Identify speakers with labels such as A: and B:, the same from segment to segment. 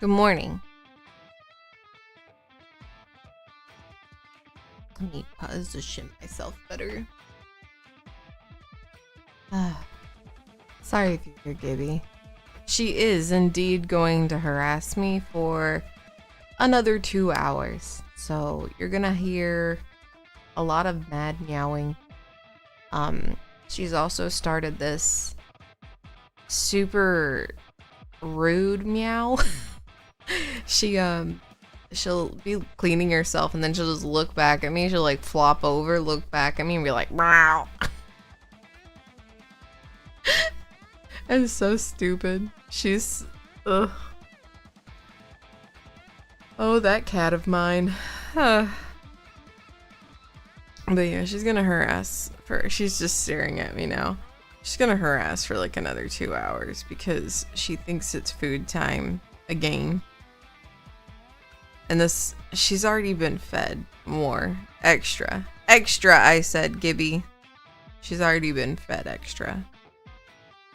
A: Good morning. Let me position myself better. Sorry if you hear Gibby. She is indeed going to harass me for another 2 hours. So you're gonna hear a lot of mad meowing. She's also started this super rude meow. She'll be cleaning herself and then she'll just look back at me. She'll like flop over, look back at me and be like, "Meow." It's so stupid. She's, ugh. Oh, that cat of mine. But yeah, she's gonna harass she's just staring at me now. She's gonna harass for like another 2 hours because she thinks it's food time again. And she's already been fed more. Extra, I said, Gibby. She's already been fed extra.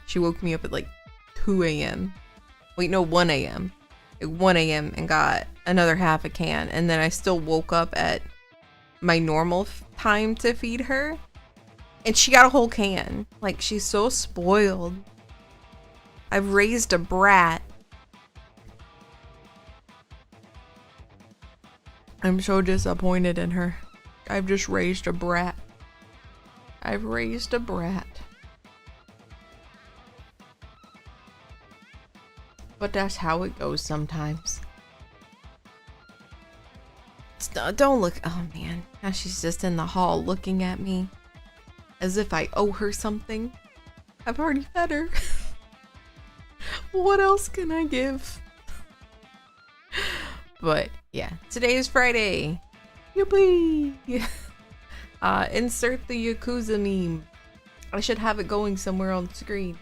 A: She woke me up at like 2 a.m. Wait, no, 1 a.m. At 1 a.m. and got another half a can. And then I still woke up at my normal time to feed her. And she got a whole can. Like, she's so spoiled. I've raised a brat. I'm so disappointed in her. I've just raised a brat. I've raised a brat. But that's how it goes sometimes. Don't look. Oh man. Now she's just in the hall looking at me as if I owe her something. I've already fed her. What else can I give? But yeah, today is Friday. Yippee! Insert the Yakuza meme. I should have it going somewhere on the screen.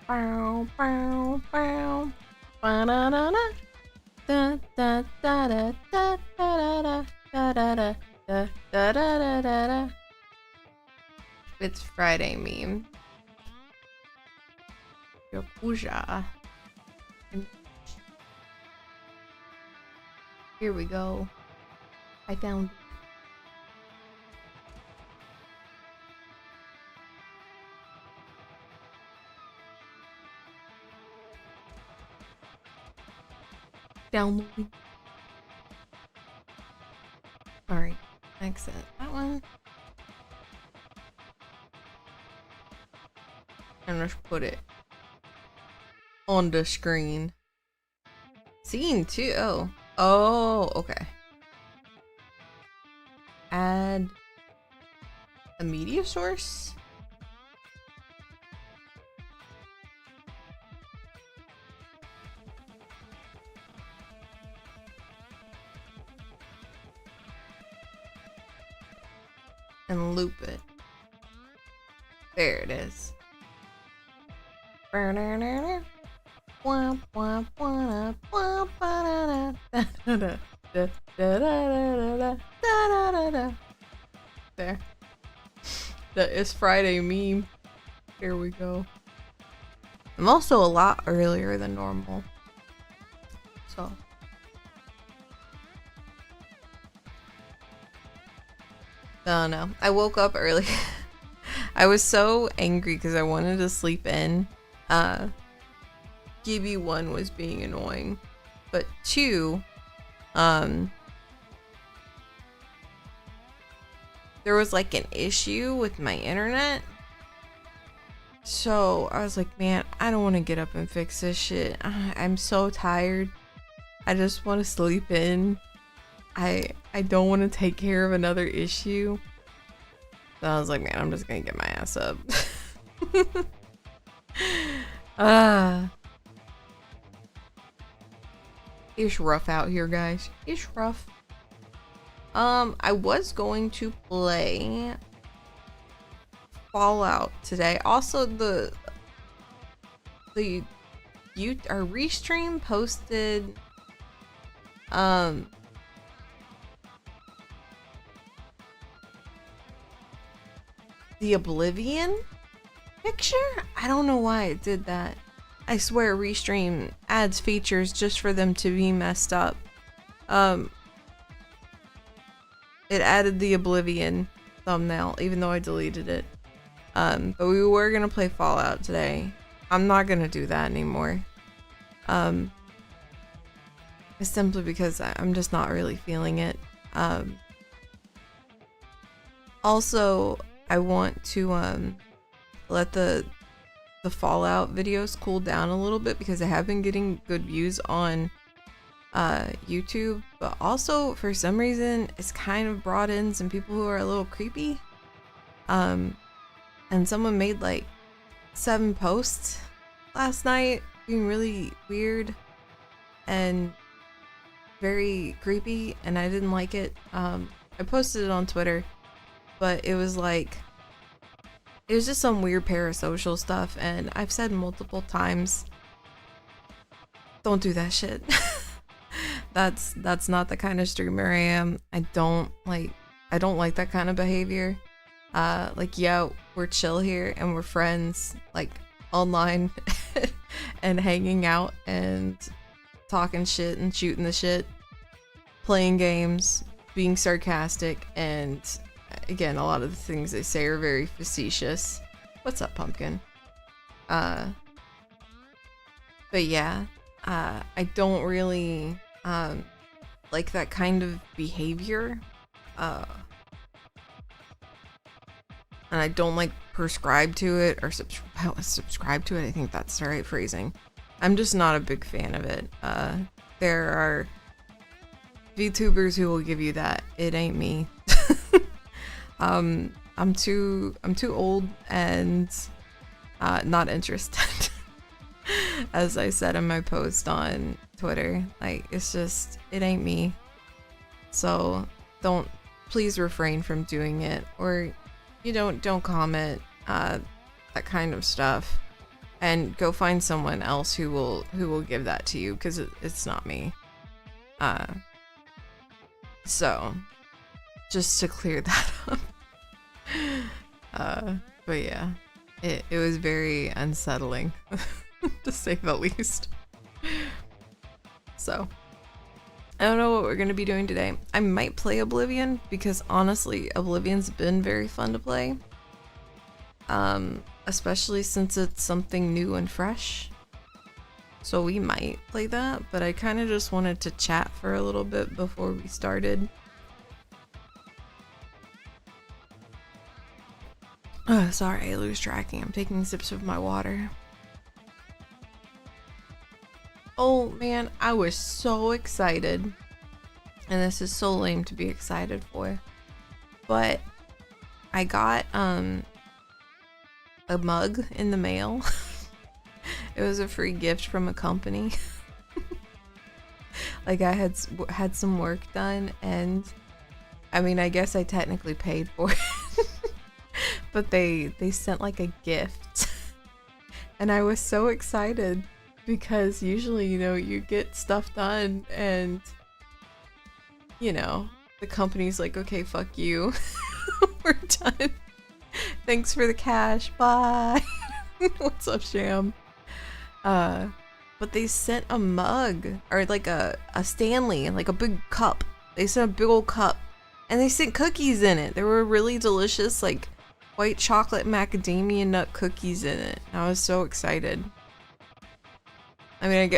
A: Bow, bow, bow. Ba-da-da-da. Da-da-da-da-da-da-da-da-da. Da-da-da-da-da-da. It's Friday meme. Yakuza. Here we go. I found it. Downloading. Alright, exit that one. And let's put it on the screen. Scene 2. Oh, okay. Add a media source. And loop it. There it is. There. That is Friday meme. Here we go. I'm also a lot earlier than normal. So. No. I woke up early. I was so angry because I wanted to sleep in. Gibby 1 was being annoying. But 2, there was like an issue with my internet. So I was like, man, I don't want to get up and fix this shit. I'm so tired. I just want to sleep in. I don't want to take care of another issue. So I was like, man, I'm just gonna get my ass up. It's rough out here, guys. It's rough. I was going to play Fallout today. Also, our Restream posted the Oblivion picture? I don't know why it did that. I swear Restream adds features just for them to be messed up. It added the Oblivion thumbnail, even though I deleted it. But we were gonna play Fallout today. I'm not gonna do that anymore. It's simply because I'm just not really feeling it. Also, I want to let the Fallout videos cool down a little bit because I have been getting good views on YouTube, but also for some reason it's kind of brought in some people who are a little creepy. And someone made like 7 posts last night being really weird and very creepy, and I didn't like it. I posted it on Twitter, but it was like, it was just some weird parasocial stuff, and I've said multiple times, don't do that shit. That's not the kind of streamer I am. I don't like that kind of behavior. Like, yeah, we're chill here and we're friends, like online and hanging out and talking shit and shooting the shit, playing games, being sarcastic, and again, a lot of the things they say are very facetious. What's up, Pumpkin? But yeah, I don't really like that kind of behavior. And I don't like prescribe to it or subscribe to it. I think that's the right phrasing. I'm just not a big fan of it. There are VTubers who will give you that. It ain't me. I'm too old and not interested. As I said in my post on Twitter, like, it's just, it ain't me. So please refrain from doing it, or don't comment that kind of stuff, and go find someone else who will give that to you, because it's not me. So just to clear that up. But yeah, it was very unsettling to say the least. So I don't know what we're gonna be doing today. I might play Oblivion, because honestly, Oblivion's been very fun to play. Especially since it's something new and fresh. So we might play that, but I kind of just wanted to chat for a little bit before we started. Oh, sorry, I lose tracking. I'm taking sips of my water. Oh man, I was so excited. And this is so lame to be excited for. But I got a mug in the mail. It was a free gift from a company. Like, I had some work done, and I mean, I guess I technically paid for it. But they sent like a gift. And I was so excited, because usually, you get stuff done and the company's like, okay, fuck you. We're done. Thanks for the cash. Bye. What's up, Sham? But they sent a mug, or like a Stanley, like a big cup. They sent a big old cup, and they sent cookies in it. There were really delicious, like, white chocolate macadamia nut cookies in it. I was so excited. I mean,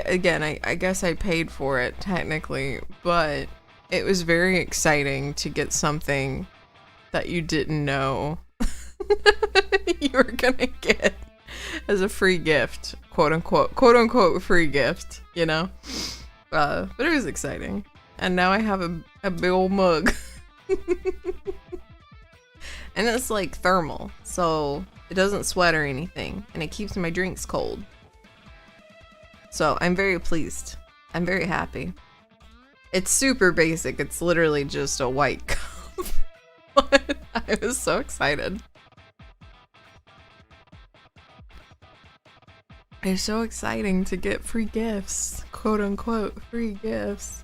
A: I guess I paid for it technically, but it was very exciting to get something that you didn't know you were gonna get as a free gift, quote unquote free gift, but it was exciting. And now I have a big old mug. And it's like thermal, so it doesn't sweat or anything, and it keeps my drinks cold. So I'm very pleased. I'm very happy. It's super basic. It's literally just a white cup. But I was so excited. It's so exciting to get free gifts. Quote unquote free gifts.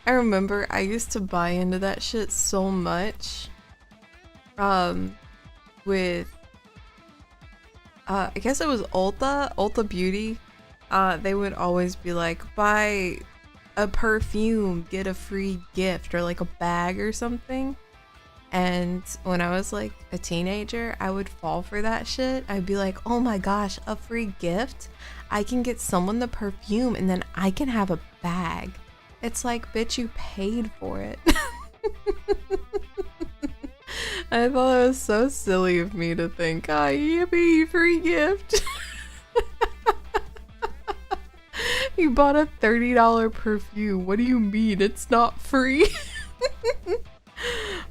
A: I remember I used to buy into that shit so much. With I guess it was Ulta Beauty. they would always be like, buy a perfume, get a free gift, or like a bag or something. And when I was like a teenager, I would fall for that shit. I'd be like, oh my gosh, a free gift? I can get someone the perfume and then I can have a bag. It's like, bitch, you paid for it. I thought it was so silly of me to think, ah, yippee, free gift. You bought a $30 perfume. What do you mean? It's not free.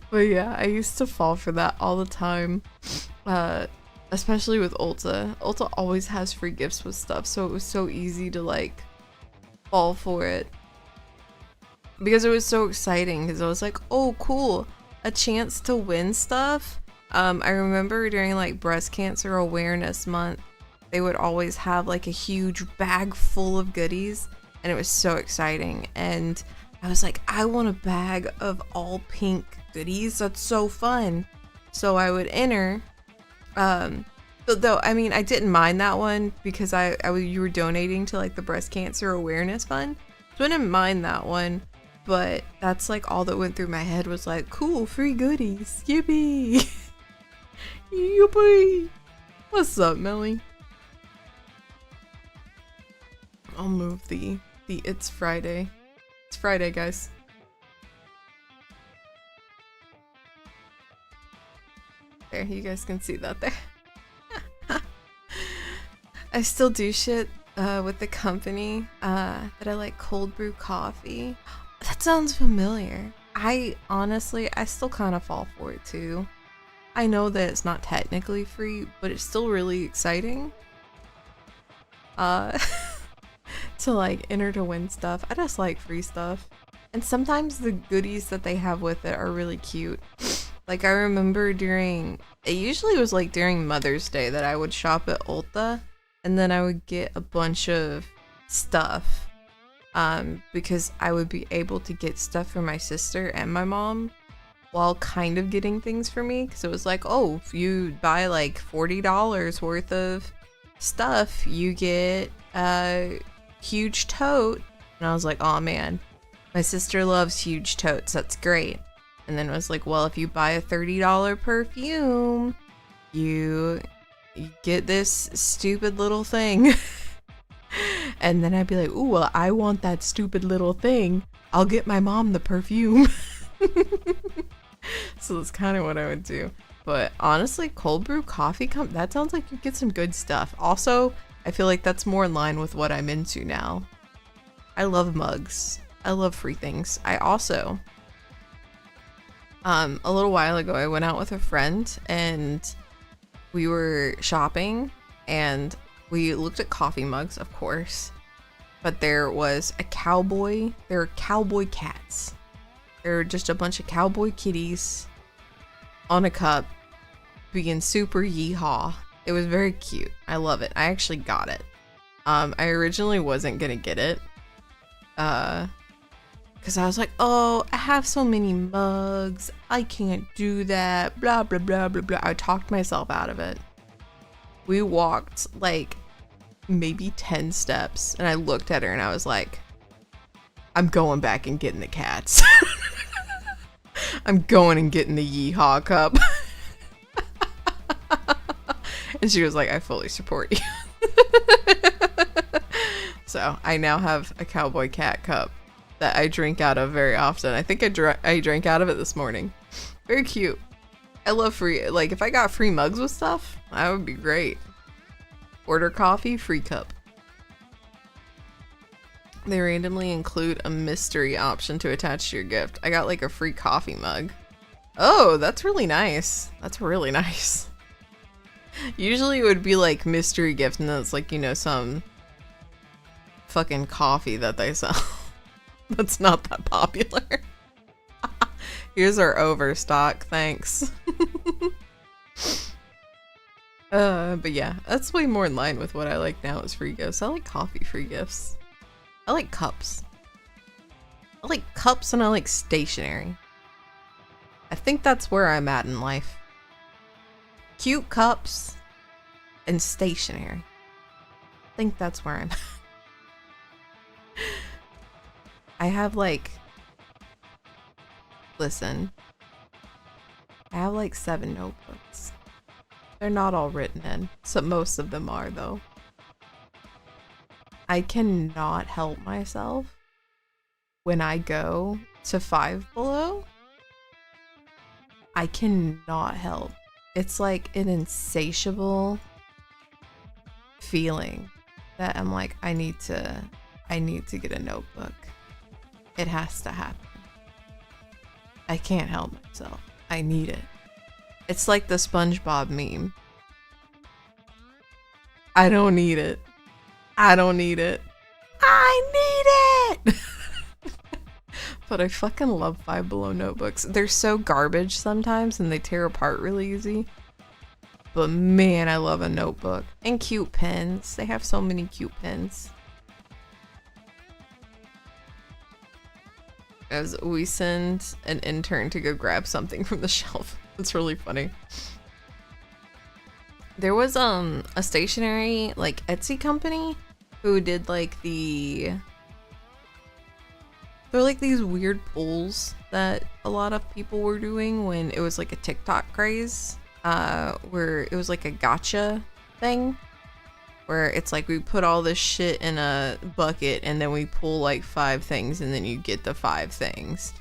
A: But yeah, I used to fall for that all the time. Especially with Ulta. Ulta always has free gifts with stuff, so it was so easy to like fall for it. Because it was so exciting, because I was like, oh cool, a chance to win stuff. I remember during like breast cancer awareness month, they would always have like a huge bag full of goodies, and it was so exciting. And I was like, I want a bag of all pink goodies. That's so fun. So I would enter. But though, I mean, I didn't mind that one because you were donating to like the breast cancer awareness fund. So I didn't mind that one. But that's like all that went through my head was like, cool, free goodies. Yippee. Yippee. What's up, Melly? I'll move the It's Friday. It's Friday, guys. There, you guys can see that there. I still do shit with the company that I like cold brew coffee. That sounds familiar. I still kind of fall for it too. I know that it's not technically free, but it's still really exciting. To like enter to win stuff. I just like free stuff. And sometimes the goodies that they have with it are really cute. Like I remember it usually was like during Mother's Day that I would shop at Ulta, and then I would get a bunch of stuff. Because I would be able to get stuff for my sister and my mom while kind of getting things for me. Because it was like, oh, if you buy like $40 worth of stuff, you get a huge tote. And I was like, oh man, my sister loves huge totes. That's great. And then it was like, well, if you buy a $30 perfume, you get this stupid little thing. And then I'd be like, ooh, well, I want that stupid little thing. I'll get my mom the perfume. So that's kind of what I would do. But honestly, cold brew coffee, that sounds like you get some good stuff. Also, I feel like that's more in line with what I'm into now. I love mugs. I love free things. I also, a little while ago, I went out with a friend and we were shopping and we looked at coffee mugs, of course, but there was a cowboy. There were cowboy cats. There were just a bunch of cowboy kitties on a cup being super yeehaw. It was very cute. I love it. I actually got it. I originally wasn't gonna get it. Because I was like, oh, I have so many mugs. I can't do that. Blah, blah, blah, blah, blah. I talked myself out of it. We walked like maybe 10 steps and I looked at her and I was like, I'm going back and getting the cats. I'm going and getting the yeehaw cup. And she was like, I fully support you. So I now have a cowboy cat cup that I drink out of very often. I think I drank out of it this morning. Very cute. I love free, like if I got free mugs with stuff, that would be great. Order coffee, free cup. They randomly include a mystery option to attach to your gift. I got like a free coffee mug. Oh, that's really nice. That's really nice. Usually it would be like mystery gift and then it's like, you know, some fucking coffee that they sell. That's not that popular. Here's our overstock, thanks. But yeah, that's way more in line with what I like now as free gifts. I like coffee free gifts. I like cups. I like cups and I like stationery. I think that's where I'm at in life. Cute cups and stationery. I think that's where I'm at. I have like, listen, I have like 7 notebooks. They're not all written in, so most of them are though. I cannot help myself when I go to Five Below. I cannot help. It's like an insatiable feeling that I'm like, I need to get a notebook. It has to happen. I can't help myself. I need it. It's like the SpongeBob meme. I don't need it. I don't need it. I need it! But I fucking love Five Below notebooks. They're so garbage sometimes and they tear apart really easy. But man, I love a notebook. And cute pens. They have so many cute pens. As we send an intern to go grab something from the shelf. It's really funny. There was a stationery like Etsy company who did like they're like these weird pulls that a lot of people were doing when it was like a TikTok craze, where it was like a gotcha thing where it's like we put all this shit in a bucket and then we pull like 5 things and then you get the 5 things.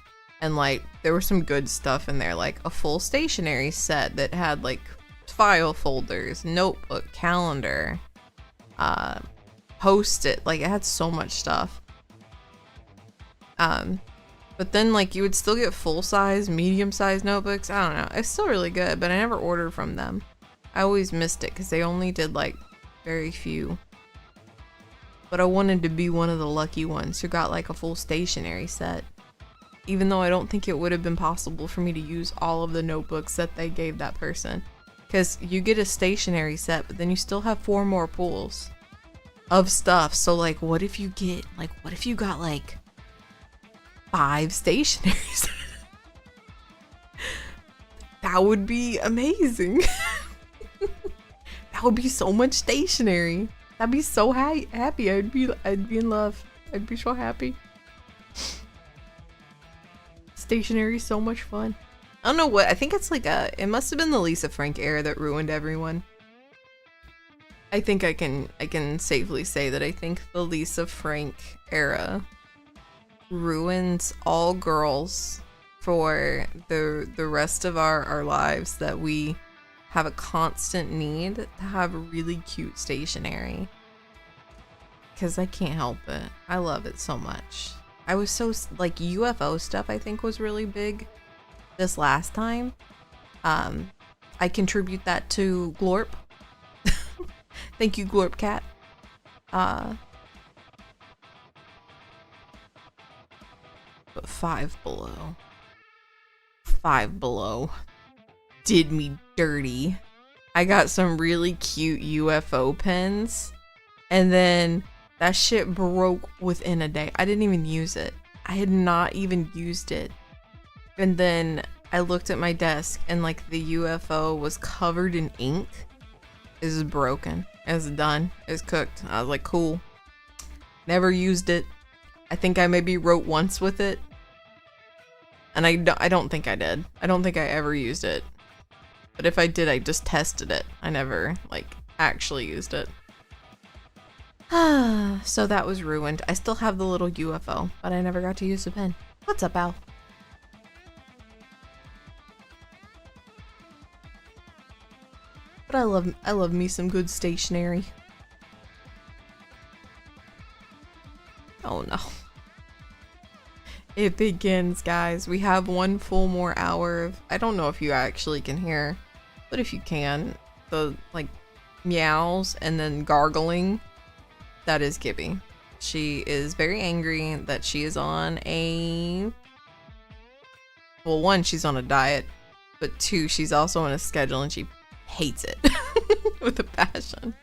A: And like there was some good stuff in there, like a full stationery set that had like file folders, notebook, calendar, post-it, like it had so much stuff. But then like you would still get full-size, medium-sized notebooks. I don't know, it's still really good, but I never ordered from them. I always missed it because they only did like very few. But I wanted to be one of the lucky ones who got like a full stationery set. Even though I don't think it would have been possible for me to use all of the notebooks that they gave that person. Because you get a stationery set, but then you still have 4 more pulls of stuff. So like, what if you got like 5 stationaries? That would be amazing. That would be so much stationery. I'd be so happy. I'd be in love. I'd be so happy. Stationery is so much fun. I don't know what, I think it's like it must have been the Lisa Frank era that ruined everyone. I think I can safely say that I think the Lisa Frank era ruins all girls for the rest of our lives, that we have a constant need to have really cute stationery. Because I can't help it. I love it so much. I was so, like, UFO stuff I think was really big this last time. I contribute that to Glorp. Thank you, Glorp Cat. But Five Below did me dirty. I got some really cute UFO pens, and then that shit broke within a day. I didn't even use it. I had not even used it. And then I looked at my desk and like the UFO was covered in ink. This is broken. It's done. It's cooked. I was like, cool. Never used it. I think I maybe wrote once with it. And I don't think I did. I don't think I ever used it. But if I did, I just tested it. I never like actually used it. So that was ruined. I still have the little UFO, but I never got to use the pen. What's up, Al? But I love me some good stationery. Oh no. It begins, guys. We have one full more hour of, I don't know if you actually can hear, but if you can, the like meows and then gargling, that is Gibby. She is very angry that she is on a, well, 1, she's on a diet, but 2, she's also on a schedule and she hates it with a passion.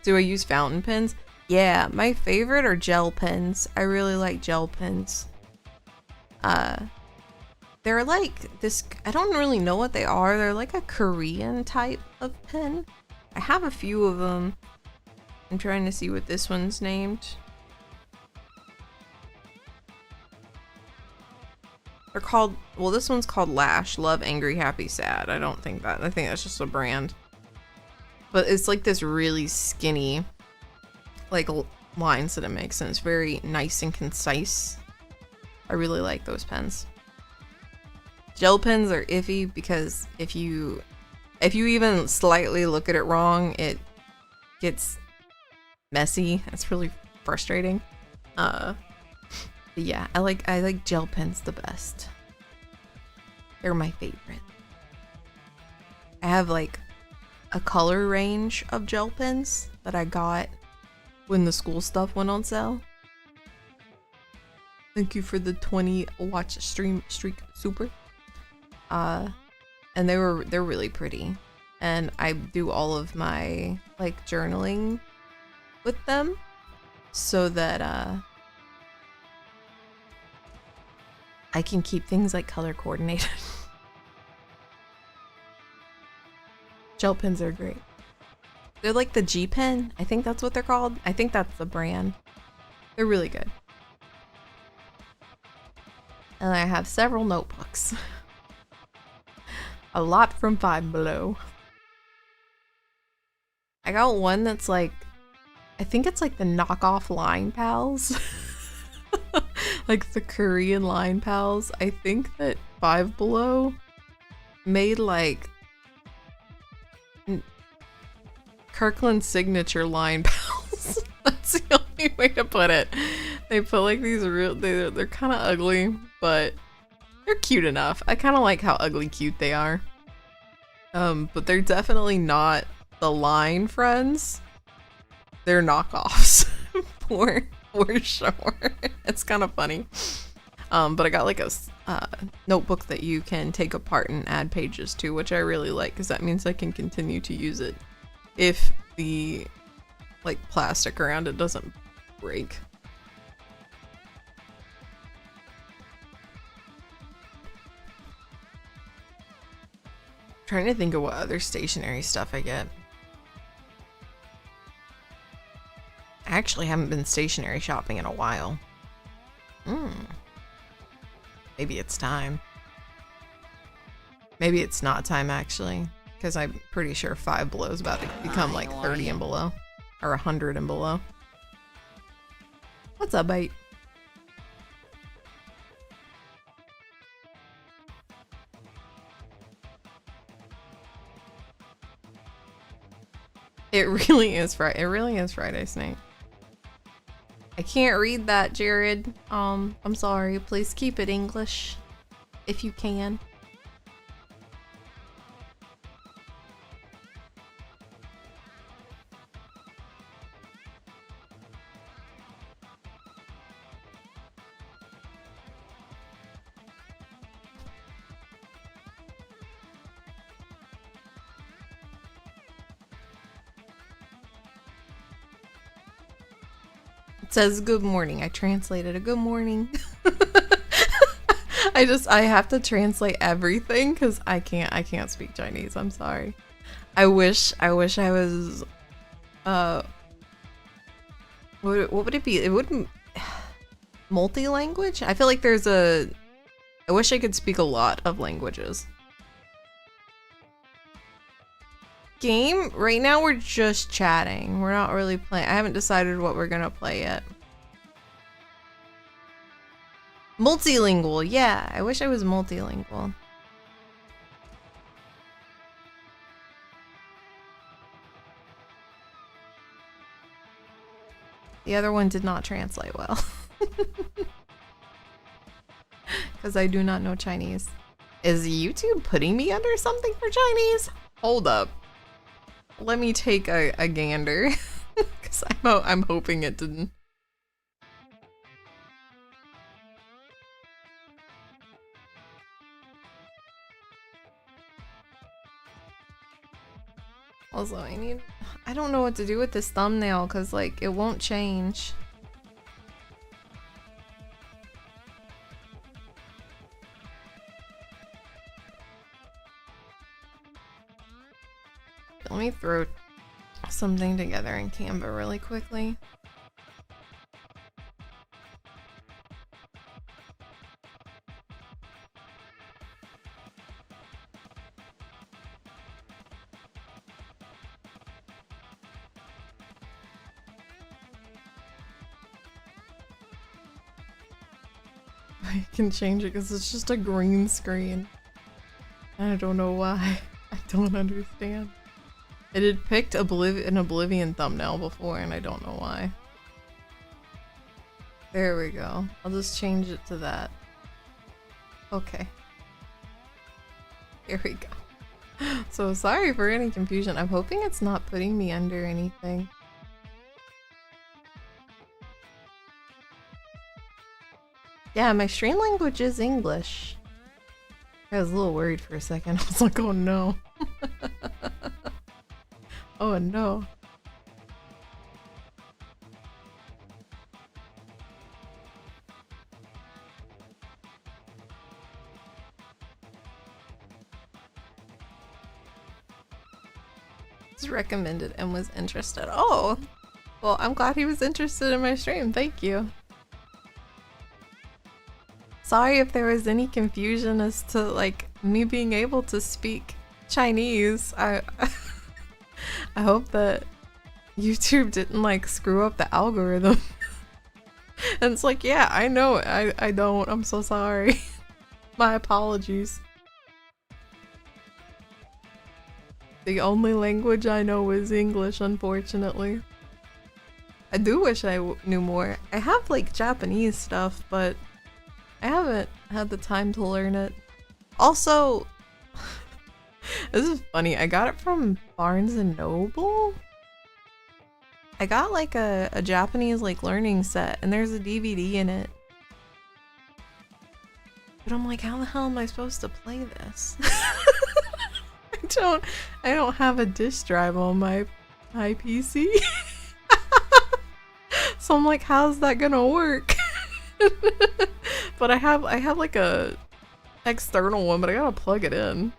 A: Do I use fountain pens? Yeah, my favorite are gel pens. I really like gel pens. They're like this, I don't really know what they are. They're like a Korean type of pen. I have a few of them. I'm trying to see what this one's named. They're called, well, this one's called Lash. Love, Angry, Happy, Sad. I think that's just a brand. But it's like this really skinny, like, lines that it makes, and it's very nice and concise. I really like those pens. Gel pens are iffy because if you even slightly look at it wrong, it gets messy. It's really frustrating. But yeah, I like gel pens the best. They're my favorite. I have like a color range of gel pens that I got when the school stuff went on sale. Thank you for the 20 watch stream streak, super. And they're really pretty. And I do all of my like journaling with them so that I can keep things like color coordinated. Gel pens are great. They're like the G pen. I think that's what they're called. I think that's the brand. They're really good. And I have several notebooks. A lot from Five Below. I got one that's like, I think it's like the knockoff Line Pals. Like the Korean Line Pals. I think that Five Below made like Kirkland signature Line Pals. That's the only way to put it. They put like these real, they're kind of ugly, but they're cute enough. I kind of like how ugly cute they are. But they're definitely not the Line friends. They're knockoffs for sure. It's kind of funny. But I got like a notebook that you can take apart and add pages to, which I really like because that means I can continue to use it if the like plastic around it doesn't break. Trying to think of what other stationery stuff I get. I actually haven't been stationery shopping in a while. Maybe it's time. Maybe it's not time actually, because I'm pretty sure Five Below is about to become like 30 and below, or 100 and below. What's up, bite? It really is Friday. It really is Friday, Snake. I can't read that, Jared. I'm sorry. Please keep it English, if you can. Says good morning. I translated a good morning. I have to translate everything because I can't speak Chinese. I'm sorry. I wish I was what would it be? It wouldn't multi-language? I feel like I wish I could speak a lot of languages. Game right now we're just chatting. We're not really playing. I haven't decided what we're gonna play yet. Multilingual, yeah. I wish I was multilingual. The other one did not translate well. Because I do not know Chinese. Is YouTube putting me under something for Chinese? Hold up. Let me take a gander, because I'm hoping it didn't. Also, I don't know what to do with this thumbnail, because like it won't change. Let me throw something together in Canva really quickly. I can change it because it's just a green screen. I don't know why. I don't understand. It had picked an Oblivion thumbnail before and I don't know why. There we go. I'll just change it to that. Okay. Here we go. So sorry for any confusion. I'm hoping it's not putting me under anything. Yeah, my stream language is English. I was a little worried for a second. I was like, oh no. Oh no. It's recommended and was interested. Oh, well, I'm glad he was interested in my stream. Thank you. Sorry if there was any confusion as to like me being able to speak Chinese. I hope that YouTube didn't like screw up the algorithm. And it's like, yeah, I know it. I don't. I'm so sorry. My apologies. The only language I know is English, unfortunately. I do wish I knew more. I have like Japanese stuff, but I haven't had the time to learn it. Also, this is funny. I got it from Barnes and Noble. I got like a Japanese like learning set and there's a DVD in it. But I'm like, how the hell am I supposed to play this? I don't have a disk drive on my PC. So I'm like, how's that gonna work? But I have like a external one, but I gotta plug it in.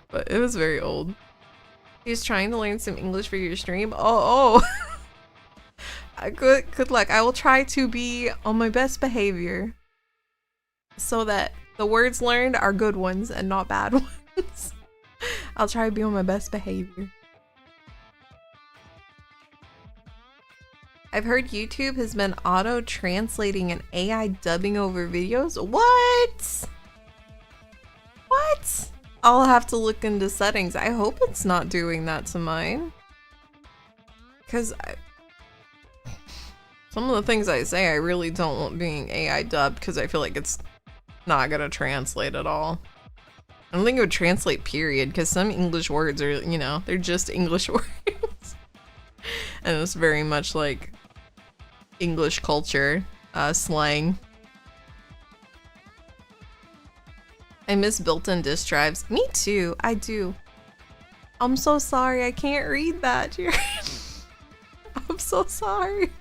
A: But it was very old. He's trying to learn some English for your stream. Oh. Good luck. I will try to be on my best behavior so that the words learned are good ones and not bad ones. I'll try to be on my best behavior. I've heard YouTube has been auto-translating and AI dubbing over videos. What? What? I'll have to look into settings. I hope it's not doing that to mine. Because some of the things I say I really don't want being AI dubbed because I feel like it's not gonna translate at all. I don't think it would translate, period, because some English words are, you know, they're just English words. And it's very much like English culture, slang. I miss built-in disk drives. Me too, I do. I'm so sorry, I can't read that, Jared. I'm so sorry.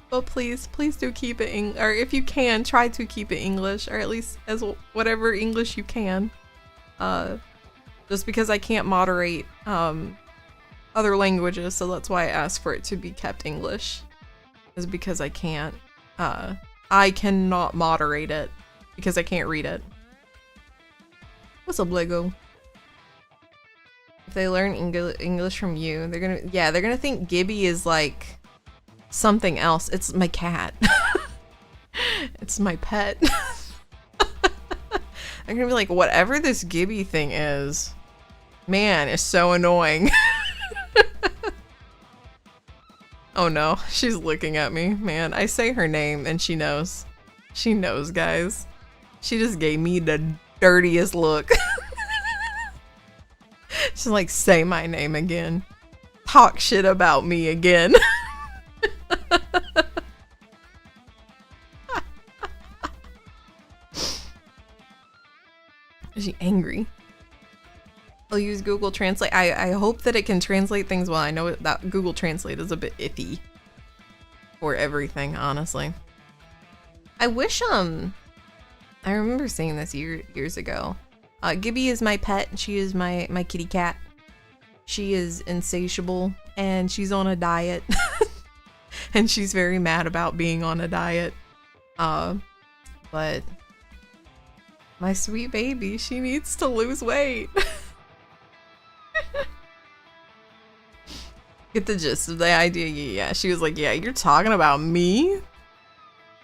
A: But please do keep it or if you can, try to keep it English, or at least as whatever English you can. Just because I can't moderate other languages, so that's why I asked for it to be kept English. Is because I can't. I cannot moderate it because I can't read it. What's up, Lego? If they learn English from you, they're gonna think Gibby is like something else. It's my cat. It's my pet. I'm gonna be like, whatever this Gibby thing is, man, it's so annoying. Oh no, she's looking at me, man. I say her name and she knows. She knows, guys. She just gave me the dirtiest look. She's like, say my name again. Talk shit about me again. Is she angry? I'll use Google Translate. I hope that it can translate things well. I know that Google Translate is a bit iffy for everything, honestly. I wish, I remember saying this years ago. Gibby is my pet. She is my kitty cat. She is insatiable and she's on a diet. And she's very mad about being on a diet. But my sweet baby, she needs to lose weight. Get the gist of the idea. Yeah, she was like, yeah, you're talking about me?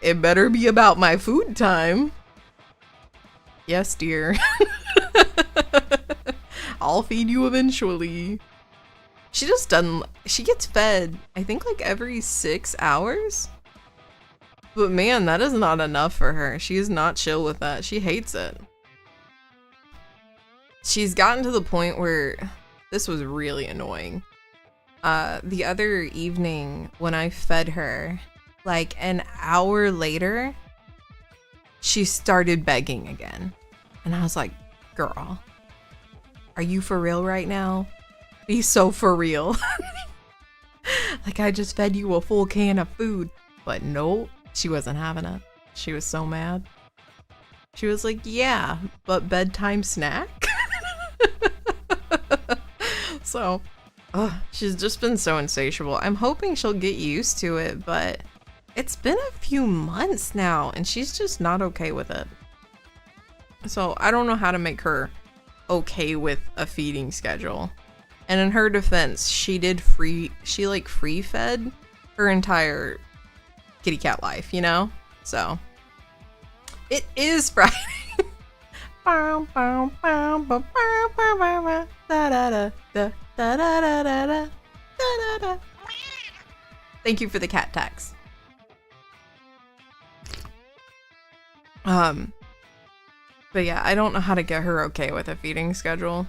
A: It better be about my food time. Yes, dear. I'll feed you eventually. She just doesn't, she gets fed, I think like every 6 hours. But man, that is not enough for her. She is not chill with that. She hates it. She's gotten to the point where this was really annoying. The other evening when I fed her, like an hour later, she started begging again. And I was like, girl, are you for real right now? Be so for real. Like, I just fed you a full can of food. But nope, she wasn't having it. She was so mad. She was like, yeah, but bedtime snack? So, she's just been so insatiable. I'm hoping she'll get used to it, but it's been a few months now, and she's just not okay with it. So, I don't know how to make her okay with a feeding schedule. And in her defense, she like free fed her entire kitty cat life, you know? So, it is Friday. Thank you for the cat tax. But yeah, I don't know how to get her okay with a feeding schedule.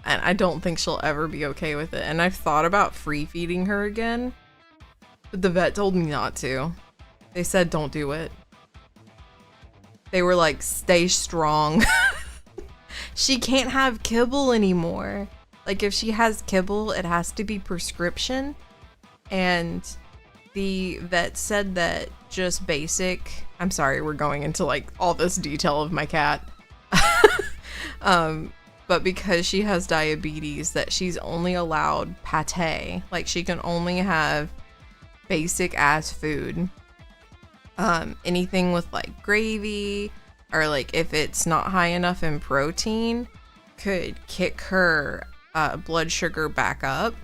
A: And I don't think she'll ever be okay with it. And I've thought about free feeding her again, but the vet told me not to. They said don't do it. They were like, stay strong. She can't have kibble anymore. Like, if she has kibble, it has to be prescription. And the vet said that just basic, I'm sorry, we're going into like all this detail of my cat. But because she has diabetes, that she's only allowed pate. Like, she can only have basic ass food. Anything with like gravy, or like if it's not high enough in protein, could kick her blood sugar back up.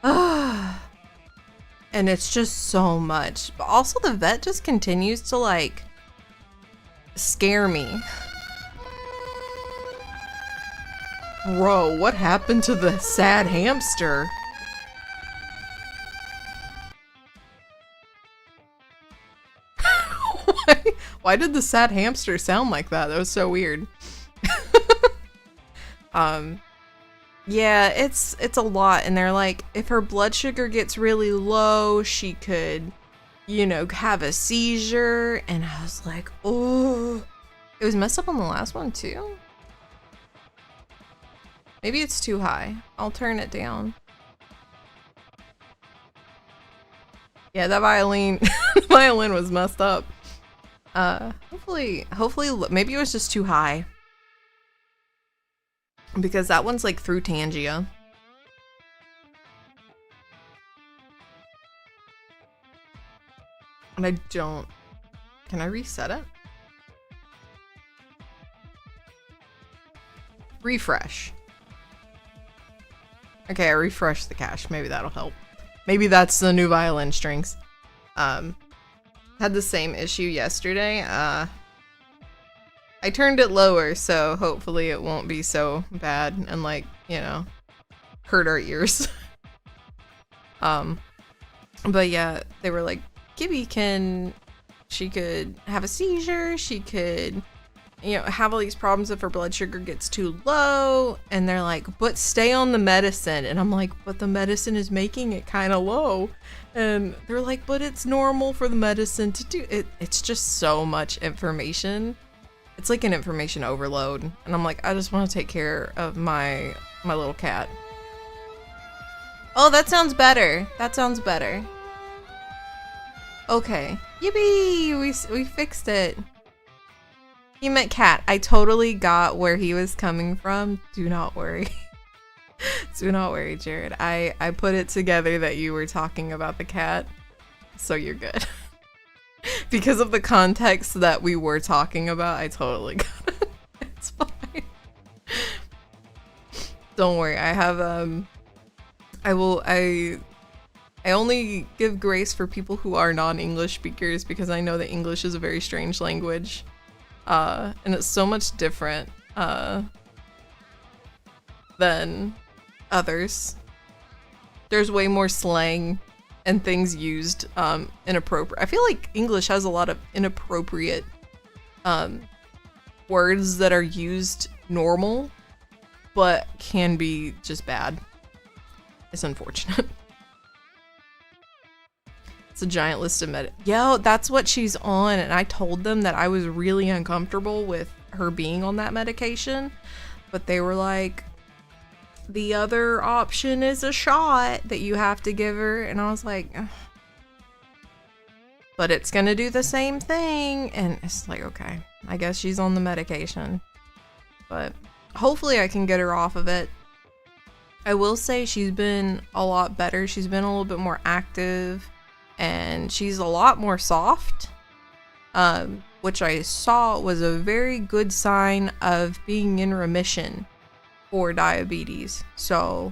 A: And it's just so much. But also the vet just continues to like scare me. Bro, what happened to the sad hamster? Why did the sad hamster sound like that? That was so weird. Yeah, it's a lot, and they're like, if her blood sugar gets really low, she could, you know, have a seizure. And I was like, oh, it was messed up on the last one too. Maybe it's too high. I'll turn it down. Yeah, that violin, violin was messed up. Hopefully, maybe it was just too high. Because that one's like through Tangia. And I don't, can I reset it? Refresh. Okay, I refreshed the cache. Maybe that'll help. Maybe that's the new violin strings. Had the same issue yesterday. I turned it lower, so hopefully it won't be so bad and, like, you know, hurt our ears. But yeah, they were like, Gibby she could have a seizure, she could, you know, have all these problems if her blood sugar gets too low, and they're like, but stay on the medicine. And I'm like, but the medicine is making it kind of low. And they're like, but it's normal for the medicine to do it. It's just so much information. It's like an information overload. And I'm like, I just want to take care of my little cat. Oh, that sounds better. That sounds better. Okay. Yippee! We fixed it. He meant cat. I totally got where he was coming from. Do not worry. Do not worry, Jared. I put it together that you were talking about the cat. So you're good. Because of the context that we were talking about, I totally got it. It's fine. Don't worry. I have I only give grace for people who are non-English speakers because I know that English is a very strange language. And it's so much different than others. There's way more slang and things used inappropriate. I feel like English has a lot of inappropriate words that are used normal, but can be just bad. It's unfortunate. It's a giant list of Yo, that's what she's on, and I told them that I was really uncomfortable with her being on that medication, but they were like, the other option is a shot that you have to give her, and I was like, ugh. But it's gonna do the same thing, and it's like, okay, I guess she's on the medication, but hopefully I can get her off of it. I will say she's been a lot better. She's been a little bit more active, and she's a lot more soft, which I saw was a very good sign of being in remission for diabetes. So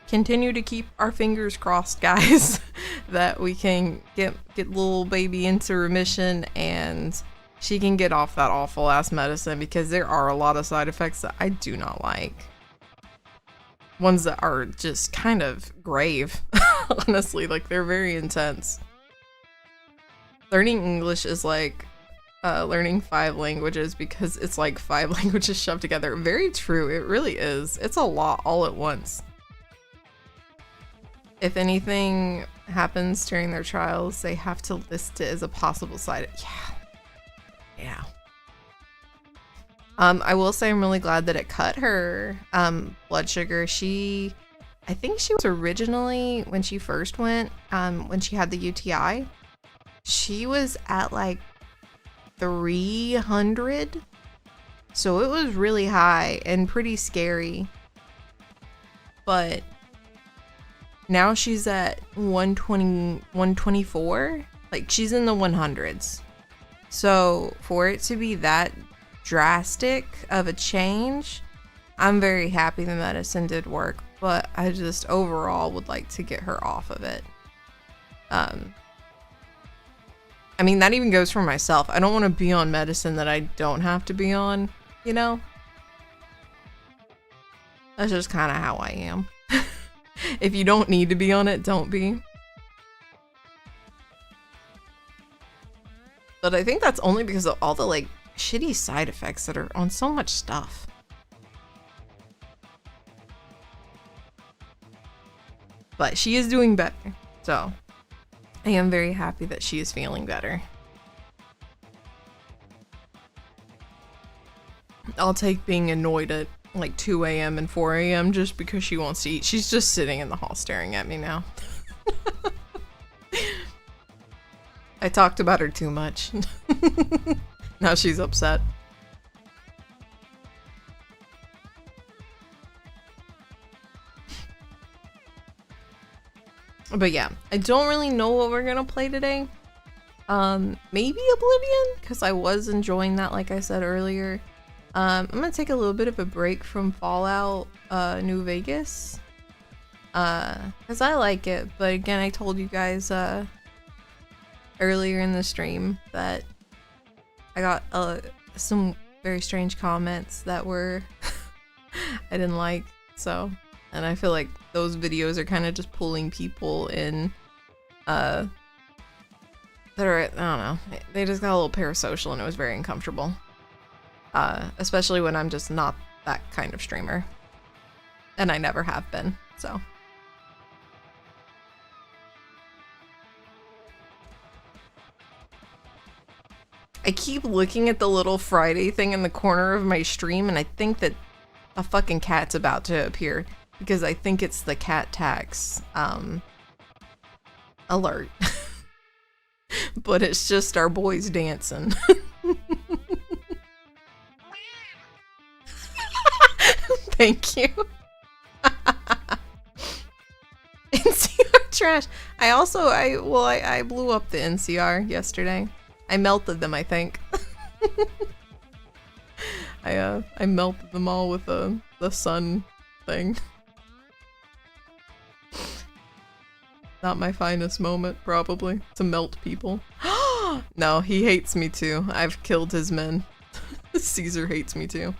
A: continue to keep our fingers crossed, guys, that we can get little baby into remission and she can get off that awful ass medicine, because there are a lot of side effects that I do not like. Ones that are just kind of grave, honestly, like they're very intense. Learning English is like learning 5 languages, because it's like 5 languages shoved together. Very true, it really is. It's a lot all at once. If anything happens during their trials, they have to list it as a possible side. Yeah. I will say I'm really glad that it cut her blood sugar. I think she was originally, when she first went, when she had the UTI, she was at like 300. So it was really high and pretty scary. But now she's at 120, 124. Like, she's in the 100s. So for it to be that drastic of a change, I'm very happy the medicine did work, but I just overall would like to get her off of it. I mean, that even goes for myself. I don't want to be on medicine that I don't have to be on, you know? That's just kind of how I am. If you don't need to be on it, don't be. But I think that's only because of all the like shitty side effects that are on so much stuff. But she is doing better, so I am very happy that she is feeling better. I'll take being annoyed at like 2 a.m. and 4 a.m. just because she wants to eat. She's just sitting in the hall staring at me now. I talked about her too much. Now she's upset. But yeah, I don't really know what we're gonna play today. Maybe Oblivion, because I was enjoying that, like I said earlier. I'm gonna take a little bit of a break from Fallout New Vegas, because I like it, but again, I told you guys earlier in the stream that I got some very strange comments that were I didn't like, so, and I feel like those videos are kind of just pulling people in that are, I don't know, they just got a little parasocial and it was very uncomfortable. Especially when I'm just not that kind of streamer. And I never have been, so. I keep looking at the little Friday thing in the corner of my stream, and I think that a fucking cat's about to appear, because I think it's the cat tax alert. But it's just our boys dancing. Thank you. NCR trash. I blew up the NCR yesterday. I melted them, I think. I melted them all with the sun thing. Not my finest moment, probably. To melt people. No, he hates me too. I've killed his men. Caesar hates me too.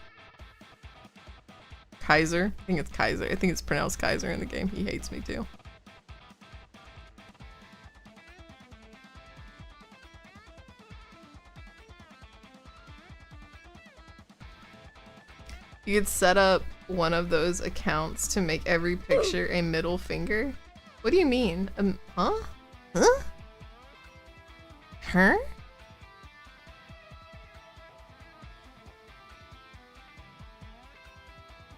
A: Kaiser? I think it's Kaiser. I think it's pronounced Kaiser in the game. He hates me too. You could set up one of those accounts to make every picture a middle finger. What do you mean? Huh? Huh? Huh?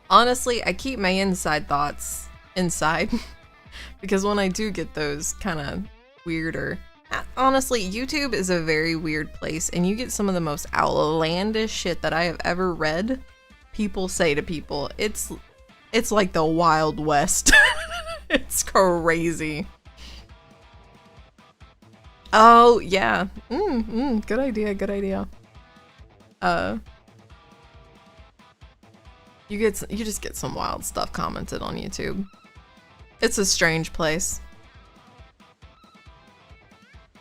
A: Honestly, I keep my inside thoughts inside because when I do get those kind of weirder, honestly, YouTube is a very weird place and you get some of the most outlandish shit that I have ever read. People say to people, it's like the Wild West. It's crazy. Oh yeah, good idea, good idea. You just get some wild stuff commented on YouTube. It's a strange place.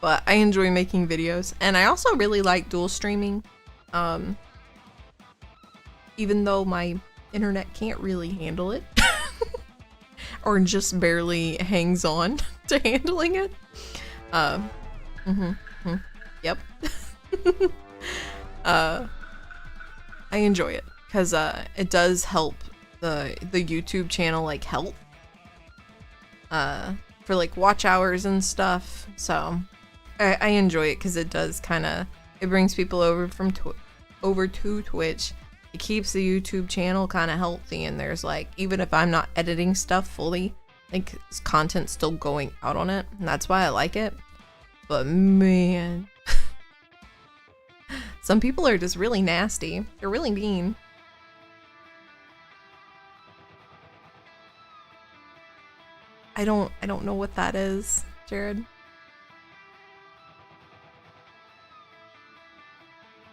A: But I enjoy making videos, and I also really like dual streaming. Even though my internet can't really handle it. Or just barely hangs on to handling it. Yep. I enjoy it because it does help the YouTube channel like health. For like watch hours and stuff. So I enjoy it because it does it brings people over over to Twitch. It keeps the YouTube channel kind of healthy, and there's like, even if I'm not editing stuff fully, like content's still going out on it, and that's why I like it. But man, some people are just really nasty. They're really mean. I don't know what that is, Jared.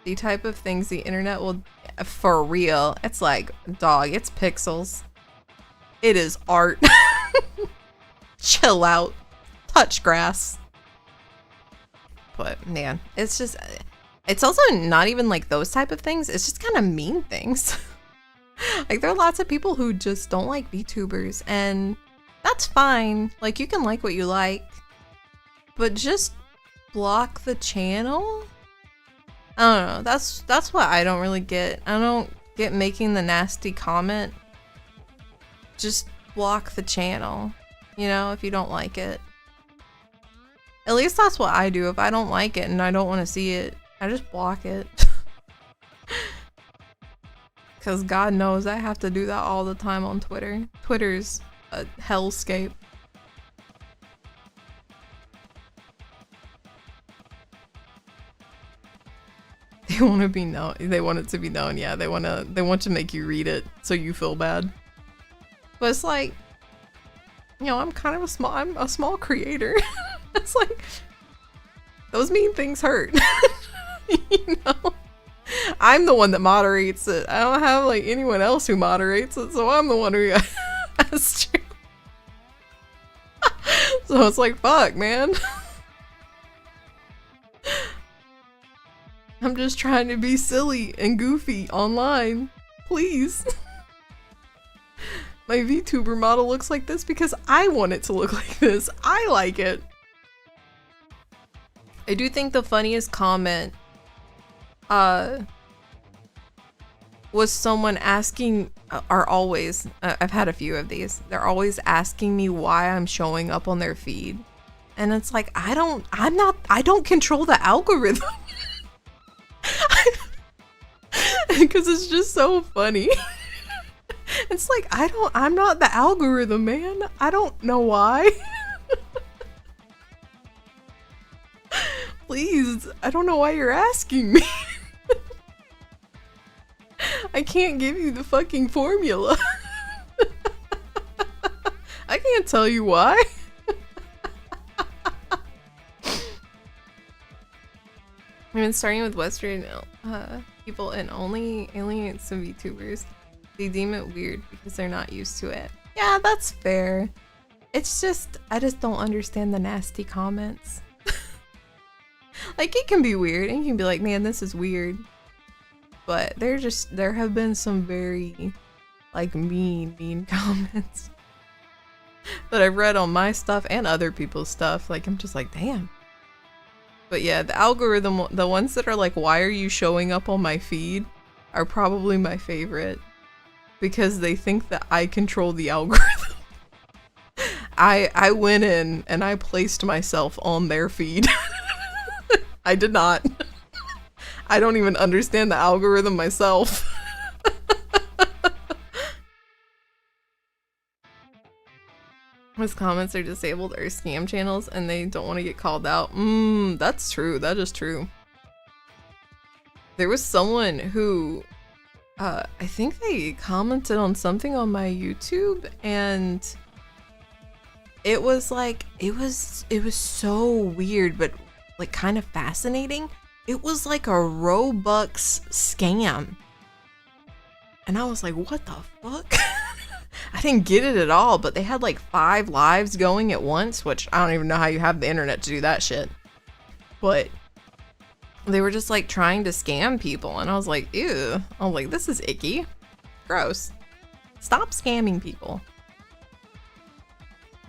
A: The type of things the internet will, for real, it's like, dog, it's pixels. It is art. Chill out. Touch grass. But man, it's just, it's also not even like those type of things. It's just kind of mean things. Like there are lots of people who just don't like VTubers, and that's fine. Like you can like what you like, but just block the channel. I don't know. That's what I don't really get. I don't get making the nasty comment. Just block the channel, you know, if you don't like it. At least that's what I do. If I don't like it and I don't want to see it, I just block it. Because God knows I have to do that all the time on Twitter. Twitter's a hellscape. They want to be known. They want it to be known. Yeah, they want to make you read it so you feel bad. But it's like, you know, I'm a small creator. It's like those mean things hurt. You know, I'm the one that moderates it. I don't have like anyone else who moderates it, so I'm the one who has to. So it's like, fuck, man. I'm just trying to be silly and goofy online. Please. My VTuber model looks like this because I want it to look like this. I like it. I do think the funniest comment was someone asking, I've had a few of these. They're always asking me why I'm showing up on their feed. And it's like, I don't control the algorithm. Because it's just so funny. It's like, I'm not the algorithm, man. I don't know why. Please, I don't know why you're asking me. I can't give you the fucking formula. I can't tell you why. I've been starting with Western people and only alienates some VTubers. They deem it weird because they're not used to it. Yeah, that's fair. It's just, I just don't understand the nasty comments. Like, it can be weird, and you can be like, man, this is weird. But there have been some very, like, mean comments that I've read on my stuff and other people's stuff. Like, I'm just like, damn. But yeah, the algorithm, the ones that are like, why are you showing up on my feed, are probably my favorite. Because they think that I control the algorithm. I went in and I placed myself on their feed. I did not. I don't even understand the algorithm myself. His comments are disabled or scam channels and they don't want to get called out. That's true. That is true. There was someone who, I think they commented on something on my YouTube, and it was like, it was so weird, but like kind of fascinating. It was like a Robux scam. And I was like, what the fuck? I didn't get it at all, but they had like 5 lives going at once, which I don't even know how you have the internet to do that shit. But they were just like trying to scam people, and I was like, ew. I was like, this is icky. Gross. Stop scamming people.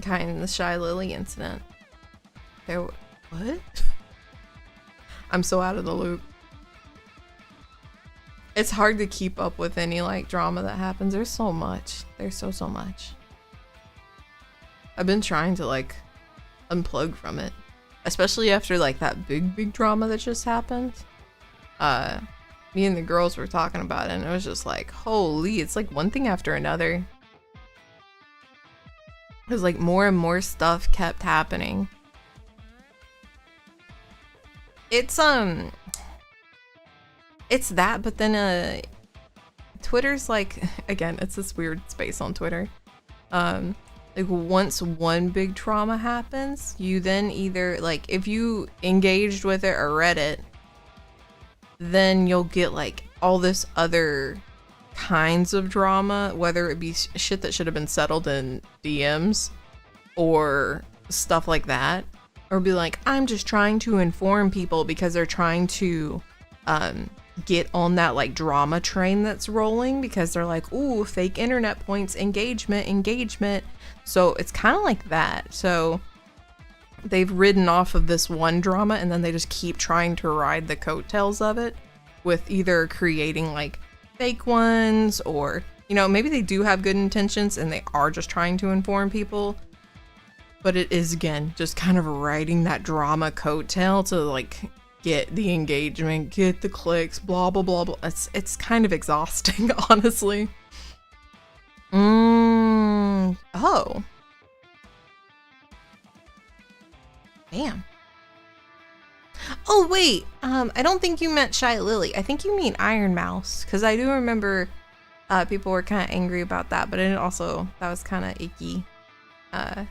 A: Kind of the Shy Lily incident. There, what? I'm so out of the loop. It's hard to keep up with any like drama that happens. There's so much. There's so much. I've been trying to like unplug from it, especially after like that big drama that just happened. Me and the girls were talking about it, and it was just like, holy, it's like one thing after another. It was like more and more stuff kept happening. It's that, but then Twitter's like, again, it's this weird space on Twitter. Like once one big trauma happens, you then either, like, if you engaged with it or read it, then you'll get like all this other kinds of drama, whether it be shit that should have been settled in DMs or stuff like that, or be like, I'm just trying to inform people because they're trying to get on that like drama train that's rolling, because they're like, ooh, fake internet points, engagement. So it's kind of like that. So they've ridden off of this one drama, and then they just keep trying to ride the coattails of it with either creating like fake ones, or, you know, maybe they do have good intentions and they are just trying to inform people, but it is, again, just kind of riding that drama coattail to like get the engagement, get the clicks, blah blah blah blah. It's kind of exhausting, honestly. Oh, damn. Oh wait, I don't think you meant Shy Lily. I think you mean Iron Mouse, because I do remember people were kind of angry about that, but it also, that was kind of icky. And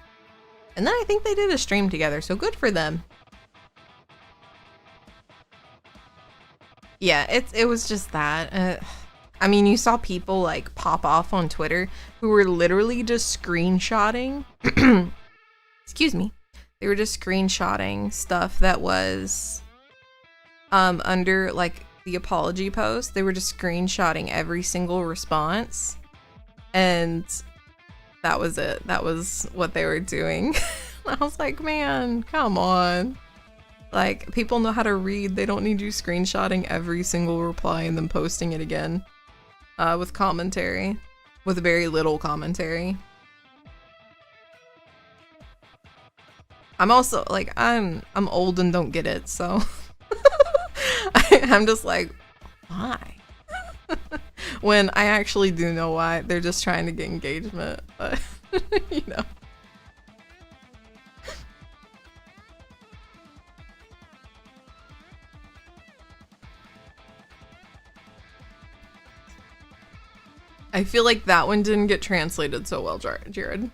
A: then I think they did a stream together, so good for them. Yeah, it was just that. I mean, you saw people like pop off on Twitter who were literally just screenshotting. Excuse me. They were just screenshotting stuff that was under like the apology post. They were just screenshotting every single response, and that was it. That was what they were doing. I was like, man, come on. Like, people know how to read. They don't need you screenshotting every single reply and then posting it again with commentary, with very little commentary. I'm also like, I'm old and don't get it, so I'm just like, why? When I actually do know why. They're just trying to get engagement, but you know. I feel like that one didn't get translated so well, Jared.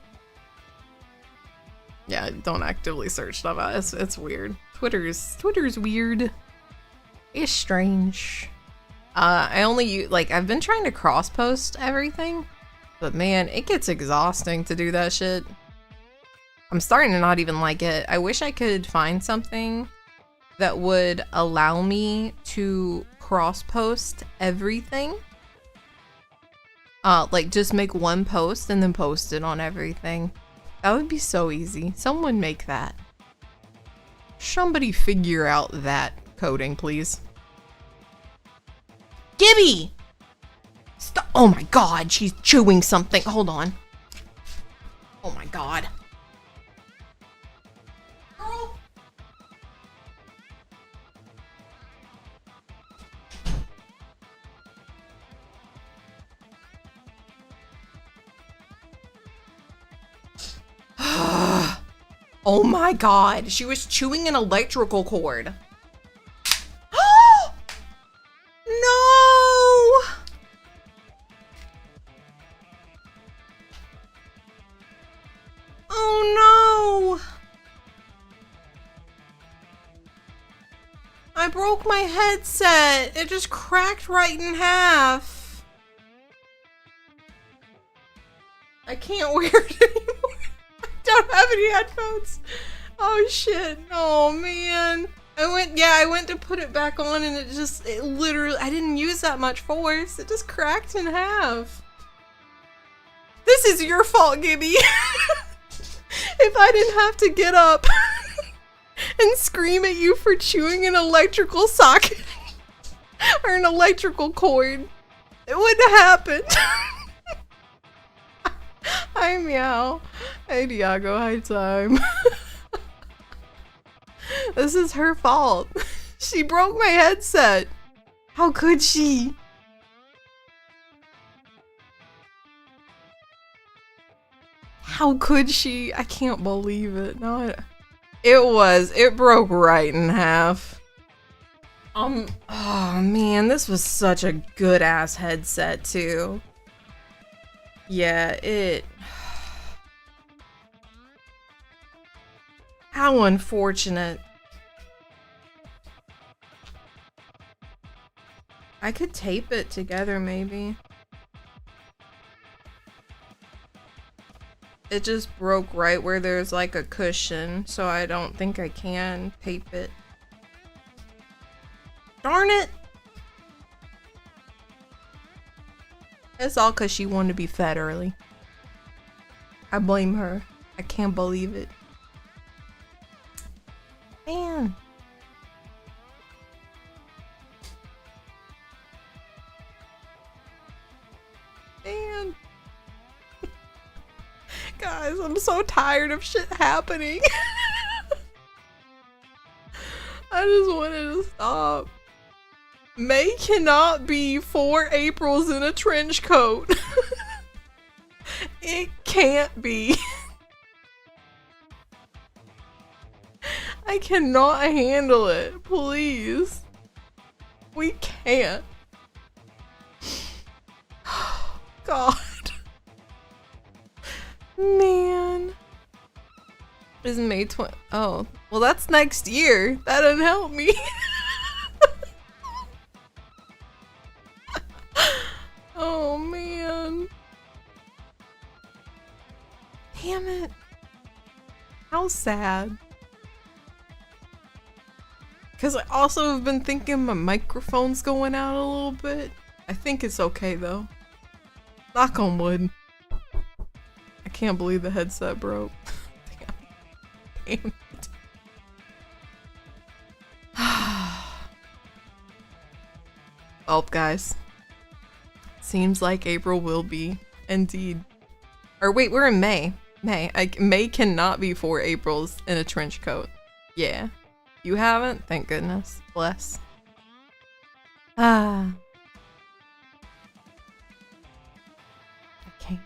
A: Yeah, don't actively search stuff out. It's weird. Twitter's weird. It's strange. I only use, like, I've been trying to cross post everything, but man, it gets exhausting to do that shit. I'm starting to not even like it. I wish I could find something that would allow me to cross-post everything. Like just make one post and then post it on everything. That would be so easy. Someone make that. Somebody figure out that coding, please. Gibby! Stop. Oh my god, she's chewing something. Hold on. Oh my god. Girl. Oh my god, she was chewing an electrical cord. No! Oh no! I broke my headset. It just cracked right in half. I can't wear it anymore. I don't have any headphones. Oh shit. Oh man. I went to put it back on and it literally, I didn't use that much force. It just cracked in half. This is your fault, Gibby. If I didn't have to get up and scream at you for chewing an electrical socket or an electrical cord, it wouldn't have happened. Hi, Meow. Hey, Diago. Hi, Time. This is her fault. She broke my headset. How could she? How could she? I can't believe it. No, it broke right in half. Oh man, this was such a good ass headset too. Yeah, how unfortunate. I could tape it together maybe. It just broke right where there's like a cushion, so I don't think I can tape it. Darn it! It's all cause she wanted to be fed early. I blame her. I can't believe it. Man. Man. Guys, I'm so tired of shit happening. I just wanted to stop. May cannot be 4 Aprils in a trench coat. It can't be. I cannot handle it. Please. We can't. God. Man. Is May 20? Oh, well, that's next year. That didn't help me. Oh, man. Damn it. How sad. Because I also have been thinking my microphone's going out a little bit. I think it's okay, though. Knock on wood. I can't believe the headset broke. Damn. Damn it. Well, guys. Seems like April will be. Indeed. Or wait, we're in May. May cannot be 4 Aprils in a trench coat. Yeah. You haven't? Thank goodness. Bless. Ah. Okay.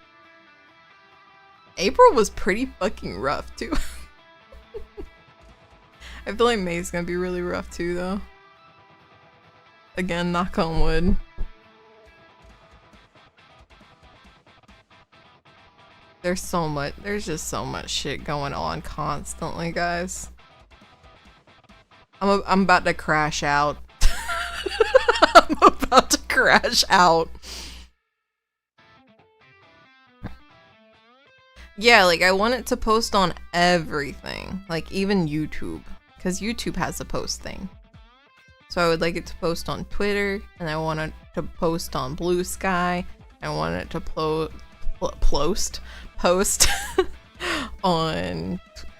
A: April was pretty fucking rough, too. I feel like May's gonna be really rough, too, though. Again, knock on wood. There's just so much shit going on constantly, guys. I'm about to crash out. I'm about to crash out. Yeah, like I want it to post on everything, like even YouTube, because YouTube has a post thing. So I would like it to post on Twitter, and I want it to post on Blue Sky. I want it to post on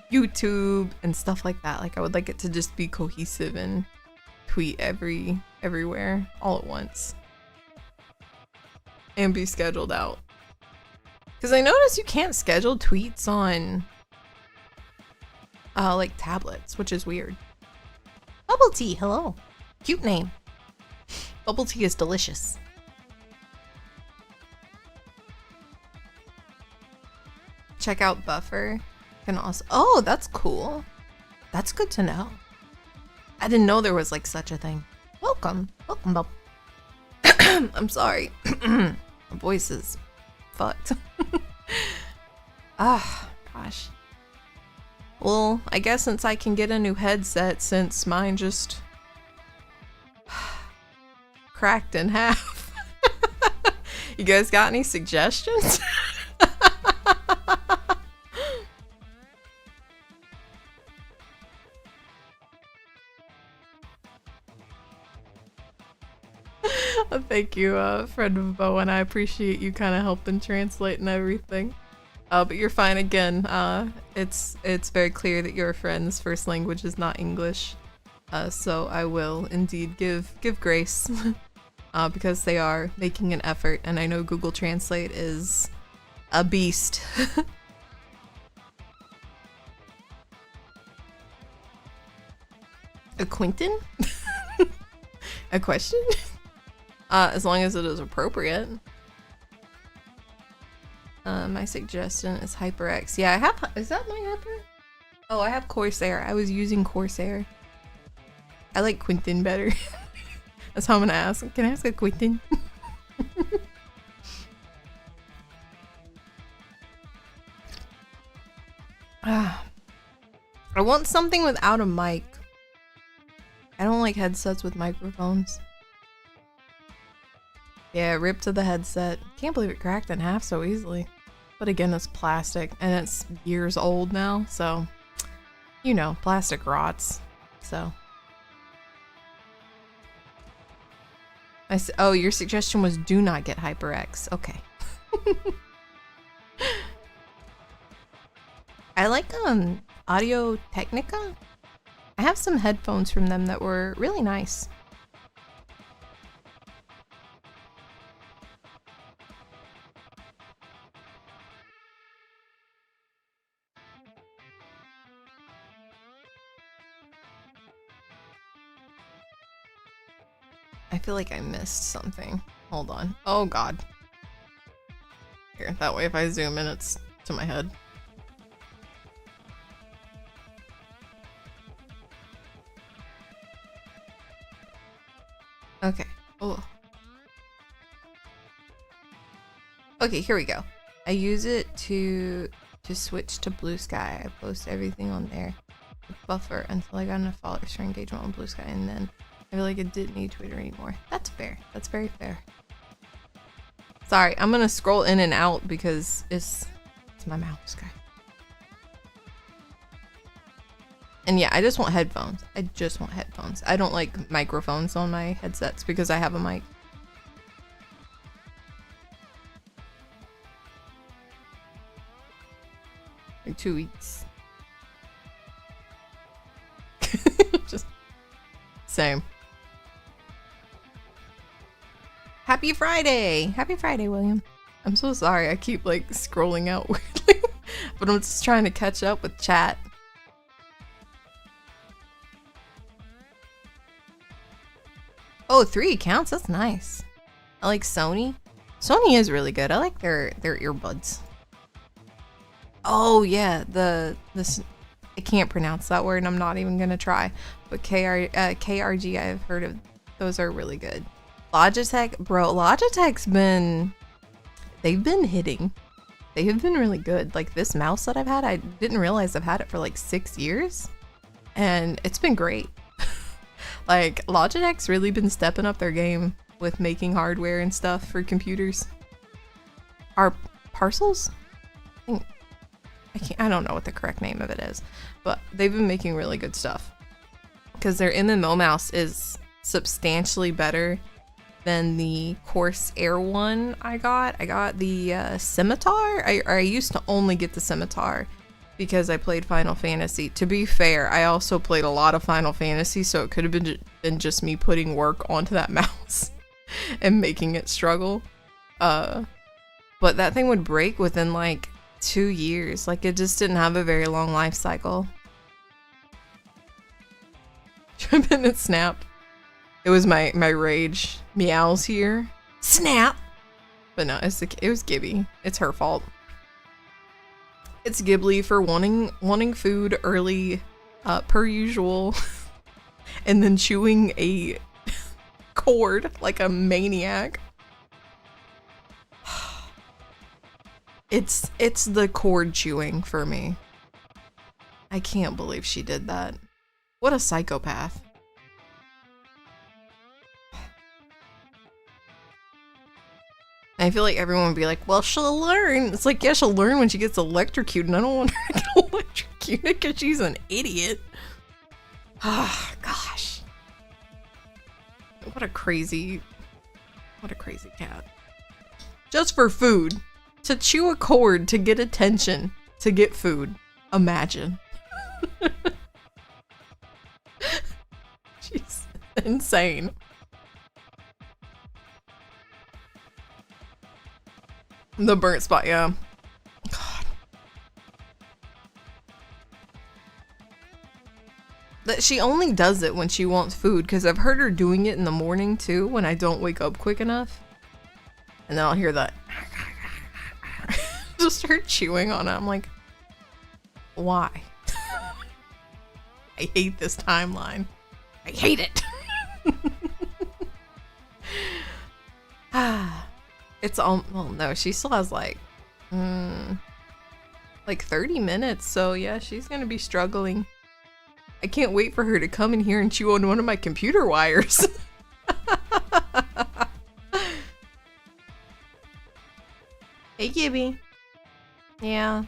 A: YouTube and stuff like that. Like I would like it to just be cohesive and tweet everywhere all at once and be scheduled out. Because I noticed you can't schedule tweets on like tablets, which is weird. Bubble tea, hello. Cute name. Bubble tea is delicious. Check out Buffer. Can also, oh, that's cool. That's good to know. I didn't know there was like such a thing. Welcome, Bub. I'm sorry. My voice is fucked. Ah, gosh. Well, I guess since I can get a new headset, since mine just cracked in half. You guys got any suggestions? Thank you, friend of Bowen. I appreciate you kind of helping translate and everything. But you're fine again. It's very clear that your friend's first language is not English. So I will indeed give grace because they are making an effort, and I know Google Translate is a beast. A Quentin? A question? As long as it is appropriate. My suggestion is HyperX. Yeah, I have. Is that my Hyper? Oh, I have Corsair. I was using Corsair. I like Quentin better. That's how I'm gonna ask. Can I ask a Quentin? I want something without a mic. I don't like headsets with microphones. Yeah, rip to the headset. Can't believe it cracked in half so easily. But again, it's plastic, and it's years old now, so you know, plastic rots. So oh, your suggestion was do not get HyperX. Okay. I like Audio Technica. I have some headphones from them that were really nice. I feel like I missed something. Hold on. Oh god. Here, that way if I zoom in, it's to my head. Okay. Oh. Okay, here we go. I use it to switch to Blue Sky. I post everything on there. Buffer until I got enough followers for engagement on Blue Sky, and then I feel like I didn't need Twitter anymore. That's fair. That's very fair. Sorry, I'm gonna scroll in and out because it's my mouse guy. And yeah, I just want headphones. I just want headphones. I don't like microphones on my headsets because I have a mic. For 2 weeks. Just same. Happy Friday! Happy Friday, William. I'm so sorry. I keep like scrolling out weirdly, but I'm just trying to catch up with chat. Oh, 3 accounts? That's nice. I like Sony. Sony is really good. I like their earbuds. Oh yeah, this I can't pronounce that word and I'm not even gonna try. But KRG, I've heard of. Those are really good. Logitech, bro, Logitech's they've been hitting. They have been really good. Like this mouse that I've had, I didn't realize I've had it for like 6 years. And it's been great. Like Logitech's really been stepping up their game with making hardware and stuff for computers. Are parcels? I don't know what the correct name of it is, but they've been making really good stuff. Because their MMO mouse is substantially better than the Corsair one I got. I got the Scimitar. I used to only get the Scimitar because I played Final Fantasy. To be fair, I also played a lot of Final Fantasy, so it could have been just me putting work onto that mouse and making it struggle. But that thing would break within like 2 years. Like, it just didn't have a very long life cycle. Jump in and snap. It was my rage. Meows here. Snap! But no, it was Gibby. It's her fault. It's Ghibli for wanting food early, per usual, and then chewing a cord like a maniac. It's the cord chewing for me. I can't believe she did that. What a psychopath. I feel like everyone would be like, well, she'll learn. It's like, yeah, she'll learn when she gets electrocuted, and I don't want her to get electrocuted because she's an idiot. Ah, gosh. What a crazy cat. Just for food. To chew a cord, to get attention, to get food. Imagine. She's insane. The burnt spot, yeah. God. That she only does it when she wants food, because I've heard her doing it in the morning too, when I don't wake up quick enough. And then I'll hear that. Just start chewing on it. I'm like, why? I hate this timeline. I hate it. It's all, well, no, she still has like 30 minutes, so yeah, she's gonna be struggling. I can't wait for her to come in here and chew on one of my computer wires. Hey, Gibby. Yeah.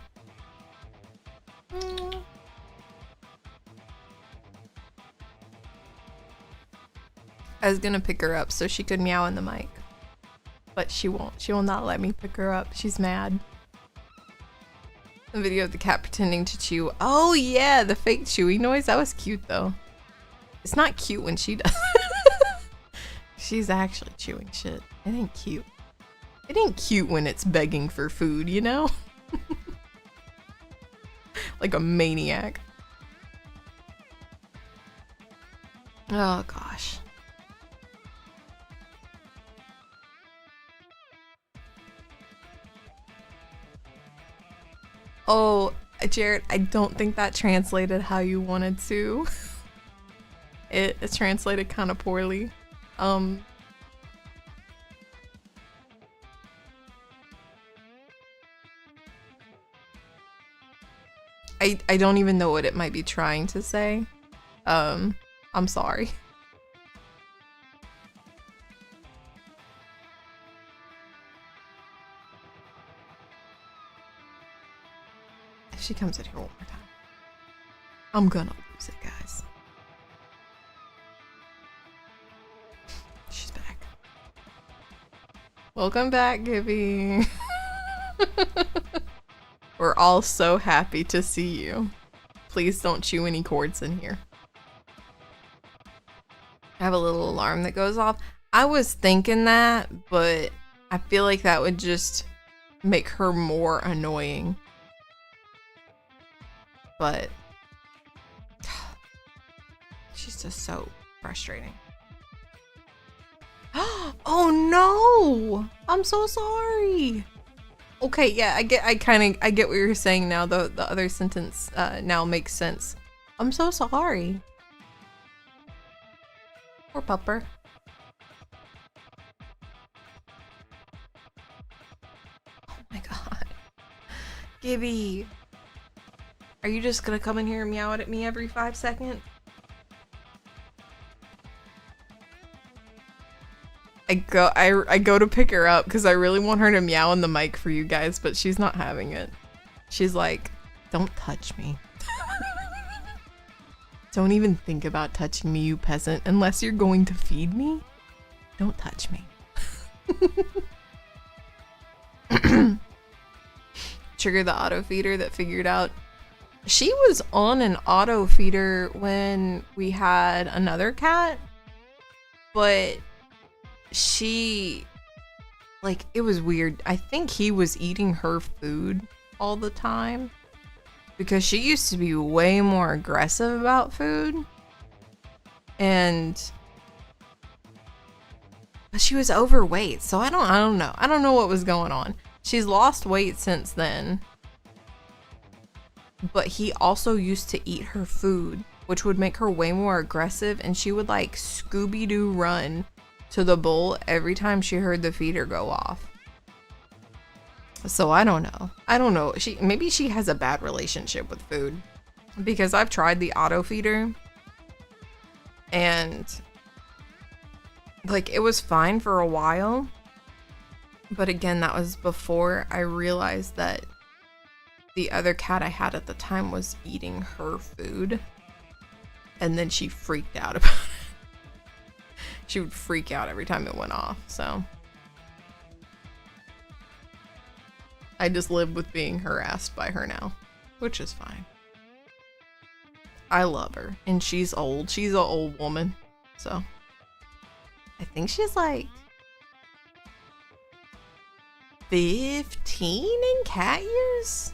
A: I was gonna pick her up so she could meow in the mic. But she won't. She will not let me pick her up. She's mad. The video of the cat pretending to chew. Oh yeah, the fake chewy noise. That was cute though. It's not cute when she does. She's actually chewing shit. It ain't cute. It ain't cute when it's begging for food, you know? Like a maniac. Oh gosh. Oh, Jared, I don't think that translated how you wanted to. It translated kind of poorly. I don't even know what it might be trying to say. I'm sorry. If she comes in here one more time, I'm gonna lose it, guys. She's back. Welcome back, Gibby. We're all so happy to see you. Please don't chew any cords in here. I have a little alarm that goes off. I was thinking that, but I feel like that would just make her more annoying. But she's just so frustrating. Oh no! I'm so sorry. Okay, yeah, I get what you're saying now. The other sentence now makes sense. I'm so sorry. Poor pupper. Oh my god. Gibby. Are you just gonna come in here and meow at me every 5 seconds? I go to pick her up because I really want her to meow in the mic for you guys, but she's not having it. She's like, Don't touch me. Don't even think about touching me, you peasant, unless you're going to feed me. Don't touch me. Trigger the auto feeder that figured out. She was on an auto feeder when we had another cat, but she, like, it was weird. I think he was eating her food all the time because she used to be way more aggressive about food, but she was overweight, so I don't know what was going on. She's lost weight since then, but he also used to eat her food, which would make her way more aggressive, and she would like Scooby-Doo run to the bowl every time she heard the feeder go off. So I don't know. Maybe she has a bad relationship with food, because I've tried the auto feeder and like it was fine for a while. But again, that was before I realized that the other cat I had at the time was eating her food. And then she freaked out about it. She would freak out every time it went off, so. I just live with being harassed by her now, which is fine. I love her, and she's old. She's an old woman, so. I think she's like 15 in cat years?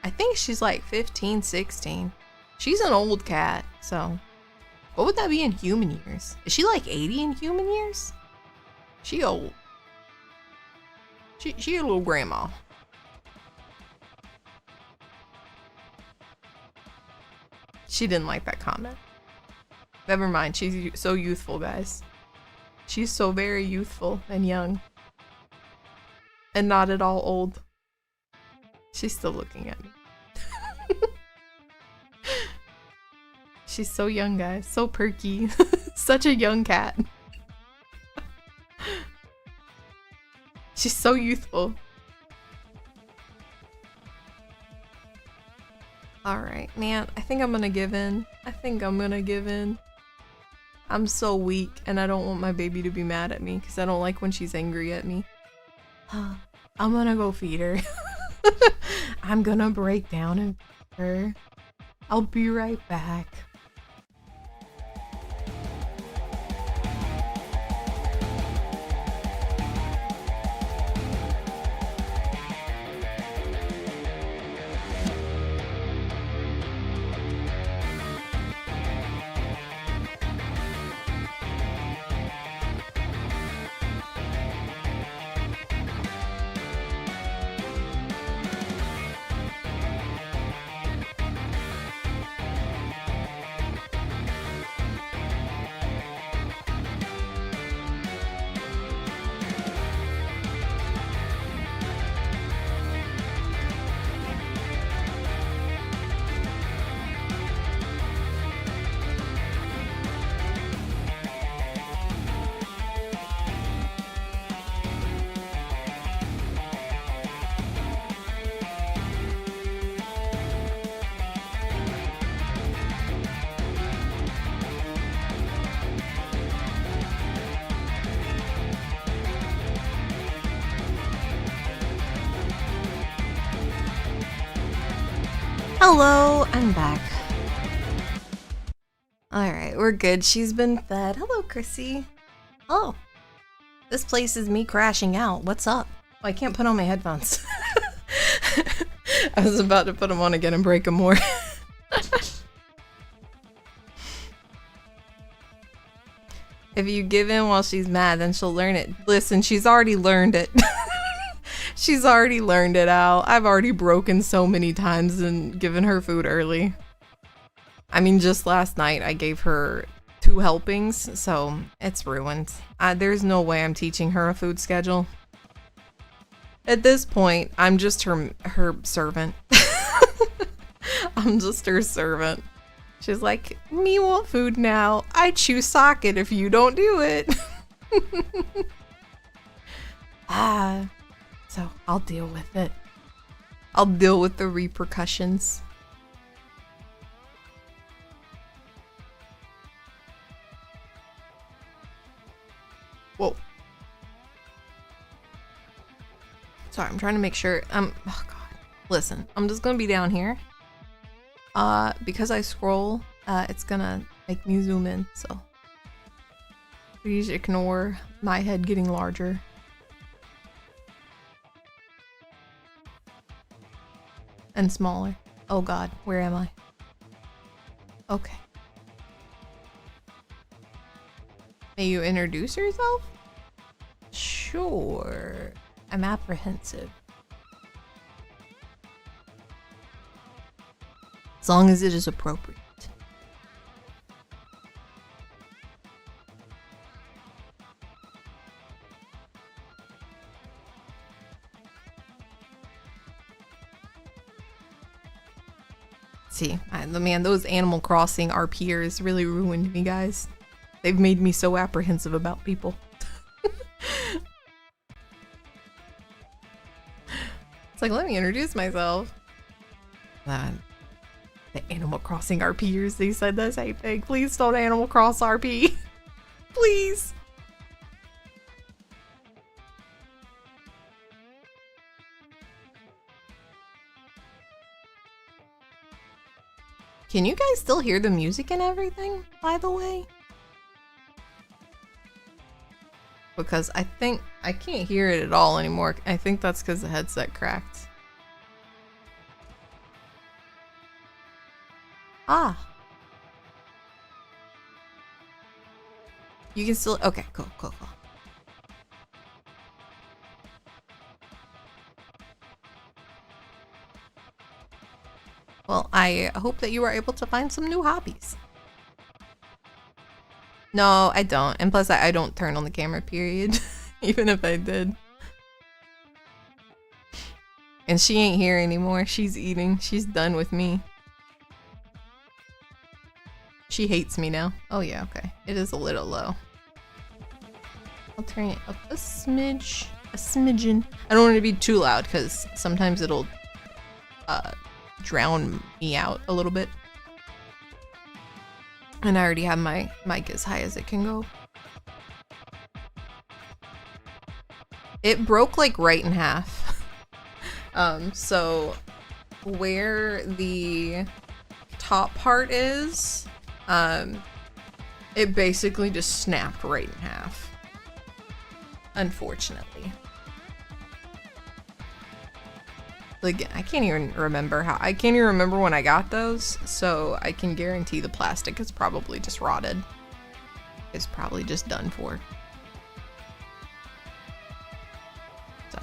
A: I think she's like 15, 16. She's an old cat, so what would that be in human years? Is she like 80 in human years? She old. She a little grandma. She didn't like that comment. Never mind, she's so youthful, guys. She's so very youthful and young. And not at all old. She's still looking at me. She's so young, guys. So perky. Such a young cat. She's so youthful. Alright, man. I think I'm gonna give in. I'm so weak, and I don't want my baby to be mad at me, because I don't like when she's angry at me. I'm gonna go feed her. I'm gonna break down and feed her. I'll be right back. Hello, I'm back. Alright, we're good. She's been fed. Hello, Chrissy. Oh, this place is me crashing out. What's up? Oh, I can't put on my headphones. I was about to put them on again and break them more. If you give in while she's mad, then she'll learn it. Listen, she's already learned it. She's already learned it out. I've already broken so many times and given her food early. I mean, just last night I gave her 2 helpings, so it's ruined. There's no way I'm teaching her a food schedule. At this point, I'm just her servant. I'm just her servant. She's like, me want food now. I choose socket if you don't do it. So I'll deal with it. I'll deal with the repercussions. Whoa. Sorry, I'm trying to make sure. Oh god. Listen, I'm just gonna be down here. Because I scroll, it's gonna make me zoom in, so please ignore my head getting larger. And smaller. Oh god, where am I? Okay. May you introduce yourself? Sure. I'm apprehensive. As long as it is appropriate. See, man, those Animal Crossing RPers really ruined me, guys. They've made me so apprehensive about people. It's like, let me introduce myself. The Animal Crossing RPers, they said the same thing. Please don't Animal Cross RP. Please. Can you guys still hear the music and everything, by the way? Because I think I can't hear it at all anymore. I think that's because the headset cracked. Ah. You can still, okay, cool. Well, I hope that you are able to find some new hobbies. No, I don't. And plus, I don't turn on the camera, period. Even if I did. And she ain't here anymore. She's eating. She's done with me. She hates me now. Oh yeah, okay. It is a little low. I'll turn it up a smidge. A smidgen. I don't want it to be too loud because sometimes it'll drown me out a little bit. And I already have my mic as high as it can go. It broke like right in half. So where the top part is, it basically just snapped right in half. Unfortunately. Like, I can't even remember when I got those, so I can guarantee the plastic is probably just rotted. It's probably just done for. So.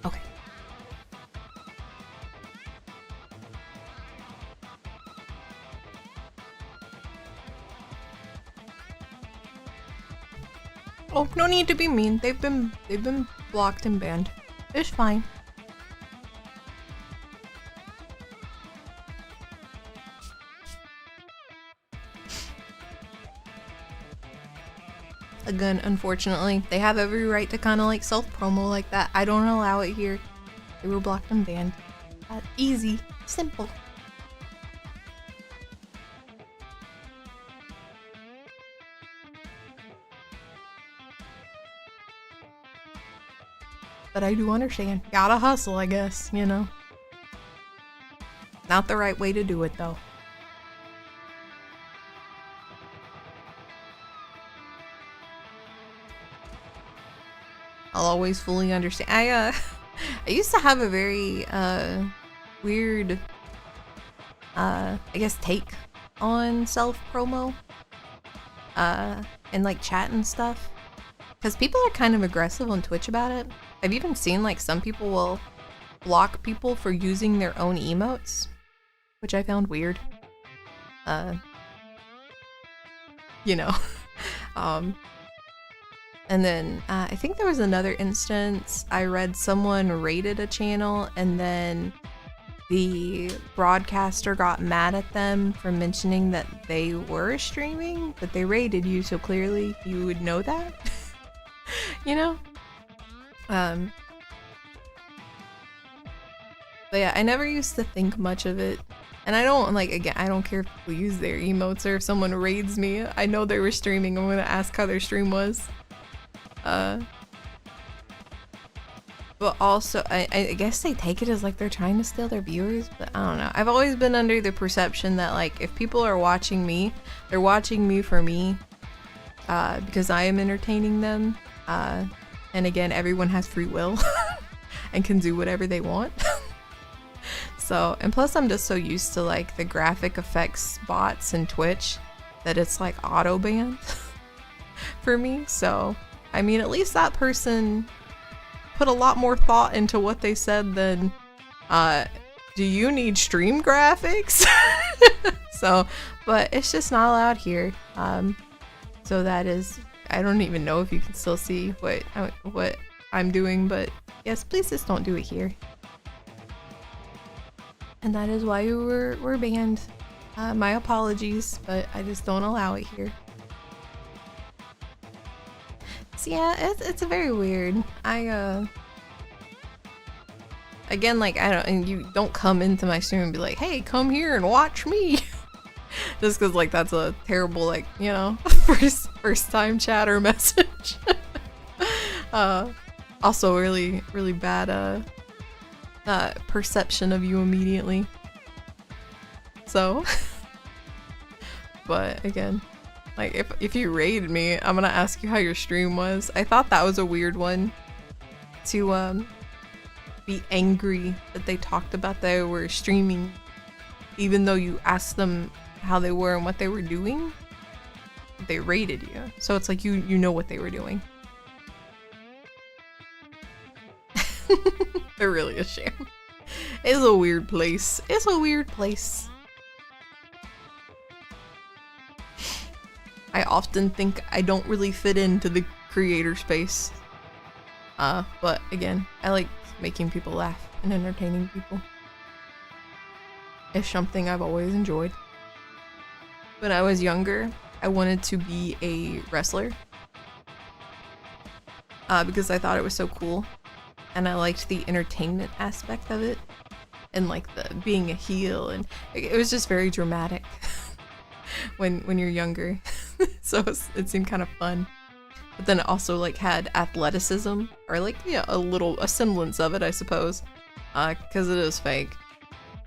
A: Okay. Oh, no need to be mean. They've been blocked and banned. It's fine. Again, unfortunately, they have every right to kind of like self-promo like that. I don't allow it here. They were blocked and banned. Easy. Simple. But I do understand. Gotta hustle, I guess, you know. Not the right way to do it, though. I'll always fully understand. I used to have a very weird I guess take on self-promo and like chat and stuff, because people are kind of aggressive on Twitch about it. I've even seen like some people will block people for using their own emotes, which I found weird. You know. And then I think there was another instance I read someone raided a channel and then the broadcaster got mad at them for mentioning that they were streaming, but they raided you, so clearly you would know that. You know? But yeah, I never used to think much of it. And I don't, like, again, I don't care if people use their emotes or if someone raids me. I know they were streaming. I'm gonna ask how their stream was. But also, I guess they take it as like they're trying to steal their viewers, but I don't know. I've always been under the perception that like if people are watching me, they're watching me for me, because I am entertaining them. And again, everyone has free will and can do whatever they want. So, and plus I'm just so used to like the graphic effects bots in Twitch that it's like auto banned for me. So, I mean, at least that person put a lot more thought into what they said than, do you need stream graphics? So, but it's just not allowed here. So that is, I don't even know if you can still see what I'm doing, but yes, please just don't do it here. And that is why we're banned. My apologies, but I just don't allow it here. So yeah, it's very weird. Again, like, and you don't come into my stream and be like, hey, come here and watch me. Just cause like that's a terrible, like, you know, first time chatter message. Also really bad perception of you immediately. So but again, like if you raided me, I'm gonna ask you how your stream was. I thought that was a weird one to be angry that they talked about they were streaming even though you asked them how they were and what they were doing. They raided you, so it's like you know what they were doing. They're really a sham. It's a weird place. It's a weird place. I often think I don't really fit into the creator space. But again, I like making people laugh and entertaining people. It's something I've always enjoyed. When I was younger, I wanted to be a wrestler. Because I thought it was so cool. And I liked the entertainment aspect of it. And like the being a heel, and it was just very dramatic when you're younger. So it seemed kind of fun. But then it also like had athleticism, or like, yeah, a semblance of it, I suppose, because it is fake.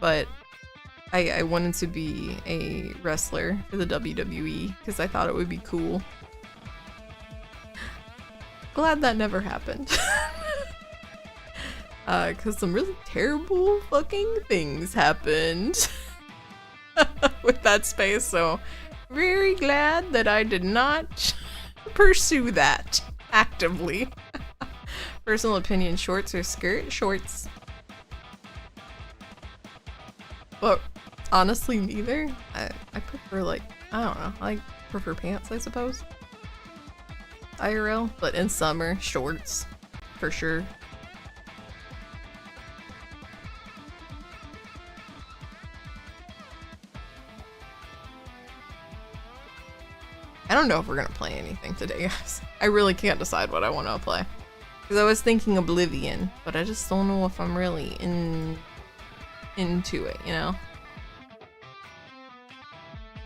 A: But I wanted to be a wrestler for the WWE because I thought it would be cool. Glad that never happened. Because some really terrible fucking things happened with that space, so very glad that I did not pursue that actively. Personal opinion, shorts or skirt? Shorts. But honestly, neither. I prefer, like, I don't know, I prefer pants, I suppose. IRL, but in summer, shorts, for sure. I don't know if we're gonna play anything today, guys. I really can't decide what I want to play. Because I was thinking Oblivion, but I just don't know if I'm really into it, you know?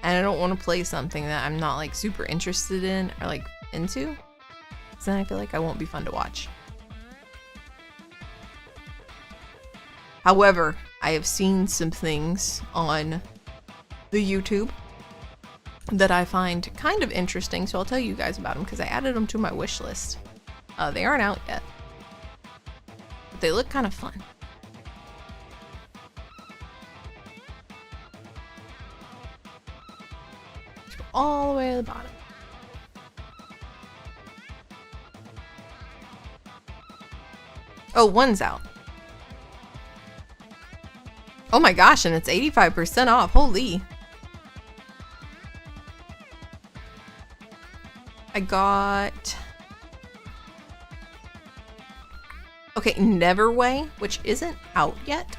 A: And I don't want to play something that I'm not like super interested in or like into. Because then I feel like I won't be fun to watch. However, I have seen some things on the YouTube that I find kind of interesting, so I'll tell you guys about them because I added them to my wish list. They aren't out yet, but they look kind of fun. Let's go all the way to the bottom. Oh, one's out. Oh my gosh, and it's 85% off. Holy. I got... Okay, Neverway, which isn't out yet.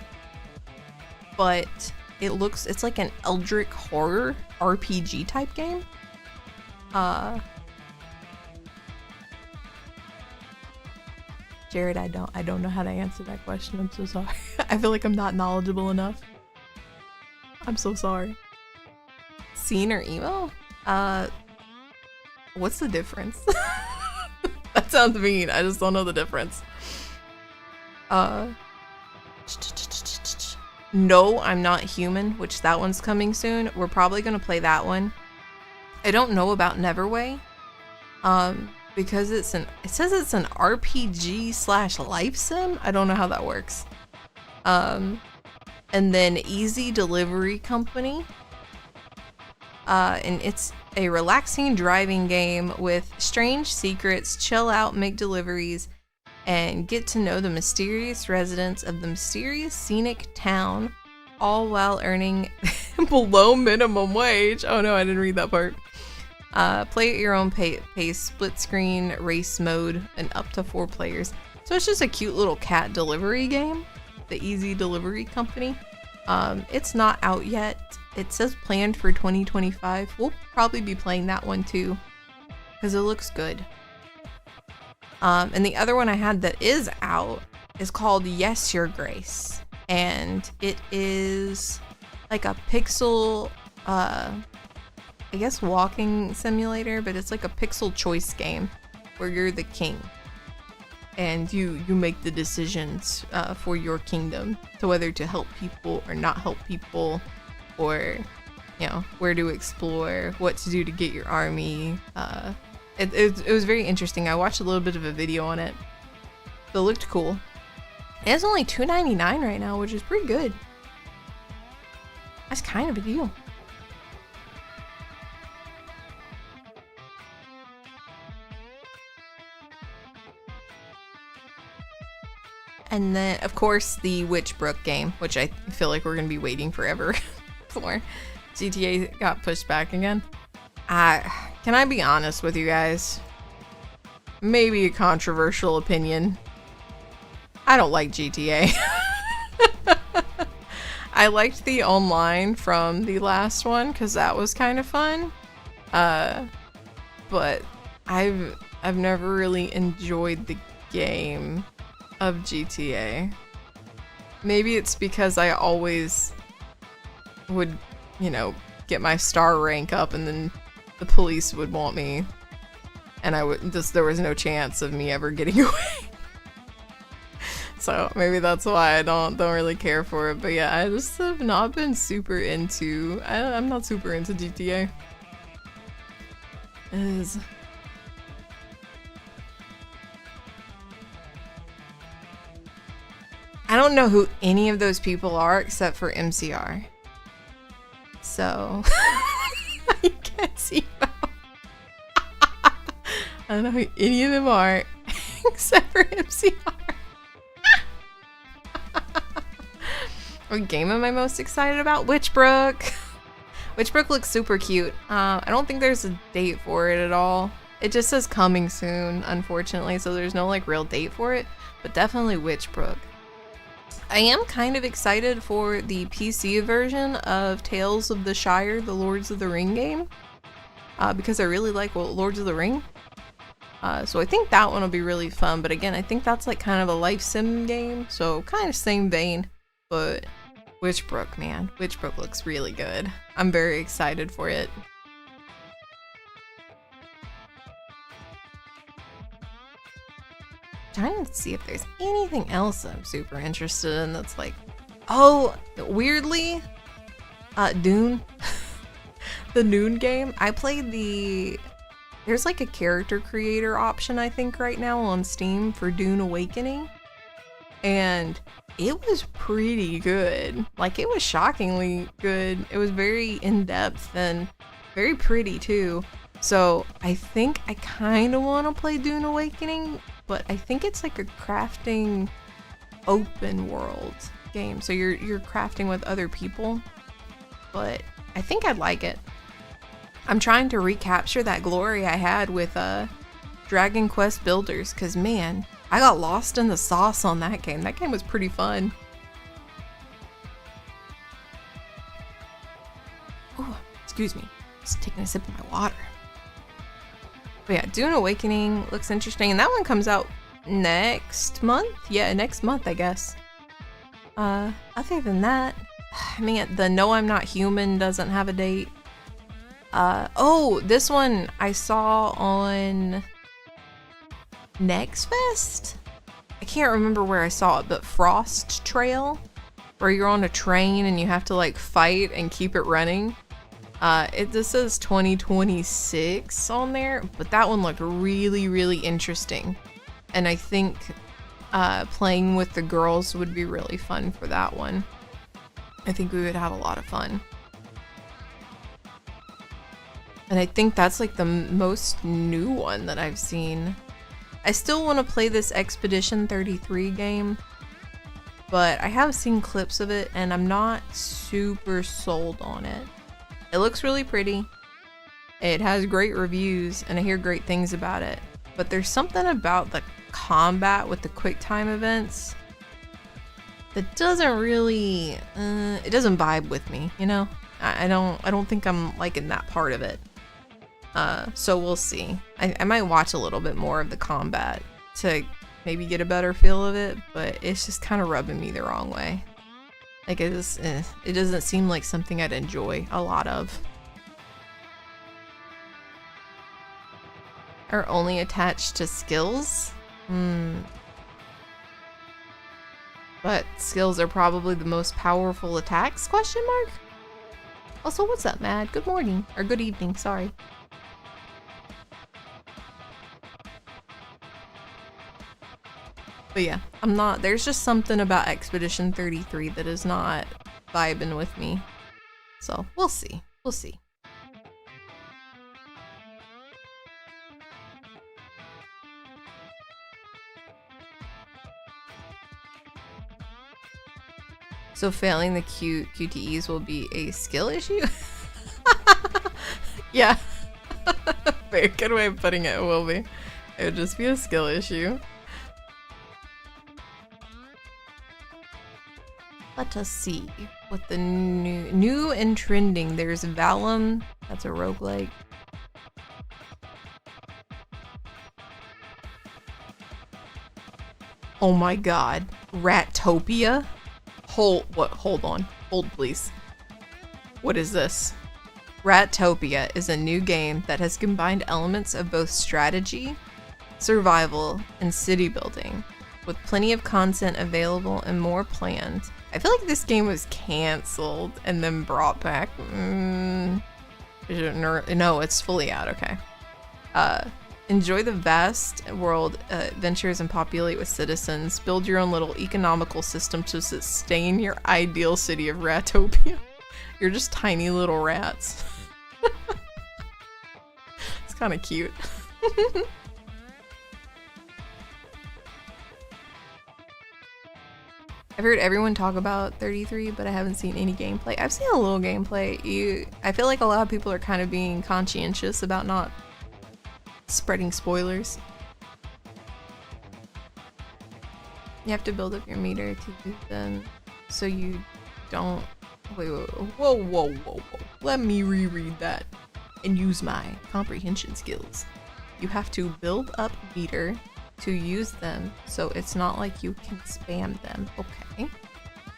A: But it's like an Eldritch horror RPG type game. Jared, I don't know how to answer that question. I'm so sorry. I feel like I'm not knowledgeable enough. I'm so sorry. Scene or emo? What's the difference? That sounds mean. I just don't know the difference. No, I'm Not Human, which that one's coming soon. We're probably gonna play that one. I don't know about Neverway. Because it says it's an RPG / life sim. I don't know how that works. And then Easy Delivery Company. And it's a relaxing driving game with strange secrets, chill out, make deliveries, and get to know the mysterious residents of the mysterious scenic town, all while earning below minimum wage. Oh no, I didn't read that part. Play at your own pace, split screen, race mode, and up to 4 players. So it's just a cute little cat delivery game, the Easy Delivery Company. It's not out yet. It says planned for 2025. We'll probably be playing that one too, because it looks good. And the other one I had that is out is called Yes, Your Grace. And it is like a pixel, I guess walking simulator, but it's like a pixel choice game where you're the king. And you make the decisions for your kingdom to whether to help people or not help people, or, you know, where to explore, what to do to get your army. It was very interesting. I watched a little bit of a video on it. It looked cool. And it's only $2.99 right now, which is pretty good. That's kind of a deal. And then, of course, the Witchbrook game, which I feel like we're going to be waiting forever for. GTA got pushed back again. Can I be honest with you guys? Maybe a controversial opinion. I don't like GTA. I liked the online from the last one because that was kind of fun. But I've never really enjoyed the game of GTA. Maybe it's because I always would, you know, get my star rank up and then the police would want me, and there was no chance of me ever getting away. So maybe that's why I don't really care for it. But yeah, I just have not been super into, I'm not super into GTA. I don't know who any of those people are except for MCR. So I can't see them. I don't know who any of them are except for MCR. What game am I most excited about? Witchbrook. Witchbrook looks super cute. I don't think there's a date for it at all. It just says coming soon, unfortunately, so there's no like real date for it, but definitely Witchbrook. I am kind of excited for the PC version of Tales of the Shire, the Lords of the Ring game, because I really like Lords of the Ring. So I think that one will be really fun, but again, I think that's like kind of a life sim game, so kind of same vein, but Witchbrook, man. Witchbrook looks really good. I'm very excited for it. Trying to see if there's anything else I'm super interested in that's like, oh, weirdly, Dune. The Dune game. I played there's like a character creator option I think right now on Steam for Dune Awakening, and it was pretty good. Like, it was shockingly good. It was very in-depth and very pretty too. So I think I kind of want to play Dune Awakening, but I think it's like a crafting open world game. So you're crafting with other people, but I think I'd like it. I'm trying to recapture that glory I had with Dragon Quest Builders, because man, I got lost in the sauce on that game. That game was pretty fun. Oh, excuse me. Just taking a sip of my water. But yeah, Dune Awakening looks interesting, and that one comes out next month? Yeah, next month, I guess. Other than that, I mean, the No I'm Not Human doesn't have a date. Oh, this one I saw on Next Fest? I can't remember where I saw it, but Frost Trail, where you're on a train and you have to like fight and keep it running. This says 2026 on there, but that one looked really, really interesting. And I think playing with the girls would be really fun for that one. I think we would have a lot of fun. And I think that's like the most new one that I've seen. I still want to play this Expedition 33 game, but I have seen clips of it and I'm not super sold on it. It looks really pretty. It has great reviews and I hear great things about it. But there's something about the combat with the quick time events that doesn't really, it doesn't vibe with me, you know? I don't think I'm liking that part of it. So we'll see. I might watch a little bit more of the combat to maybe get a better feel of it, but it's just kind of rubbing me the wrong way. Like it doesn't seem like something I'd enjoy a lot of. Are only attached to skills? But skills are probably the most powerful attacks, question mark? Also, what's up, Mad? Good morning. Or good evening, sorry. But yeah, there's just something about Expedition 33 that is not vibing with me. So, we'll see. We'll see. So failing the QTEs will be a skill issue? Yeah. Very good way of putting it, will be. It would just be a skill issue. Let us see what the new and trending. There's Valum. That's a roguelike. Oh my god. Rattopia? Hold on. Hold please. What is this? Rattopia is a new game that has combined elements of both strategy, survival, and city building, with plenty of content available and more planned. I feel like this game was cancelled and then brought back. No, it's fully out, okay. Enjoy the vast world adventures and populate with citizens. Build your own little economical system to sustain your ideal city of Rattopia. You're just tiny little rats. It's kind of cute. I've heard everyone talk about 33, but I haven't seen any gameplay. I've seen a little gameplay. I feel like a lot of people are kind of being conscientious about not spreading spoilers. You have to build up your meter to use them so you don't... Wait, whoa. Let me reread that and use my comprehension skills. You have to build up meter to use them, so it's not like you can spam them. Okay.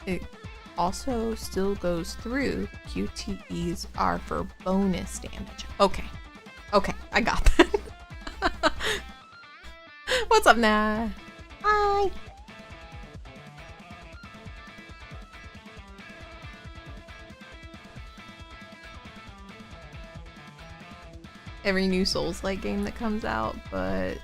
A: It also still goes through. QTEs are for bonus damage. Okay, I got that. What's up, Nah? Hi. Every new Souls-like game that comes out, but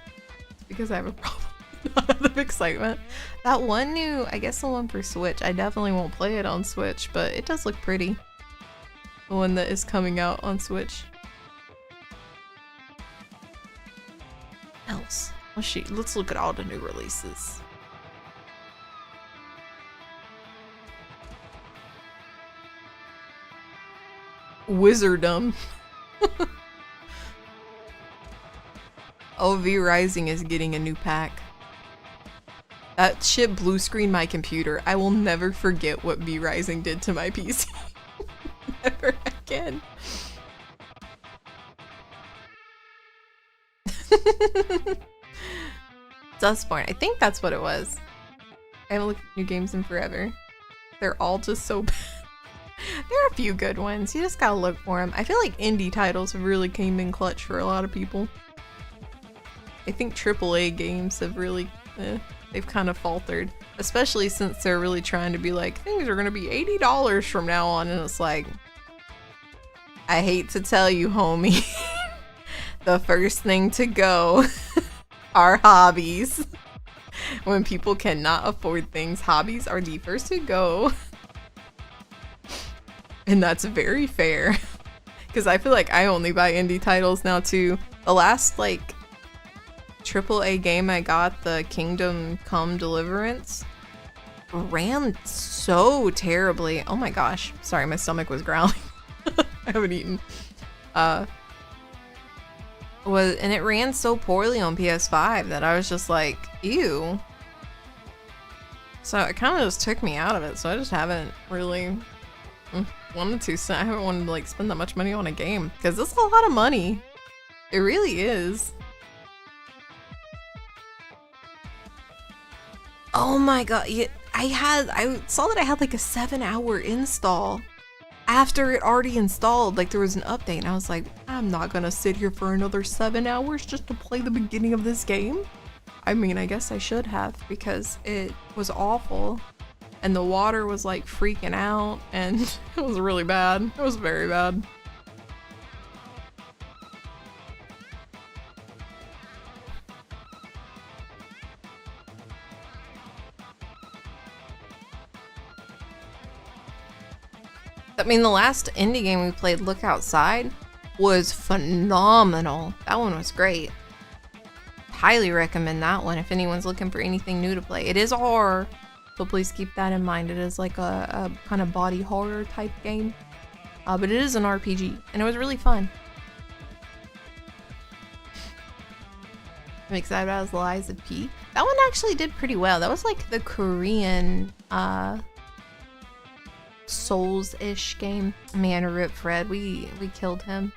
A: because I have a problem with not enough excitement. That one new, I guess the one for Switch, I definitely won't play it on Switch, but it does look pretty. The one that is coming out on Switch. Else. Let's look at all the new releases. Wizardom. Oh, V Rising is getting a new pack. That shit blue screened my computer. I will never forget what V Rising did to my PC. Never again. Dustborn. I think that's what it was. I haven't looked at new games in forever. They're all just so bad. There are a few good ones. You just gotta look for them. I feel like indie titles have really came in clutch for a lot of people. I think AAA games have really, they've kind of faltered. Especially since they're really trying to be like, things are gonna be $80 from now on. And it's like, I hate to tell you, homie. The first thing to go are hobbies. When people cannot afford things, hobbies are the first to go. And that's very fair. Because I feel like I only buy indie titles now too. The last like AAA game I got, the Kingdom Come Deliverance, ran so terribly. Oh my gosh. Sorry, my stomach was growling. I haven't eaten. And it ran so poorly on PS5 that I was just like, ew. So it kind of just took me out of it. So I just haven't really wanted to. So I haven't wanted to like spend that much money on a game because this is a lot of money. It really is. Oh my god! Yeah, I saw that I had like a 7-hour install after it already installed. Like there was an update, and I was like, I'm not gonna sit here for another 7 hours just to play the beginning of this game. I mean, I guess I should have because it was awful. And the water was like freaking out and it was really bad. It was very bad. I mean, the last indie game we played, Look Outside, was phenomenal. That one was great. Highly recommend that one if anyone's looking for anything new to play. It is a horror. So please keep that in mind. It is like a kind of body horror type game. But it is an RPG. And it was really fun. I'm excited about Liza P. That one actually did pretty well. That was like the Korean Souls-ish game. Man, rip Fred. We killed him.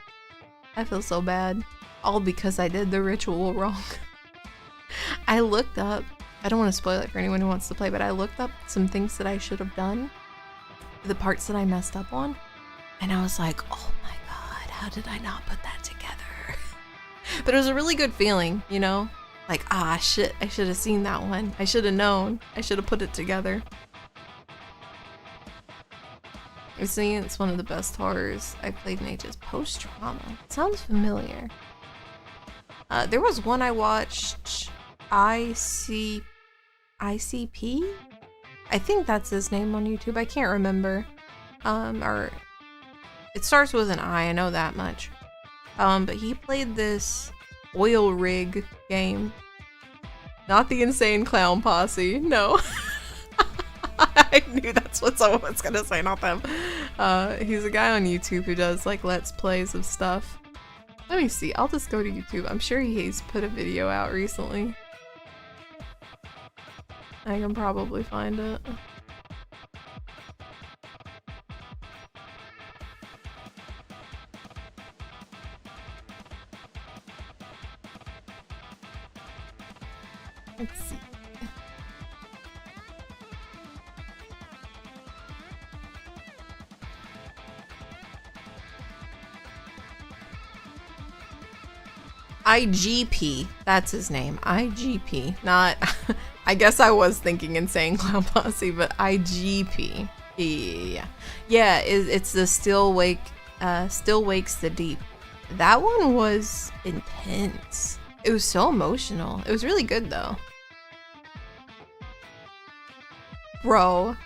A: I feel so bad. All because I did the ritual wrong. I looked up, I don't want to spoil it for anyone who wants to play, but I looked up some things that I should have done, the parts that I messed up on, and I was like, oh my god, how did I not put that together? But it was a really good feeling, you know? Like, ah, shit, I should have seen that one. I should have known. I should have put it together. I've seen it's one of the best horrors I've played in ages. Post-trauma. Sounds familiar. There was one I watched, ICP? I think that's his name on YouTube. I can't remember. Or it starts with an I know that much. But he played this oil rig game. Not the Insane Clown Posse, no. I knew that's what someone was gonna say, not them. He's a guy on YouTube who does like Let's Plays of stuff. Let me see, I'll just go to YouTube. I'm sure he's put a video out recently. I can probably find it. Let's see. IGP, that's his name. IGP, not. I guess I was thinking Insane Clown Posse, but IGP. Yeah. It's the Still Wakes the Deep. That one was intense. It was so emotional. It was really good though. Bro,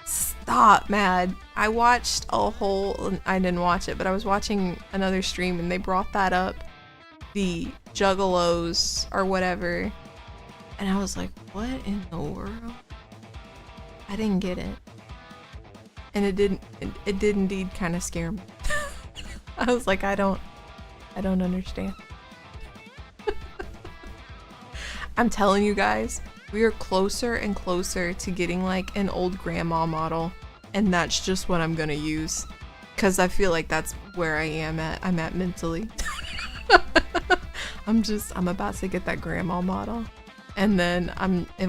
A: stop, Mad. I watched a whole. I didn't watch it, but I was watching another stream and they brought that up. The Juggalos or whatever, and I was like, what in the world? I didn't get it, and it did indeed kind of scare me. I was like, I don't understand. I'm telling you guys, we are closer and closer to getting like an old grandma model, and that's just what I'm gonna use, because I feel like that's where I'm at mentally. I'm about to get that grandma model, and then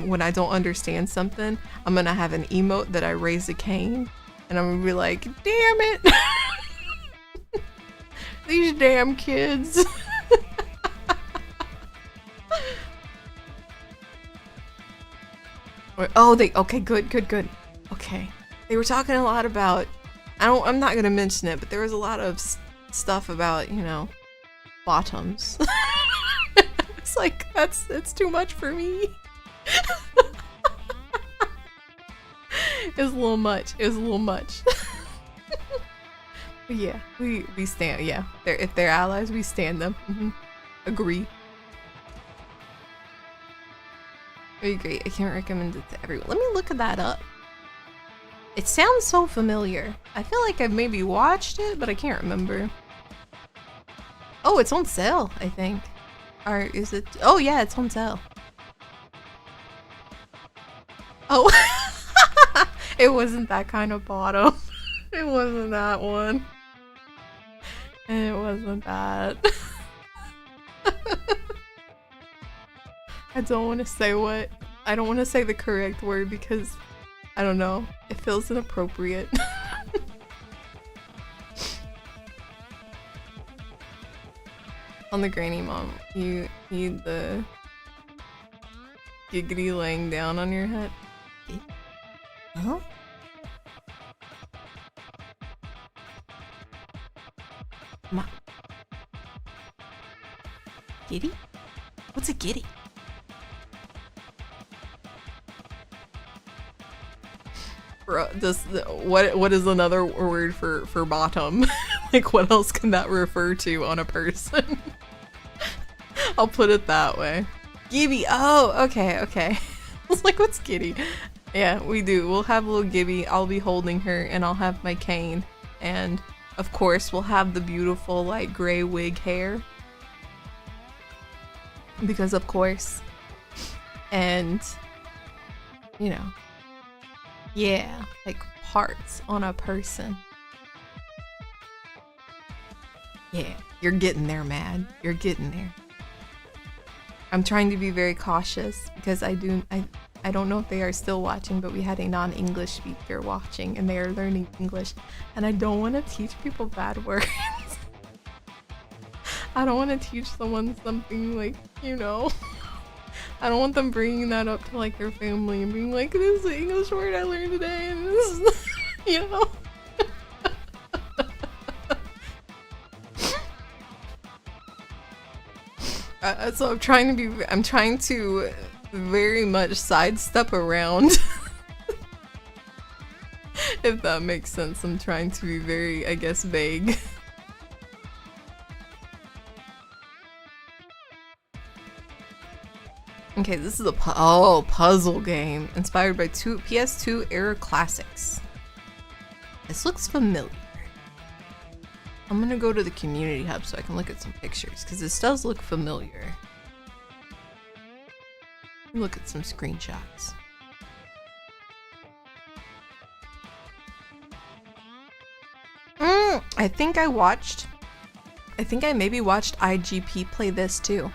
A: when I don't understand something, I'm gonna have an emote that I raise a cane, and I'm gonna be like, damn it. These damn kids. Oh, okay, good. Okay. They were talking a lot about, I'm not gonna mention it, but there was a lot of stuff about, you know, bottoms. It's like, it's too much for me. It was a little much. But yeah, we stand, yeah. If they're allies, we stand them. Agree. Very great. I can't recommend it to everyone. Let me look that up. It sounds so familiar. I feel like I've maybe watched it, but I can't remember. Oh, it's on sale, I think. Or is it? Oh yeah, it's on sale. Oh. It wasn't that kind of bottom. It wasn't that one. It wasn't that. I don't want to say I don't want to say the correct word because I don't know. It feels inappropriate. On the granny mom, you need the giggity laying down on your head. Huh? Ma. Giddy? What's a giddy? What is another word for bottom? Like, what else can that refer to on a person? I'll put it that way. Gibby. Oh, okay. I was like, what's giddy? Yeah, we do. We'll have little Gibby. I'll be holding her, and I'll have my cane, and of course, we'll have the beautiful like gray wig hair, because of course, and you know. Yeah, like parts on a person. Yeah, you're getting there, Mad. You're getting there. I'm trying to be very cautious because I don't know if they are still watching, but we had a non-English speaker watching and they are learning English, and I don't want to teach people bad words. I don't want to teach someone something like, you know. I don't want them bringing that up to like their family and being like, this is the English word I learned today, and this is, you know. So I'm trying to very much sidestep around. If that makes sense. I'm trying to be very, I guess, vague. Okay, this is a puzzle game inspired by PS2 era classics. This looks familiar. I'm gonna go to the community hub so I can look at some pictures because this does look familiar. Let me look at some screenshots. I think I maybe watched IGP play this too.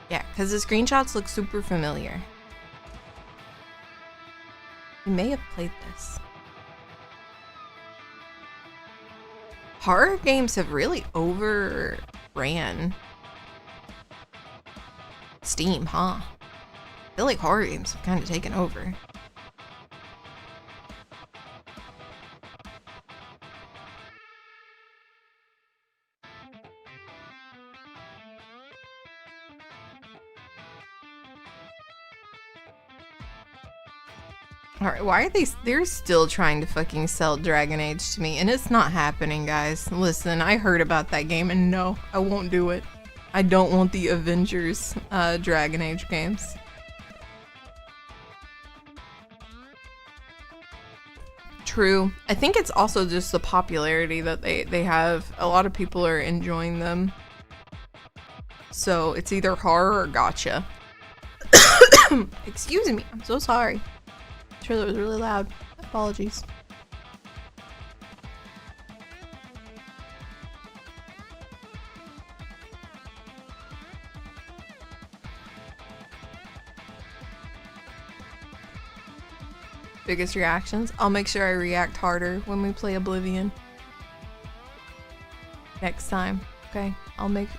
A: Yeah, because the screenshots look super familiar. You may have played this. Horror games have really overran Steam, huh? I feel like horror games have kind of taken over. Alright, why are they're still trying to fucking sell Dragon Age to me, and it's not happening, guys. Listen, I heard about that game, and no, I won't do it. I don't want the Avengers Dragon Age games. True. I think it's also just the popularity that they have. A lot of people are enjoying them. So it's either horror or gotcha. Excuse me. I'm so sorry. I'm sure that was really loud. Apologies. Biggest reactions? I'll make sure I react harder when we play Oblivion. Next time. Okay?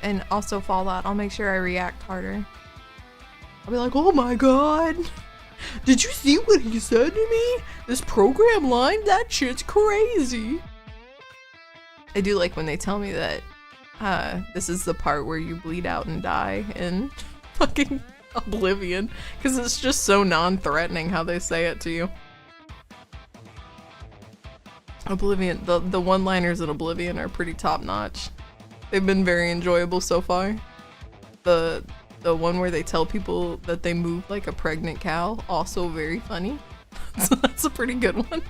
A: And also Fallout, I'll make sure I react harder. I'll be like, oh my god! Did you see what he said to me? This program line? That shit's crazy! I do like when they tell me that this is the part where you bleed out and die in fucking Oblivion. Because it's just so non-threatening how they say it to you. Oblivion, the one-liners in Oblivion are pretty top-notch. They've been very enjoyable so far. The one where they tell people that they move like a pregnant cow, also very funny. So that's a pretty good one.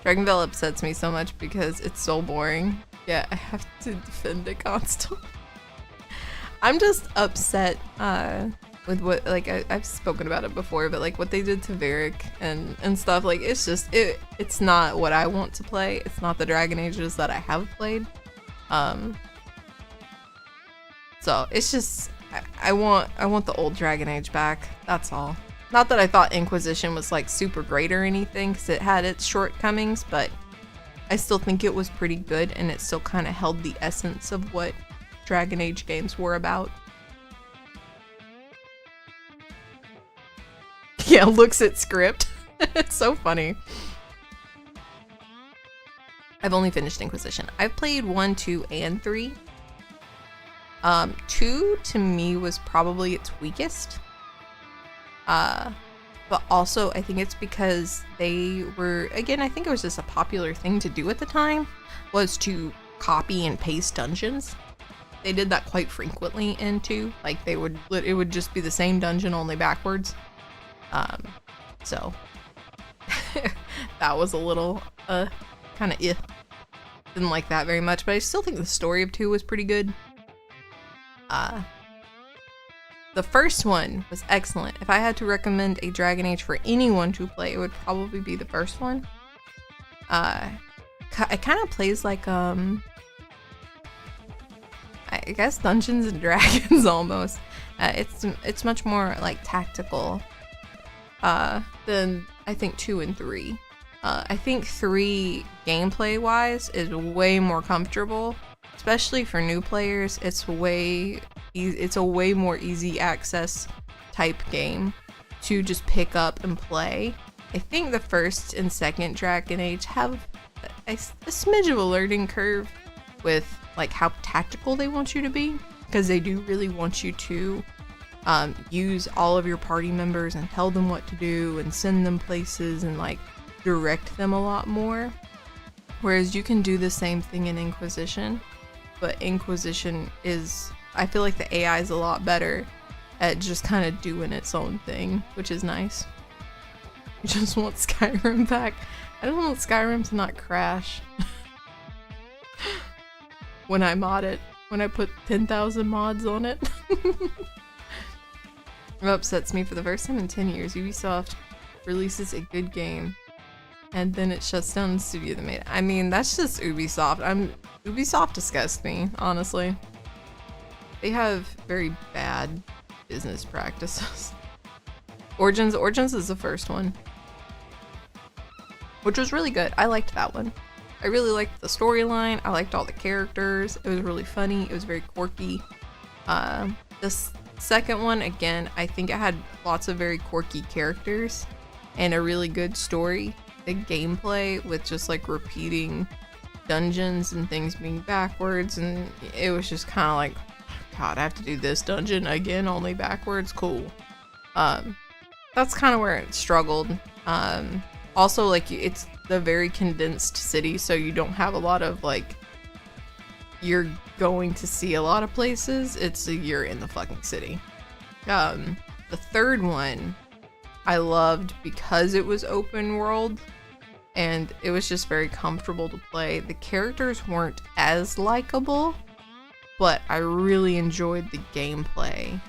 A: Dragonville upsets me so much because it's so boring. Yeah, I have to defend it constantly. I'm just upset with what, like, I've spoken about it before, but like what they did to Varric and stuff, like it's just, it's not what I want to play. It's not the Dragon Ages that I have played. So it's just, I want the old Dragon Age back, that's all. Not that I thought Inquisition was like super great or anything, because it had its shortcomings, but I still think it was pretty good, and it still kind of held the essence of what Dragon Age games were about. Yeah, looks at script. It's so funny. I've only finished Inquisition. I've played 1, 2, and 3. 2 to me was probably its weakest. But also I think it's because they were, again, I think it was just a popular thing to do at the time, was to copy and paste dungeons. They did that quite frequently in 2. Like it would just be the same dungeon only backwards. So that was a little kind of didn't like that very much, but I still think the story of 2 was pretty good. The first one was excellent. If I had to recommend a Dragon Age for anyone to play, it would probably be the first one. It kind of plays like I guess Dungeons and Dragons almost. It's much more like tactical than I think 2 and 3. I think 3 gameplay wise is way more comfortable, especially for new players. It's a way more easy access type game to just pick up and play. I think the first and second Dragon Age have a smidge of a learning curve with like how tactical they want you to be, because they do really want you to use all of your party members and tell them what to do and send them places and like direct them a lot more. Whereas you can do the same thing in Inquisition, but Inquisition is, I feel like the AI is a lot better at just kind of doing its own thing, which is nice. I just want Skyrim back. I don't want Skyrim to not crash when I mod it, when I put 10,000 mods on it. It upsets me. For the first time in 10 years, Ubisoft releases a good game and then it shuts down the studio that made it. I mean, that's just Ubisoft. Ubisoft disgusts me, honestly. They have very bad business practices. Origins is the first one, which was really good. I liked that one. I really liked the storyline. I liked all the characters. It was really funny. It was very quirky. This second one, again, I think it had lots of very quirky characters and a really good story. The gameplay with just like repeating dungeons and things being backwards, and it was just kind of like, God, I have to do this dungeon again, only backwards. Cool. That's kind of where it struggled. Also, like, it's the very condensed city, so you don't have a lot of like, you're going to see a lot of places. You're in the fucking city. The third one, I loved because it was open world and it was just very comfortable to play. The characters weren't as likable, but I really enjoyed the gameplay.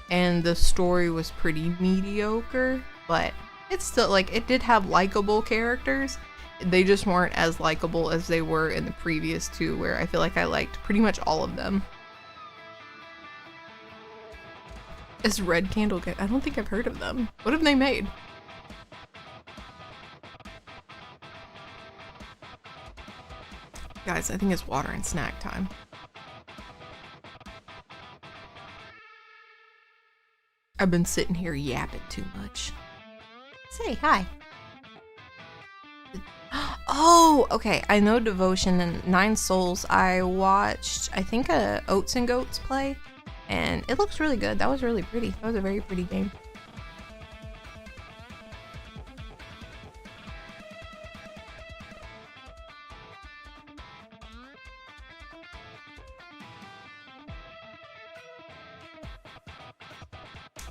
A: And the story was pretty mediocre, but it's still, like, it did have likable characters. They just weren't as likable as they were in the previous two, where I feel like I liked pretty much all of them. Is Red Candle good? I don't think I've heard of them. What have they made? Guys, I think it's water and snack time. I've been sitting here yapping too much. Say hi. Oh, okay. I know Devotion and Nine Souls. I watched, I think, Oats and Goats play, and it looks really good. That was really pretty. That was a very pretty game.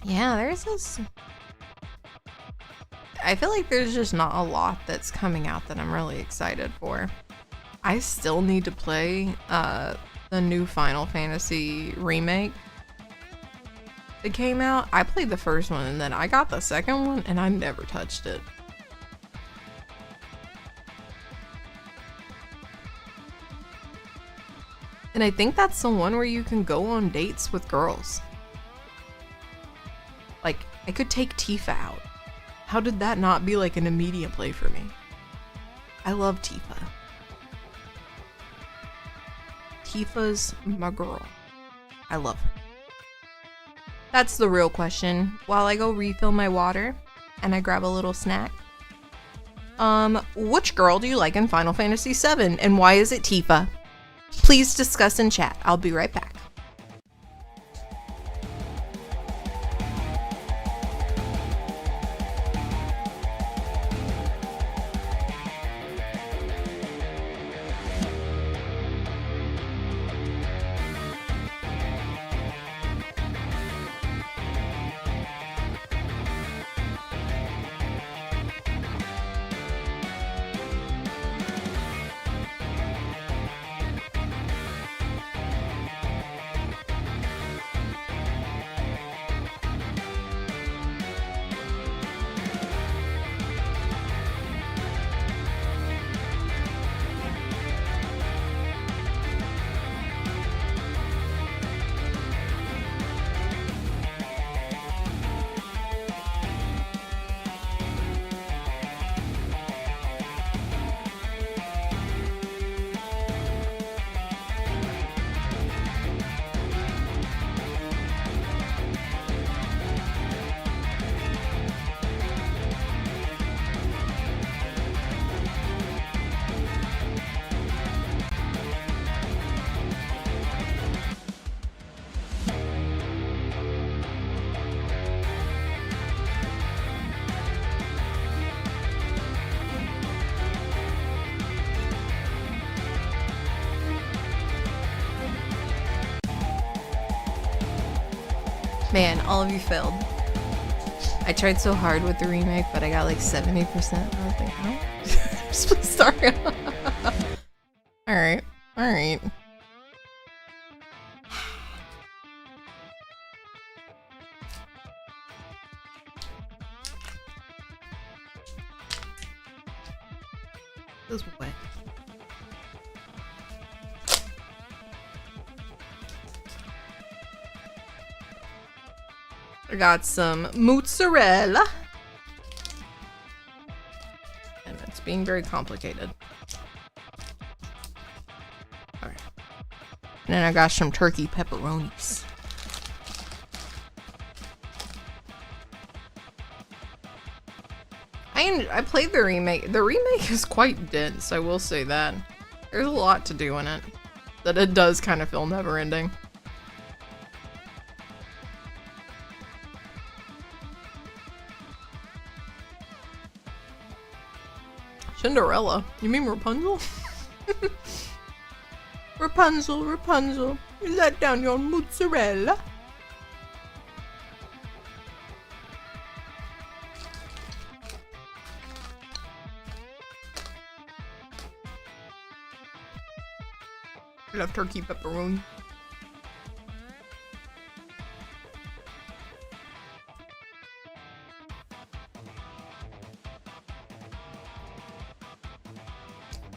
A: Yeah, there's this... I feel like there's just not a lot that's coming out that I'm really excited for. I still need to play the new Final Fantasy remake that came out. I played the first one and then I got the second one and I never touched it. And I think that's the one where you can go on dates with girls. Like, I could take Tifa out. How did that not be like an immediate play for me? I love Tifa. Tifa's my girl. I love her. That's the real question. While I go refill my water and I grab a little snack. Which girl do you like in Final Fantasy VII and why is it Tifa? Please discuss in chat. I'll be right back. Man, all of you failed. I tried so hard with the remake, but I got like 70%. I was like, oh. Sorry. Alright. Alright. This is wet. I got some mozzarella. And it's being very complicated. Alright. And then I got some turkey pepperonis. I played the remake. The remake is quite dense, I will say that. There's a lot to do in it. That it does kind of feel never ending. Cinderella? You mean Rapunzel? Rapunzel, Rapunzel, you let down your mozzarella. I love turkey pepperoni.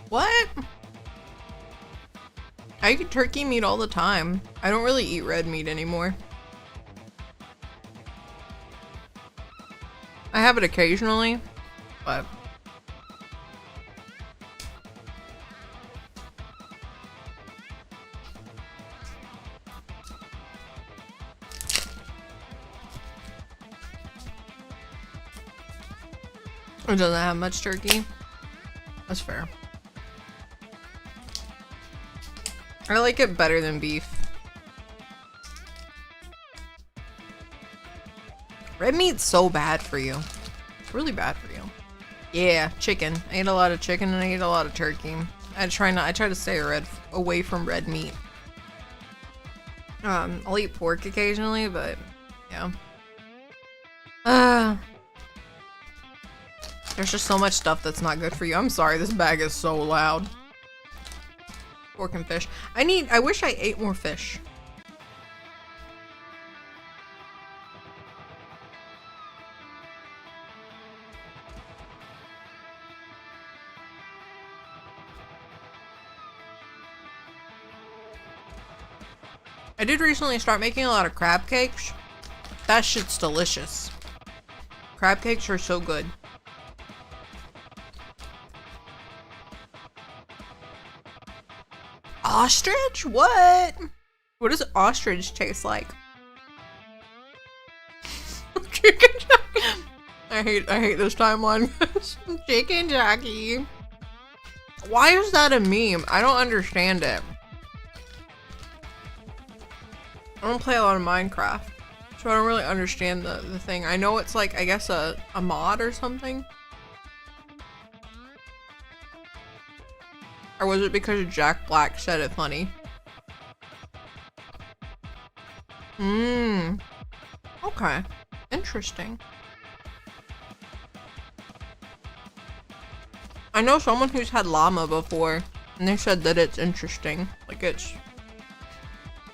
A: What? I eat turkey meat all the time. I don't really eat red meat anymore. I have it occasionally, but it doesn't have much turkey. That's fair. I like it better than beef. Red meat's so bad for you. It's really bad for you. Yeah, chicken. I eat a lot of chicken and I eat a lot of turkey. I try to stay away from red meat. I'll eat pork occasionally, but yeah. There's just so much stuff that's not good for you. I'm sorry, this bag is so loud. Pork and fish. I wish I ate more fish. I did recently start making a lot of crab cakes. That shit's delicious. Crab cakes are so good. Ostrich? What? What does ostrich taste like? Chicken jockey. I hate this timeline. Chicken jockey. Why is that a meme? I don't understand it. I don't play a lot of Minecraft, so I don't really understand the thing. I know it's like, I guess a mod or something. Or was it because Jack Black said it funny? Okay. Interesting. I know someone who's had llama before, and they said that it's interesting. Like it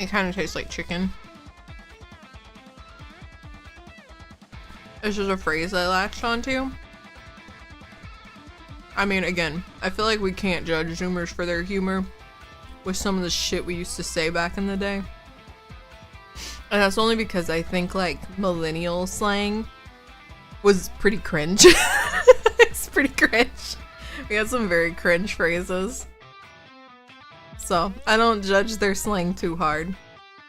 A: kind of tastes like chicken. This is a phrase I latched onto. I mean, again, I feel like we can't judge Zoomers for their humor with some of the shit we used to say back in the day. And that's only because I think, like, millennial slang was pretty cringe. It's pretty cringe. We had some very cringe phrases. So, I don't judge their slang too hard.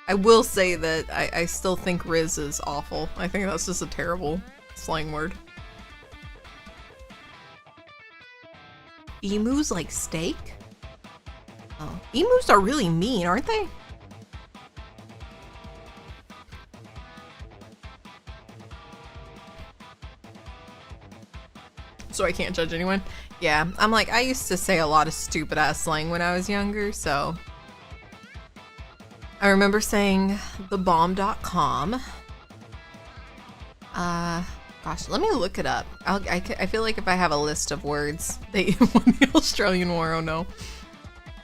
A: I will say that I still think Riz is awful. I think that's just a terrible slang word. Emus like steak? Oh, emus are really mean, aren't they? So I can't judge anyone. Yeah, I'm like, I used to say a lot of stupid ass slang when I was younger, so I remember saying thebomb.com. Gosh, let me look it up. I feel like if I have a list of words, they won the Australian War. Oh no.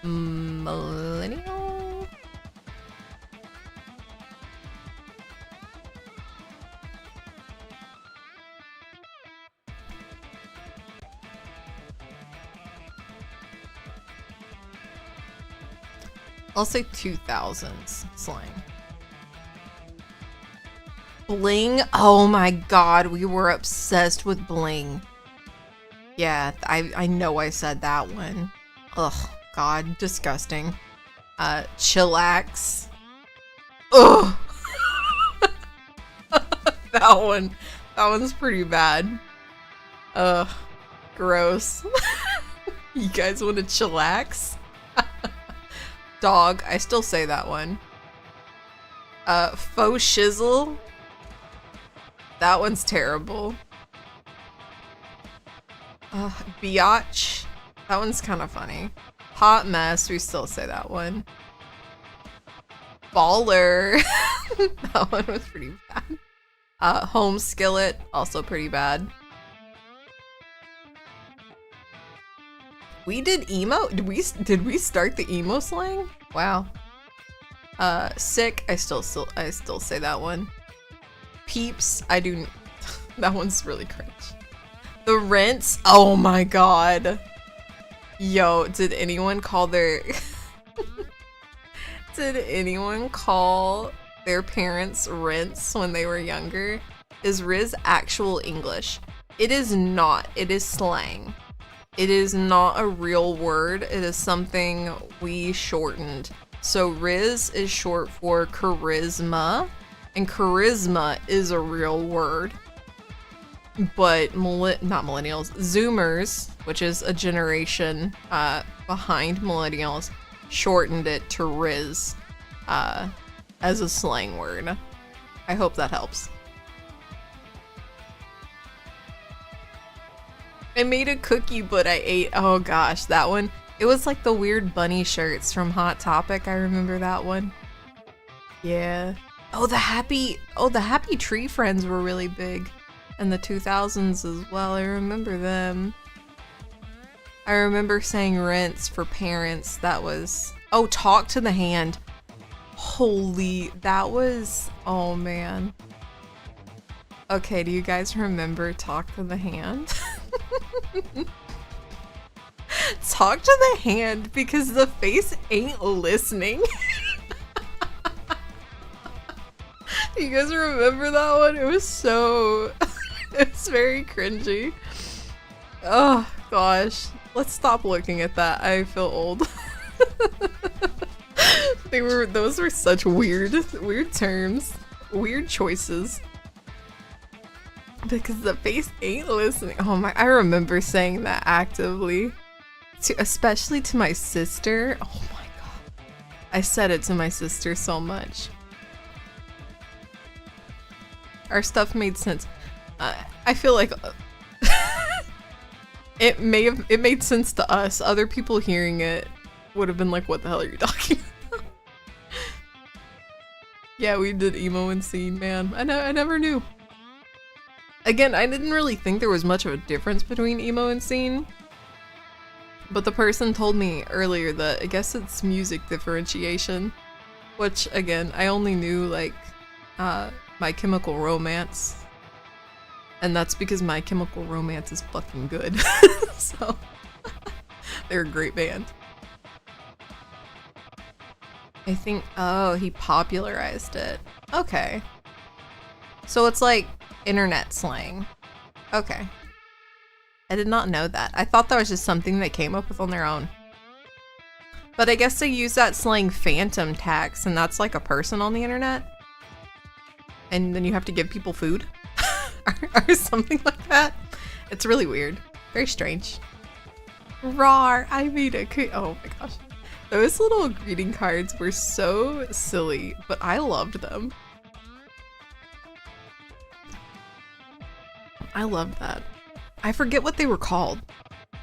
A: Millennial? I'll say 2000s slang. Bling? Oh my god, we were obsessed with bling. Yeah, I know I said that one. Ugh, god, disgusting. Chillax. Ugh. That one's pretty bad. Ugh, gross. You guys want to chillax? Dog, I still say that one. Faux shizzle. That one's terrible. Biatch. That one's kind of funny. Hot mess, we still say that one. Baller. That one was pretty bad. Home skillet, also pretty bad. We did emo? Did we start the emo slang? Wow. Sick, I still say that one. Peeps, I do. That one's really cringe. The rents, oh my god. Yo, did anyone call their did anyone call their parents rents when they were younger? Is Riz actual English? It is not. It is slang. It is not a real word. It is something we shortened. So Riz is short for charisma, and charisma is a real word. But not millennials, Zoomers, which is a generation behind millennials, shortened it to Riz as a slang word. I hope that helps. I made a cookie, but I ate. Oh gosh, that one. It was like the weird bunny shirts from Hot Topic. I remember that one. Yeah. Oh, the happy tree friends were really big. In the 2000s as well. I remember them. I remember saying rents for parents. That was... Oh, talk to the hand. Holy... That was... Oh, man. Okay, do you guys remember talk to the hand? Talk to the hand because the face ain't listening. You guys remember that one? It was so... It's very cringy. Oh gosh. Let's stop looking at that. I feel old. Those were such weird terms. Weird choices. Because the face ain't listening. Oh my, I remember saying that actively. Especially to my sister. Oh my god. I said it to my sister so much. Our stuff made sense. I feel like it made sense to us. Other people hearing it would have been like, what the hell are you talking about? Yeah, we did emo and scene, man. I never knew. Again, I didn't really think there was much of a difference between emo and scene. But the person told me earlier that I guess it's music differentiation. Which, again, I only knew like My Chemical Romance. And that's because My Chemical Romance is fucking good. So, they're a great band. I think, oh, he popularized it. Okay. So it's like internet slang. Okay. I did not know that. I thought that was just something they came up with on their own. But I guess they use that slang phantom tax, and that's like a person on the internet. And then you have to give people food. or something like that. It's really weird. Very strange. Rawr, I made a oh my gosh. Those little greeting cards were so silly, but I loved them. I loved that. I forget what they were called.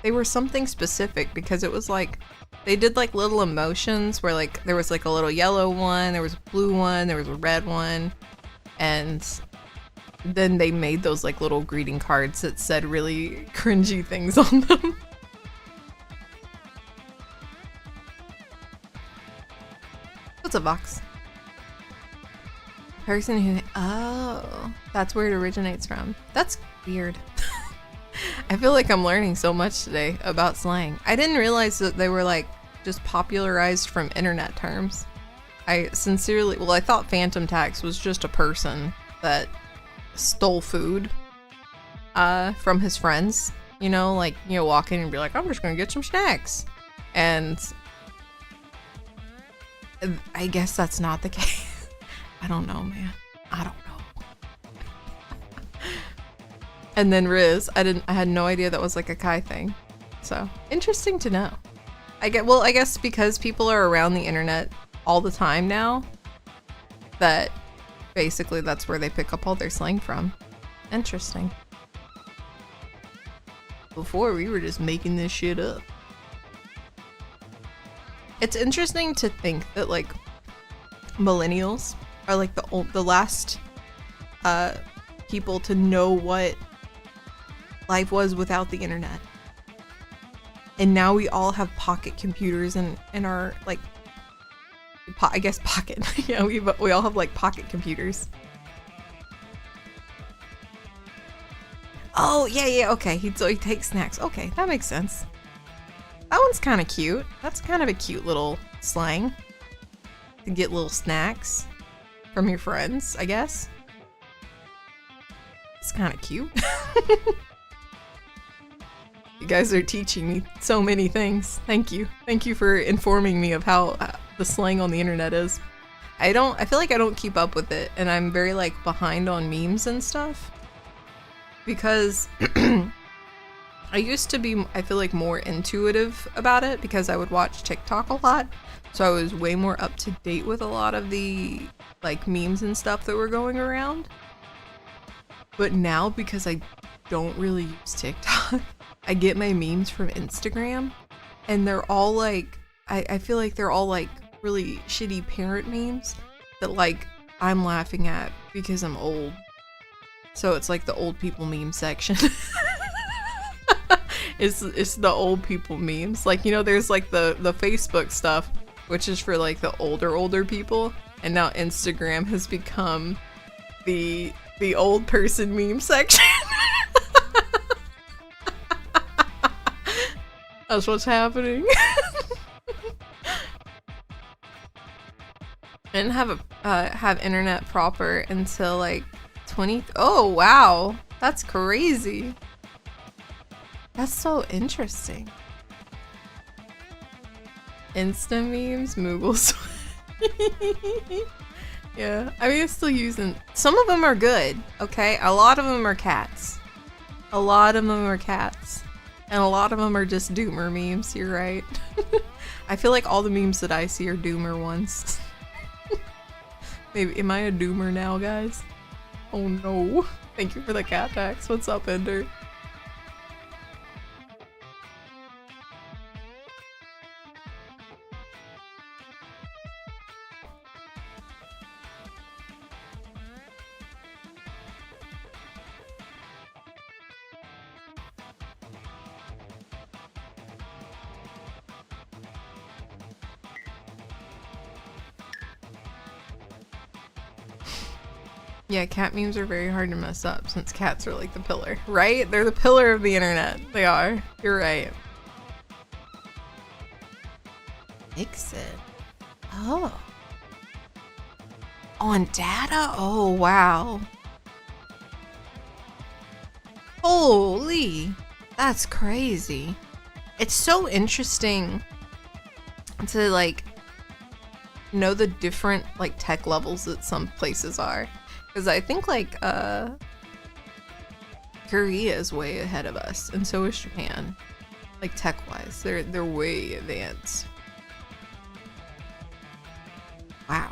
A: They were something specific because it was like, they did like little emotions where like, there was like a little yellow one, there was a blue one, there was a red one, and then they made those like little greeting cards that said really cringy things on them. What's a box? Person who... Oh, that's where it originates from. That's weird. I feel like I'm learning so much today about slang. I didn't realize that they were like just popularized from internet terms. I thought phantom tax was just a person that stole food from his friends, you know, like, you know, walk in and be like, I'm just gonna get some snacks, and I guess that's not the case. I don't know, man. I don't know. And then Riz, I had no idea that was like a Kai thing, so interesting to know. I guess because people are around the internet all the time now, that basically that's where they pick up all their slang from. Interesting. Before we were just making this shit up. It's interesting to think that like millennials are like the last people to know what life was without the internet. And now we all have pocket computers in our, like, I guess pocket. Yeah, we all have, like, pocket computers. Oh, yeah, okay. So he takes snacks. Okay, that makes sense. That one's kind of cute. That's kind of a cute little slang. To get little snacks from your friends, I guess. It's kind of cute. You guys are teaching me so many things. Thank you. Thank you for informing me of how the slang on the internet is. I feel like I don't keep up with it, and I'm very, like, behind on memes and stuff. Because I used to be, I feel like, more intuitive about it because I would watch TikTok a lot. So I was way more up to date with a lot of the, like, memes and stuff that were going around. But now, because I don't really use TikTok, I get my memes from Instagram, and they're all like, I feel like they're all like really shitty parent memes that, like, I'm laughing at because I'm old. So it's like the old people meme section. It's the old people memes. Like, you know, there's like the Facebook stuff, which is for like the older people, and now Instagram has become the old person meme section. That's what's happening. I didn't have internet proper until like 20. Oh wow, that's crazy. That's so interesting. Insta memes, Moogles. Yeah, I mean, I'm still using. Some of them are good. Okay, a lot of them are cats. A lot of them are cats. And a lot of them are just doomer memes, you're right. I feel like all the memes that I see are doomer ones. Maybe, am I a doomer now, guys? Oh no. Thank you for the cat tax. What's up, Ender? Yeah, cat memes are very hard to mess up since cats are like the pillar, right? They're the pillar of the internet. They are. You're right. Fix it. Oh. On data? Oh, wow. Holy. That's crazy. It's so interesting to, like, know the different, like, tech levels that some places are. Because I think, like, Korea is way ahead of us, and so is Japan. Like, tech-wise, they're way advanced. Wow.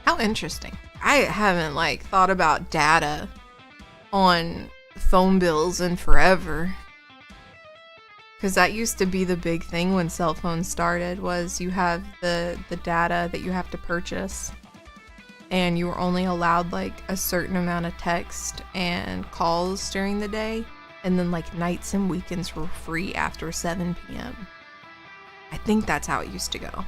A: How interesting. I haven't, like, thought about data on phone bills in forever. Because that used to be the big thing when cell phones started, was you have the data that you have to purchase. And you were only allowed like a certain amount of text and calls during the day. And then like nights and weekends were free after 7 p.m. I think that's how it used to go.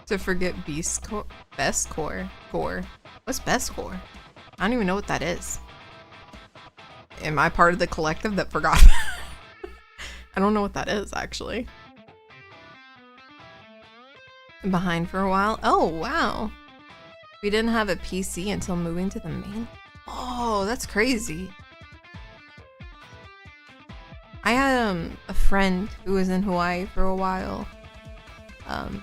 A: To forget best core. What's best core? I don't even know what that is. Am I part of the collective that forgot? I don't know what that is, actually. Behind for a while. Oh, wow. We didn't have a PC until moving to the main. Oh, that's crazy. I had a friend who was in Hawaii for a while. And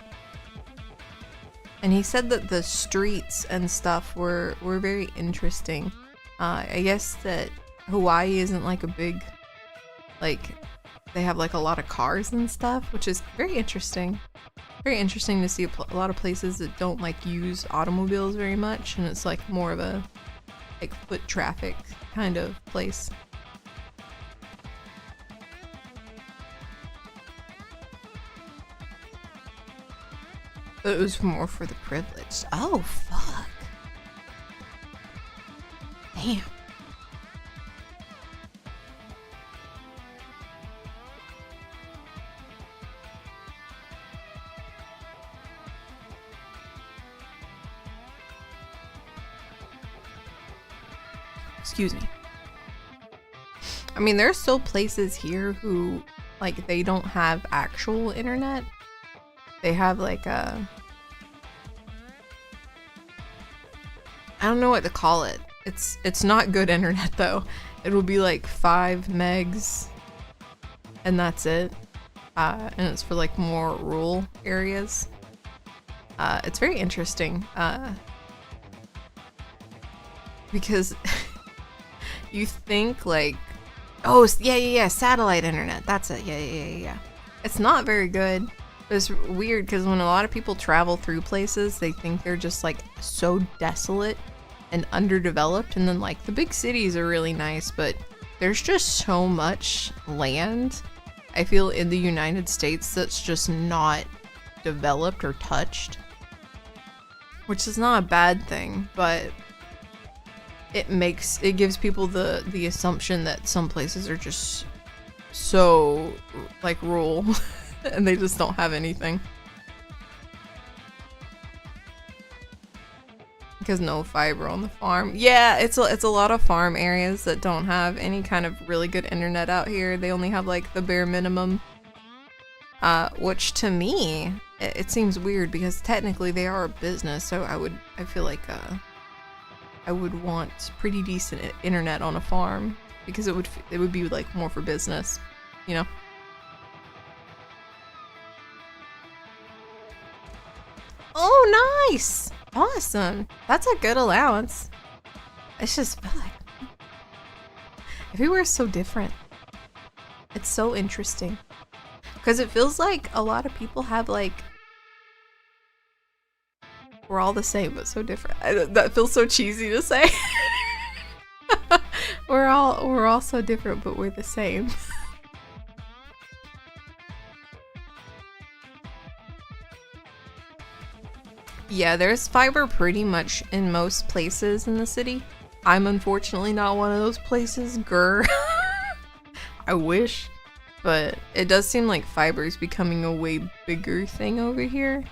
A: he said that the streets and stuff were very interesting. I guess that Hawaii isn't like a big, like, they have like a lot of cars and stuff, which is very interesting. Very interesting to see a lot of places that don't like use automobiles very much, and it's like more of a like foot traffic kind of place. It was more for the privileged. Oh, fuck. Damn. Excuse me. I mean, there's still places here who, like, they don't have actual internet. They have, like, I don't know what to call it. It's not good internet, though. It will be, like, 5 megs, and that's it. And it's for, like, more rural areas. It's very interesting, because you think, like, oh, yeah, satellite internet, that's it, yeah. It's not very good. It's weird, because when a lot of people travel through places, they think they're just, like, so desolate and underdeveloped, and then, like, the big cities are really nice, but there's just so much land, I feel, in the United States that's just not developed or touched. Which is not a bad thing, but it gives people the assumption that some places are just so, like, rural and they just don't have anything. Because no fiber on the farm. Yeah, it's a lot of farm areas that don't have any kind of really good internet out here. They only have, like, the bare minimum. Which to me, it seems weird because technically they are a business, so I feel like I would want pretty decent internet on a farm because it would be, like, more for business, you know? Oh, nice! Awesome. That's a good allowance. It's just feel like everywhere is so different. It's so interesting. Because it feels like a lot of people have, like, we're all the same but so different. That feels so cheesy to say. we're all so different but we're the same. Yeah, there's fiber pretty much in most places in the city. I'm unfortunately not one of those places. Grr. I wish. But it does seem like fiber is becoming a way bigger thing over here.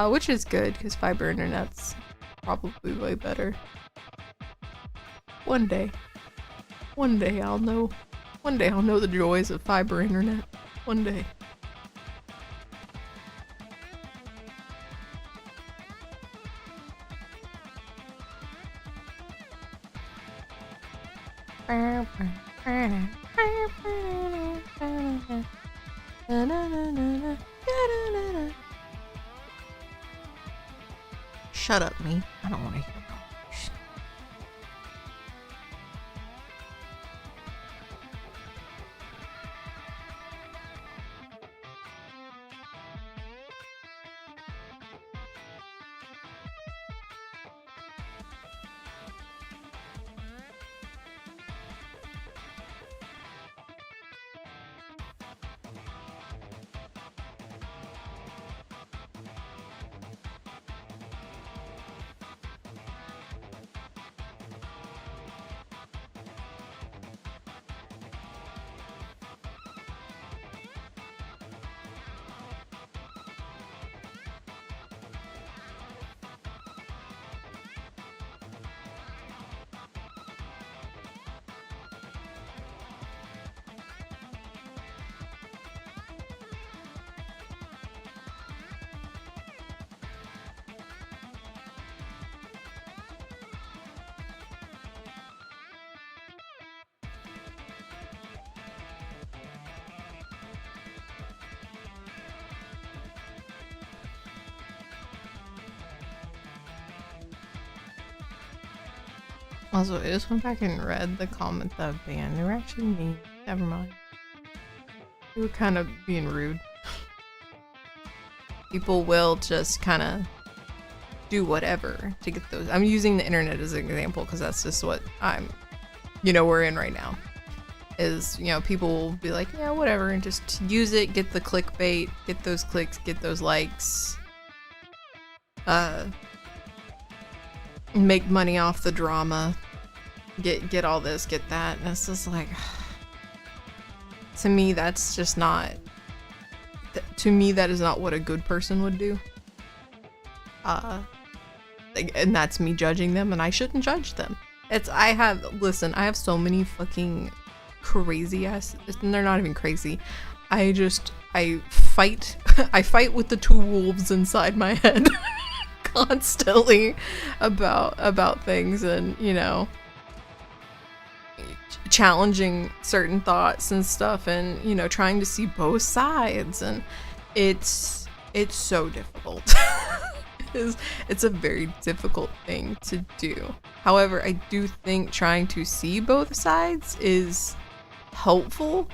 A: Which is good, because fiber internet's probably way better. One day I'll know. One day I'll know the joys of fiber internet. One day. Shut up, me. I don't want to hear about this. Also, I just went back and read the comment that banned. They were actually mean. Never mind. They were kind of being rude. People will just kind of do whatever to get those. I'm using the internet as an example because that's just what we're in right now. Is, people will be like, yeah, whatever, and just use it, get the clickbait, get those clicks, get those likes. Make money off the drama. get all this, get that, and it's just like, to me, that's just not, to me, that is not what a good person would do. And that's me judging them, and I shouldn't judge them. I have so many fucking crazy ass, and they're not even crazy. I fight, I fight with the two wolves inside my head constantly about things, and, you know, challenging certain thoughts and stuff, and, you know, trying to see both sides, and it's so difficult. It's a very difficult thing to do. However, I do think trying to see both sides is helpful,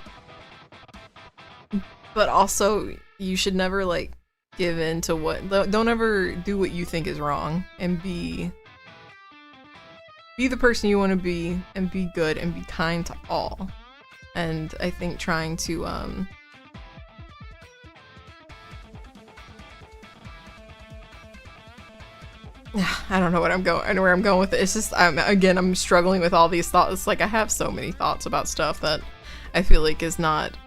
A: but also you should never like give in to don't ever do what you think is wrong, and be the person you want to be, and be good and be kind to all. And I think trying to I don't know where I'm going with it. It's just, I'm struggling with all these thoughts. It's like I have so many thoughts about stuff that I feel like is not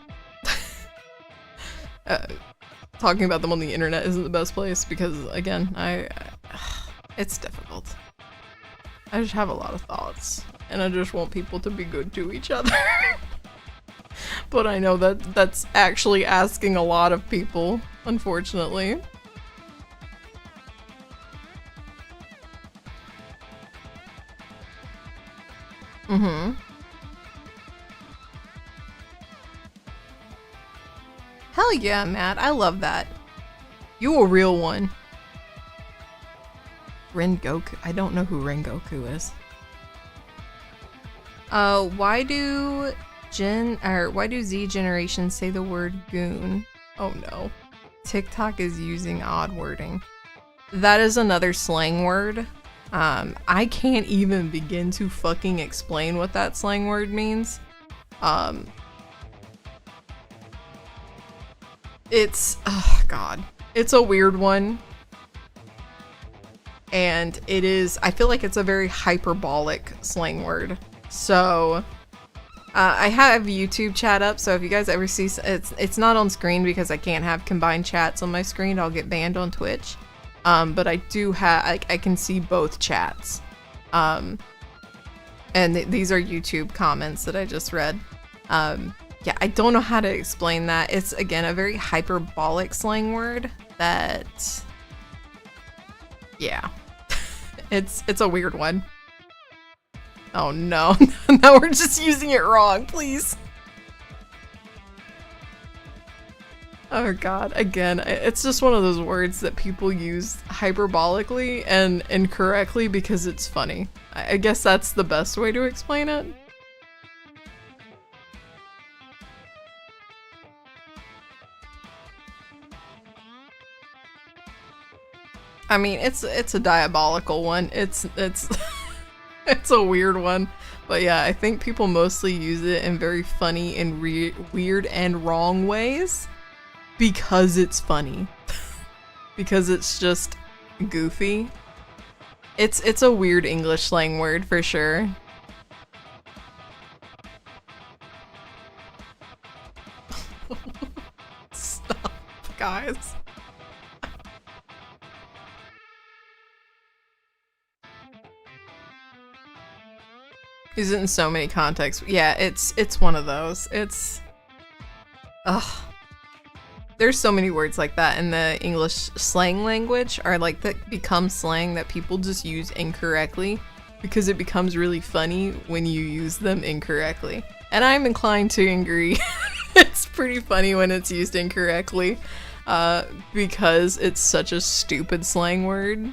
A: talking about them on the internet isn't the best place, because again, it's difficult. I just have a lot of thoughts, and I just want people to be good to each other. But I know that's actually asking a lot of people, unfortunately. Mm-hmm. Hell yeah, Matt. I love that. You a real one. Rengoku. I don't know who Rengoku is. Why do Z generation say the word goon? Oh no. TikTok is using odd wording. That is another slang word. I can't even begin to fucking explain what that slang word means. Oh god. It's a weird one. And I feel like it's a very hyperbolic slang word. So, I have YouTube chat up, so if you guys ever see, it's not on screen because I can't have combined chats on my screen, I'll get banned on Twitch. But I do have, I can see both chats. And these are YouTube comments that I just read. Yeah, I don't know how to explain that. It's, again, a very hyperbolic slang word that, yeah, it's a weird one. Oh no, now we're just using it wrong, please. Oh god, again, it's just one of those words that people use hyperbolically and incorrectly because it's funny. I guess that's the best way to explain it. I mean, it's a diabolical one. It's it's a weird one. But yeah, I think people mostly use it in very funny and weird and wrong ways. Because it's funny. Because it's just goofy. It's a weird English slang word for sure. Stop, guys. Use it in so many contexts. Yeah, it's one of those. Ugh. There's so many words like that in the English slang language, or like that become slang that people just use incorrectly because it becomes really funny when you use them incorrectly. And I'm inclined to agree. It's pretty funny when it's used incorrectly, because it's such a stupid slang word.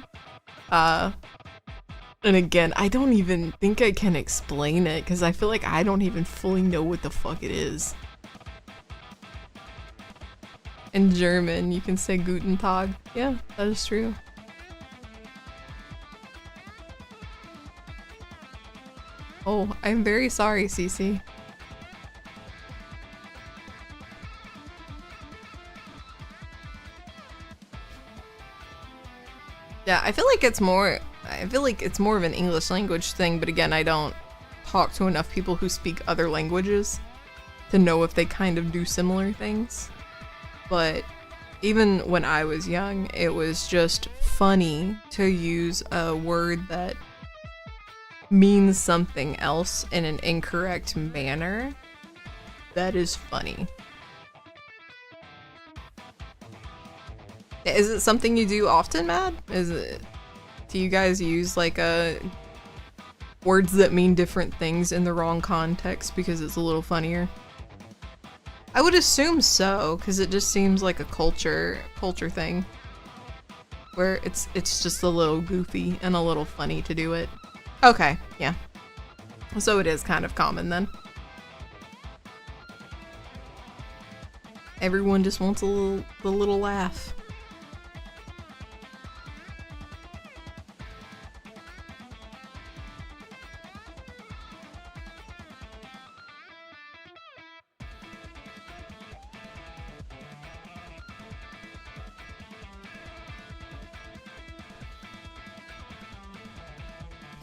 A: And again, I don't even think I can explain it because I feel like I don't even fully know what the fuck it is. In German, you can say Guten Tag. Yeah, that is true. Oh, I'm very sorry, Cece. Yeah, I feel like it's more of an English language thing, but again, I don't talk to enough people who speak other languages to know if they kind of do similar things. But even when I was young, it was just funny to use a word that means something else in an incorrect manner. That is funny. Is it something you do often, Mad? Do you guys use like words that mean different things in the wrong context because it's a little funnier? I would assume so, because it just seems like a culture thing. Where it's just a little goofy and a little funny to do it. Okay, yeah. So it is kind of common then. Everyone just wants a little laugh.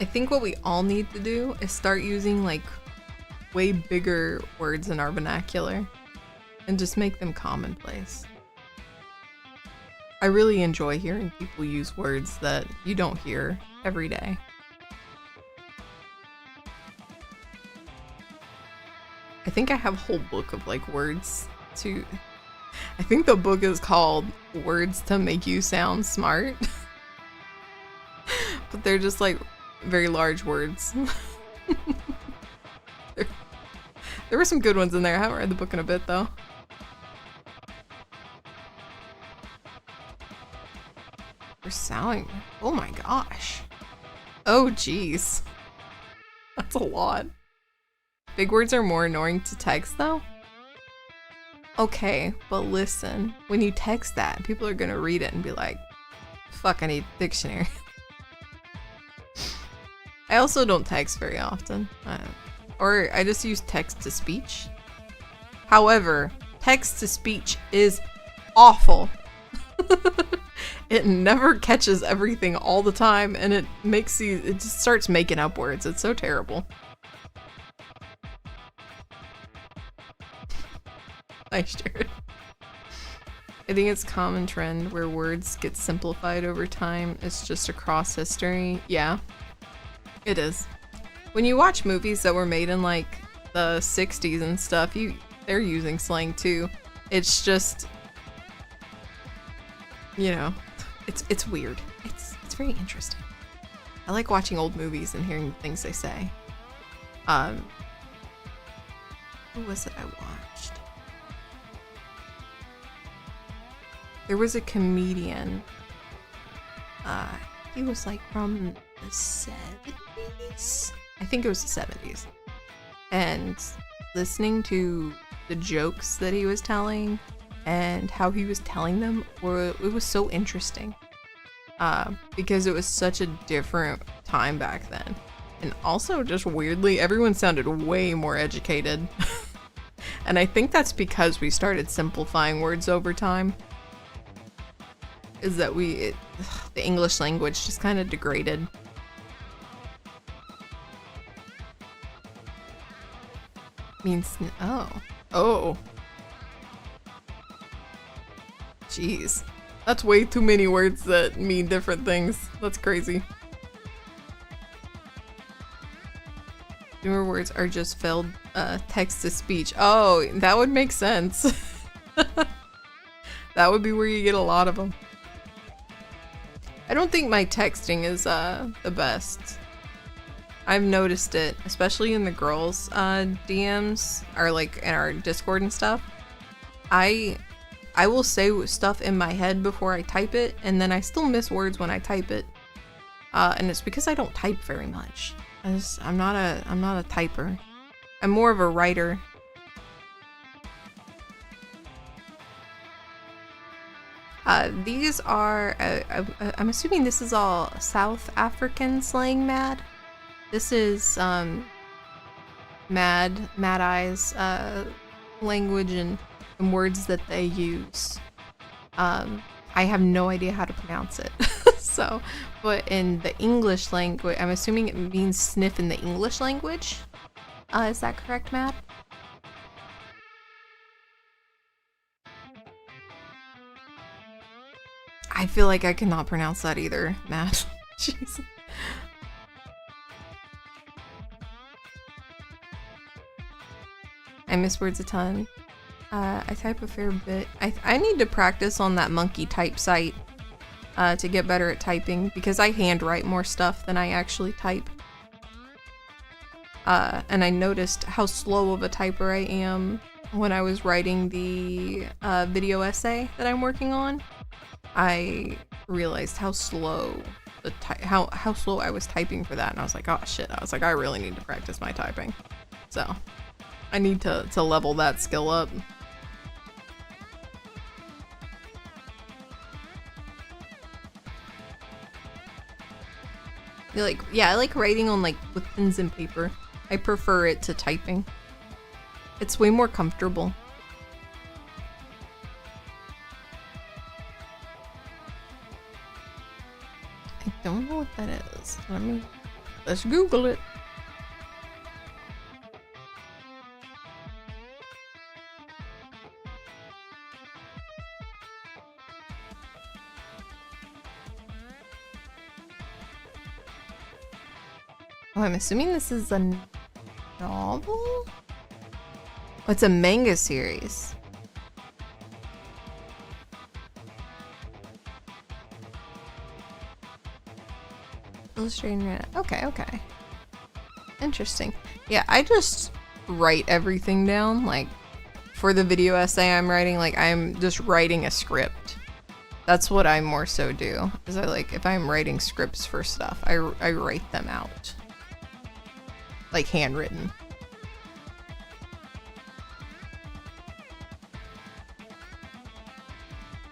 A: I think what we all need to do is start using like way bigger words in our vernacular and just make them commonplace. I really enjoy hearing people use words that you don't hear every day. I think I have a whole book of like words to... I think the book is called Words to Make You Sound Smart. But they're just like very large words. There were some good ones in there. I haven't read the book in a bit though. They're sounding... Oh my gosh. Oh geez. That's a lot. Big words are more annoying to text though? Okay, but listen. When you text that, people are gonna read it and be like, fuck, I need a dictionary. I also don't text very often. Or I just use text-to-speech. However, text-to-speech is awful. It never catches everything all the time, and it just starts making up words. It's so terrible. Nice, Jared. I think it's a common trend where words get simplified over time. It's just across history. Yeah. It is. When you watch movies that were made in like the 60s and stuff, they're using slang too. It's just, you know, it's weird. It's very interesting. I like watching old movies and hearing the things they say. Who was it I watched? There was a comedian. He was like from the 70s? I think it was the 70s. And listening to the jokes that he was telling and how he was telling them, it was so interesting. Because it was such a different time back then. And also, just weirdly, everyone sounded way more educated. And I think that's because we started simplifying words over time. Is that the English language just kind of degraded. Means oh. Jeez. That's way too many words that mean different things. That's crazy. Newer words are just filled text-to-speech. Oh, that would make sense. That would be where you get a lot of them. I don't think my texting is the best. I've noticed it, especially in the girls' DMs or like in our Discord and stuff. I will say stuff in my head before I type it, and then I still miss words when I type it. And it's because I don't type very much. I'm not a typer. I'm more of a writer. These are, I'm assuming this is all South African slang, Mad. This is, Mad Eye's, language and words that they use. I have no idea how to pronounce it. So, but in the English language, I'm assuming it means sniff in the English language. Is that correct, Matt? I feel like I cannot pronounce that either, Matt. Jeez. I miss words a ton. I type a fair bit. I need to practice on that monkey type site to get better at typing because I handwrite more stuff than I actually type. And I noticed how slow of a typer I am when I was writing the video essay that I'm working on. I realized how slow how slow I was typing for that, and I was like, oh shit. I was like, I really need to practice my typing. So I need to level that skill up. I like writing on with pens and paper. I prefer it to typing. It's way more comfortable. I don't know what that is. Let's Google it. Oh, I'm assuming this is a novel? Oh, it's a manga series. Illustrating. Okay. Interesting. Yeah, I just write everything down. For the video essay I'm writing, I'm just writing a script. That's what I more so do. Is if I'm writing scripts for stuff, I write them out. Handwritten.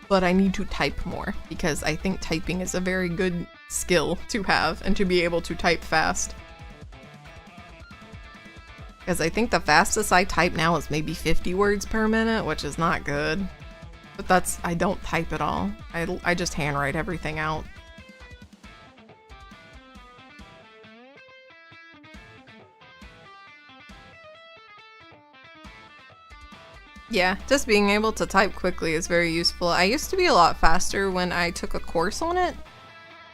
A: But I need to type more because I think typing is a very good skill to have and to be able to type fast. Because I think the fastest I type now is maybe 50 words per minute, which is not good. But I don't type at all. I just handwrite everything out. Yeah, just being able to type quickly is very useful. I used to be a lot faster when I took a course on it,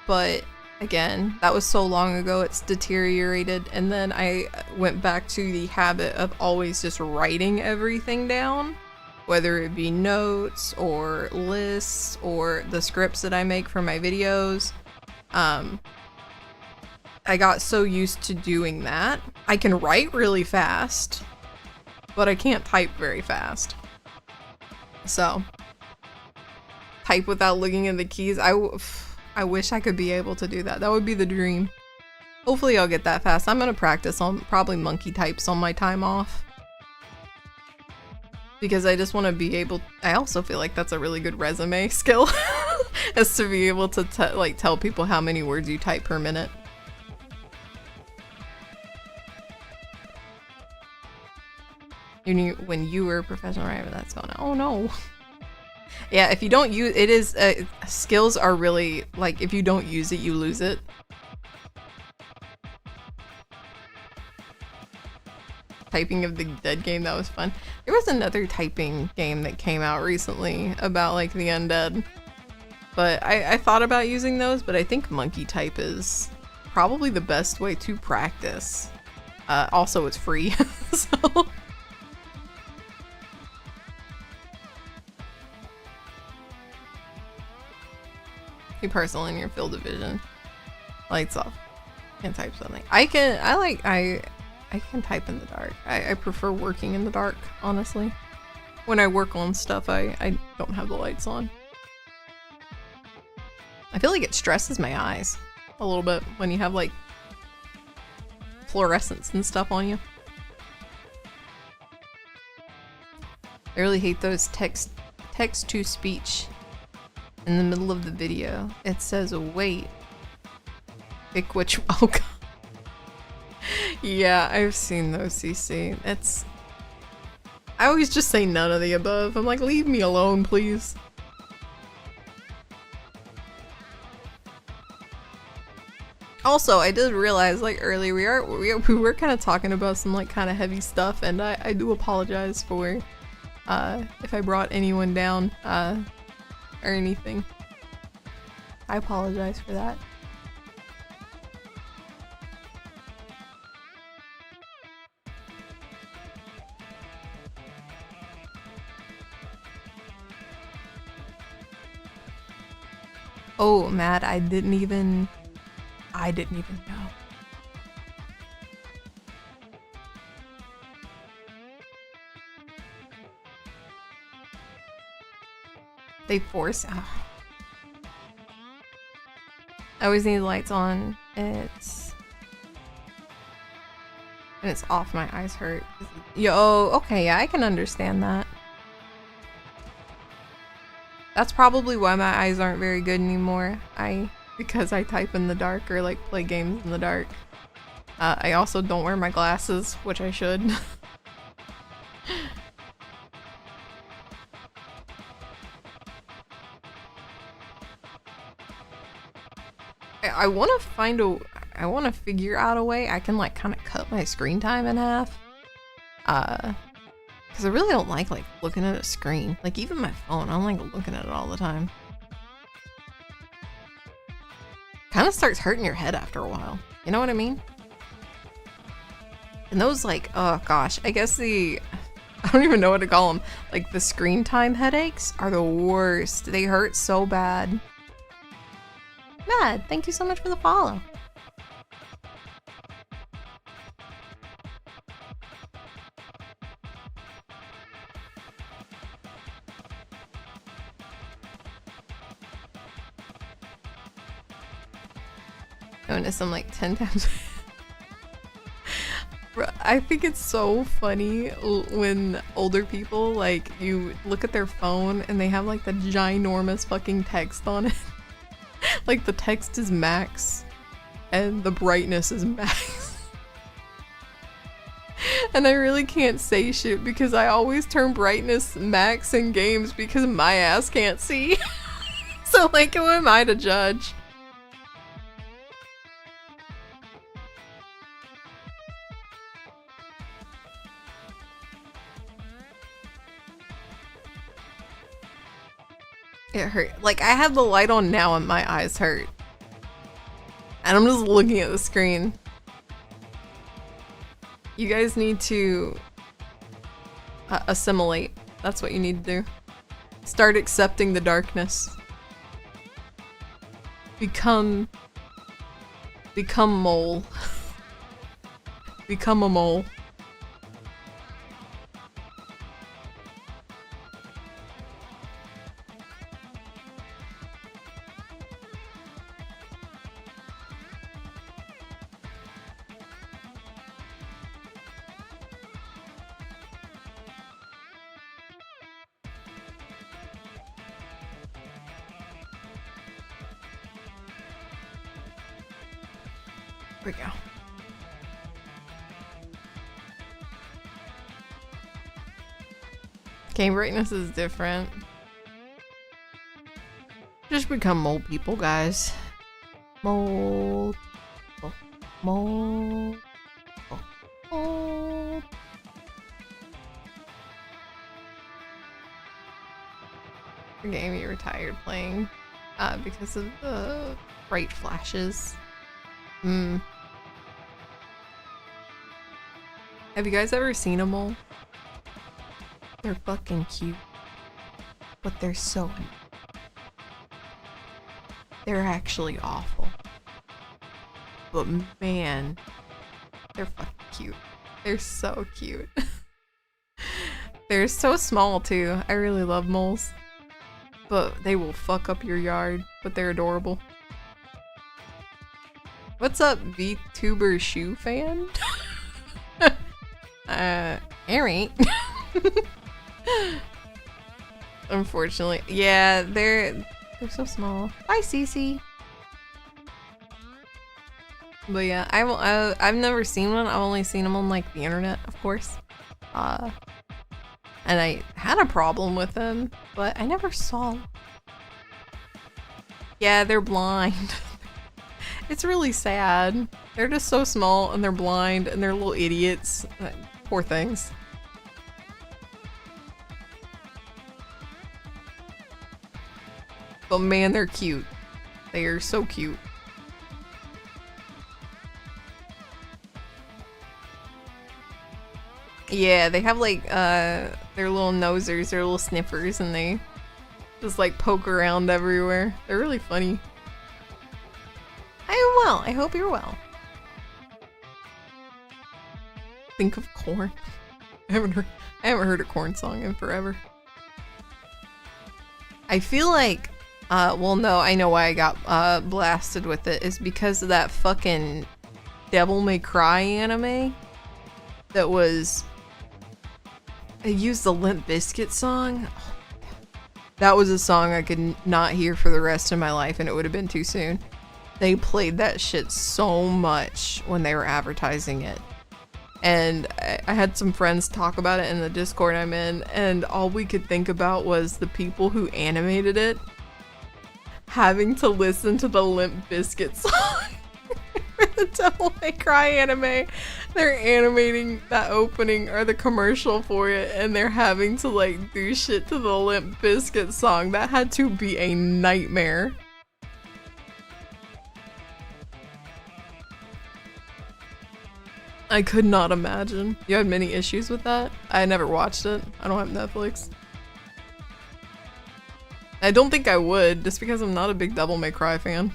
A: but again, that was so long ago it's deteriorated, and then I went back to the habit of always just writing everything down, whether it be notes or lists or the scripts that I make for my videos. I got so used to doing that. I can write really fast, but I can't type very fast. So, type without looking at the keys. I wish I could be able to do that. That would be the dream. Hopefully I'll get that fast. I'm gonna practice on probably monkey types on my time off. Because I just want to be able... I also feel like that's a really good resume skill. Is to be able to tell people how many words you type per minute. When you were a professional writer, that's going on. Oh no. Yeah, if you don't use it, is skills are really if you don't use it, you lose it. Typing of the Dead game, that was fun. There was another typing game that came out recently about the undead, but I thought about using those, but I think monkey type is probably the best way to practice. Also, it's free, so. You parcel in your field of vision. Lights off. Can type something. I can type in the dark. I prefer working in the dark, honestly. When I work on stuff, I don't have the lights on. I feel like it stresses my eyes a little bit when you have fluorescence and stuff on you. I really hate those text to speech. In the middle of the video, it says, wait. Pick which... Oh god. Yeah, I've seen those, CC. I always just say none of the above. I'm like, leave me alone, please. Also, I did realize, like, earlier we were kind of talking about some, like, kind of heavy stuff, and I do apologize for if I brought anyone down or anything. I apologize for that. Oh, Matt, I didn't even know. They force. Oh. I always need lights on. And it's off. My eyes hurt. Yo, okay, yeah, I can understand that. That's probably why my eyes aren't very good anymore. Because I type in the dark or like play games in the dark. I also don't wear my glasses, which I should. I want to figure out a way I can like kind of cut my screen time in half. Because I really don't like looking at a screen. Like even my phone, I don't like looking at it all the time. Kind of starts hurting your head after a while. You know what I mean? And those like, oh gosh, I guess I don't even know what to call them. Like the screen time headaches are the worst. They hurt so bad. Mad, thank you so much for the follow. Notice I'm like 10 times. I think it's so funny when older people, like, you look at their phone and they have like the ginormous fucking text on it. Like the text is max and the brightness is max. And I really can't say shit because I always turn brightness max in games because my ass can't see. So like, who am I to judge? It hurt. Like, I have the light on now and my eyes hurt. And I'm just looking at the screen. You guys need to assimilate. That's what you need to do. Start accepting the darkness. Become mole. Become a mole. There we go. Game brightness is different. Just become mole people, guys. Mole. Mole. Mole. The game you were tired playing because of the bright flashes. Have you guys ever seen a mole? They're fucking cute. But they're so annoying. They're actually awful. But man, they're fucking cute. They're so cute. They're so small too. I really love moles. But they will fuck up your yard. But they're adorable. What's up, VTUBER shoe fan? Alright. Unfortunately. Yeah, they're so small. Bye, Cece. But yeah, I've never seen one. I've only seen them on like the internet, of course. And I had a problem with them, but I never saw. Yeah, they're blind. It's really sad. They're just so small and they're blind and they're little idiots. Poor things. But man, they're cute. They are so cute. Yeah, they have like their little nosers, their little sniffers, and they just like poke around everywhere. They're really funny. I am well. I hope you're well. Think of corn. I haven't heard a corn song in forever. I feel like well no, I know why I got blasted with it is because of that fucking Devil May Cry anime that was I used the Limp Bizkit song. That was a song I could not hear for the rest of my life and it would have been too soon. They played that shit so much when they were advertising it. And I had some friends talk about it in the Discord I'm in, and all we could think about was the people who animated it having to listen to the Limp Bizkit song for the Devil May Cry anime. They're animating that opening or the commercial for it, and they're having to like do shit to the Limp Bizkit song. That had to be a nightmare. I could not imagine. You had many issues with that? I never watched it. I don't have Netflix. I don't think I would, just because I'm not a big Devil May Cry fan.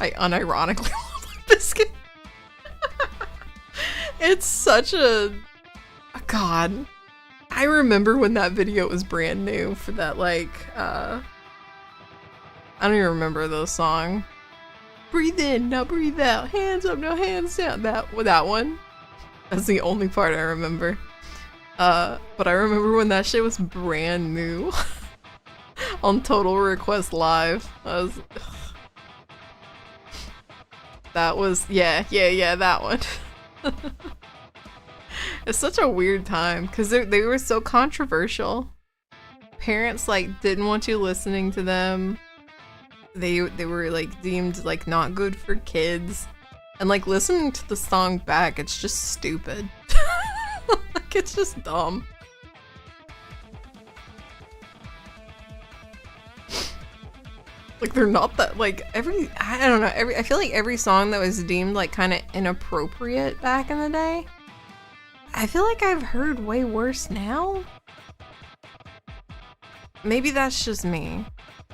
A: I unironically love Limp Bizkit. It's such a... God. I remember when that video was brand new for that, like, I don't even remember the song. Breathe in, now breathe out. Hands up, no hands down. That one. That's the only part I remember. But I remember when that shit was brand new on Total Request Live. That was yeah, that one. It's such a weird time because they were so controversial. Parents like didn't want you listening to them. They were like deemed like not good for kids, and like listening to the song back, it's just stupid. Like it's just dumb. Like they're not that like I don't know, I feel like every song that was deemed like kind of inappropriate back in the day, I feel like I've heard way worse now. Maybe that's just me.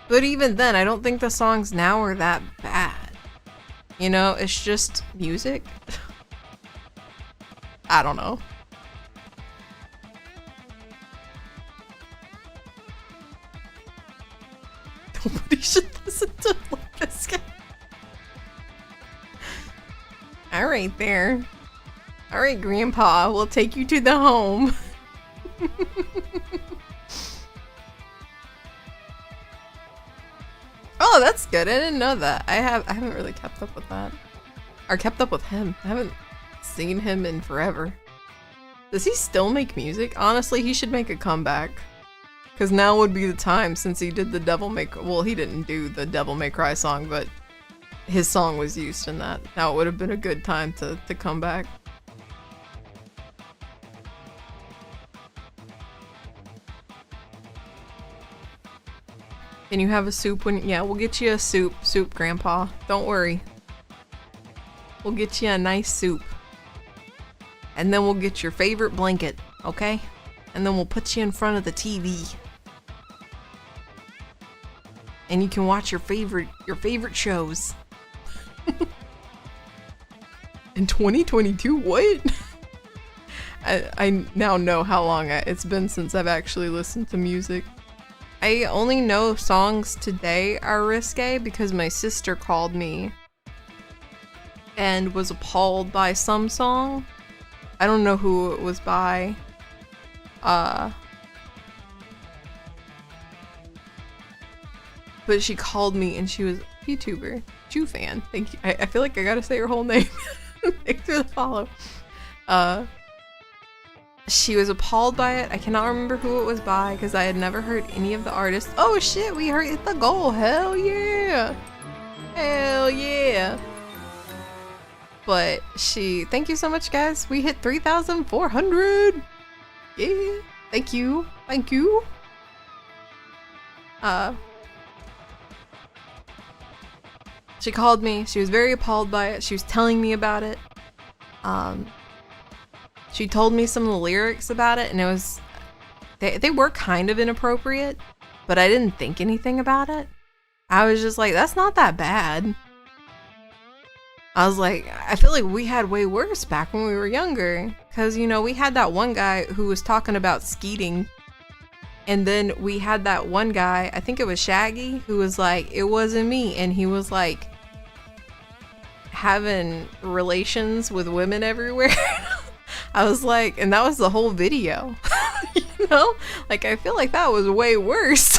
A: But even then, I don't think the songs now are that bad. You know, it's just music. I don't know. Nobody should listen to Limp Bizkit. Alright there. Alright, Grandpa, we'll take you to the home. Oh, that's good. I didn't know that. I haven't really kept up with that. Or kept up with him. I haven't seen him in forever. Does he still make music? Honestly, he should make a comeback. Because now would be the time since he did the Devil May Cry. Well, he didn't do the Devil May Cry song, but his song was used in that. Now it would have been a good time to come back. Can you have a soup when... Yeah, we'll get you a soup, Grandpa. Don't worry. We'll get you a nice soup. And then we'll get your favorite blanket, okay? And then we'll put you in front of the TV. And you can watch your favorite shows. In 2022? What? I now know how long it's been since I've actually listened to music. I only know songs today are risque because my sister called me and was appalled by some song. I don't know who it was by. But she called me and she was a VTuber, Jew fan. Thank you. I feel like I gotta say her whole name. Thanks for the follow. she was appalled by it. I cannot remember who it was by because I had never heard any of the artists. Oh shit, we hit the goal. Hell yeah. Hell yeah. But thank you so much, guys. We hit 3,400. Yeah. Thank you. Thank you. She called me. She was very appalled by it. She was telling me about it. She told me some of the lyrics about it, and it was, they were kind of inappropriate, but I didn't think anything about it. I was just like, that's not that bad. I was like, I feel like we had way worse back when we were younger. Because, you know, we had that one guy who was talking about skeeting. And then we had that one guy, I think it was Shaggy, who was like, it wasn't me. And he was like, having relations with women everywhere. I was like, and that was the whole video. You know? Like, I feel like that was way worse.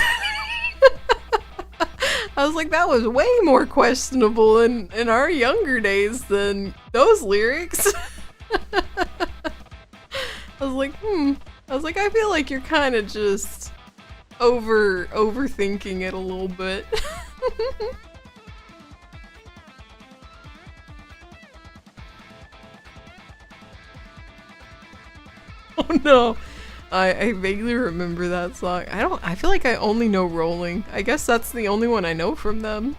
A: I was like, that was way more questionable in our younger days than those lyrics. I was like, I feel like you're kind of just overthinking it a little bit. Oh no. I vaguely remember that song. I feel like I only know Rolling. I guess that's the only one I know from them.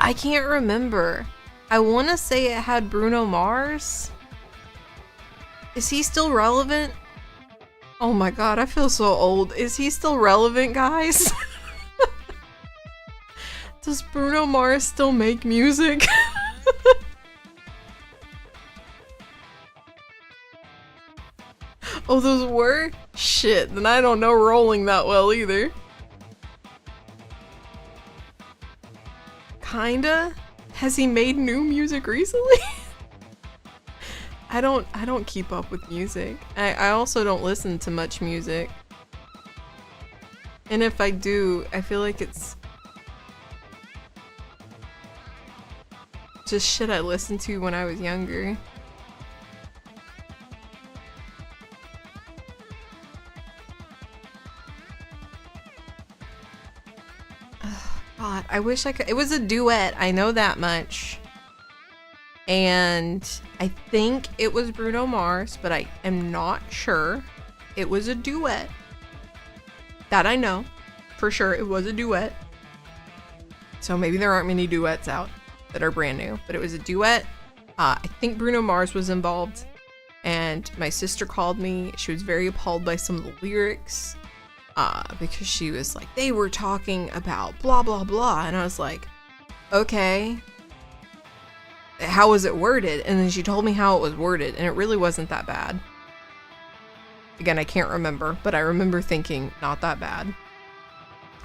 A: I can't remember. I want to say it had Bruno Mars. Is he still relevant? Oh my god, I feel so old. Is he still relevant, guys? Does Bruno Mars still make music? Oh, those were? Shit, then I don't know Rolling that well either. Kinda? Has he made new music recently? I don't keep up with music. I also don't listen to much music. And if I do, I feel like it's just shit I listened to when I was younger. God, I wish I could. It was a duet, I know that much. And I think it was Bruno Mars, but I am not sure. It was a duet. That I know. For sure, it was a duet. So maybe there aren't many duets out that are brand new, but it was a duet. I think Bruno Mars was involved. And my sister called me. She was very appalled by some of the lyrics. Because she was like, they were talking about blah, blah, blah. And I was like, okay, how was it worded? And then she told me how it was worded, and it really wasn't that bad. Again, I can't remember, but I remember thinking, not that bad.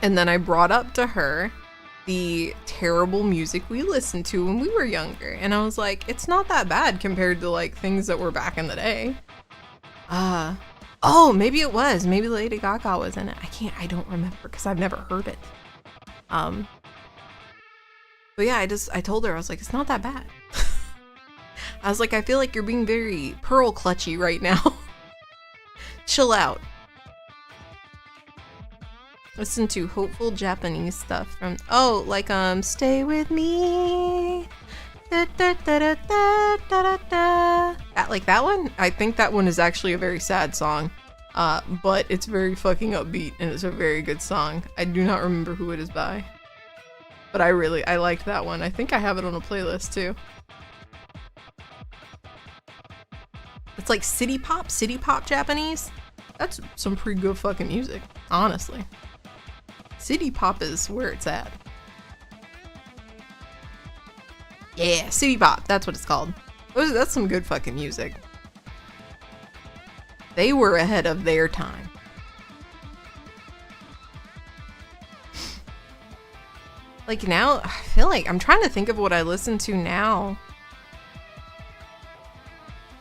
A: And then I brought up to her the terrible music we listened to when we were younger. And I was like, it's not that bad compared to like things that were back in the day. Oh, maybe it was. Maybe Lady Gaga was in it. I don't remember because I've never heard it. But yeah, I told her, I was like, it's not that bad. I was like, I feel like you're being very pearl clutchy right now. Chill out. Listen to hopeful Japanese stuff from, like, Stay With Me. Da, da, da, da, da, da, da. Like that one? I think that one is actually a very sad song. But it's very fucking upbeat and it's a very good song. I do not remember who it is by. But I liked that one. I think I have it on a playlist too. It's like city pop Japanese. That's some pretty good fucking music, honestly. City pop is where it's at. Yeah, city pop, that's what it's called. That's some good fucking music. They were ahead of their time. Like now, I feel like I'm trying to think of what I listen to now.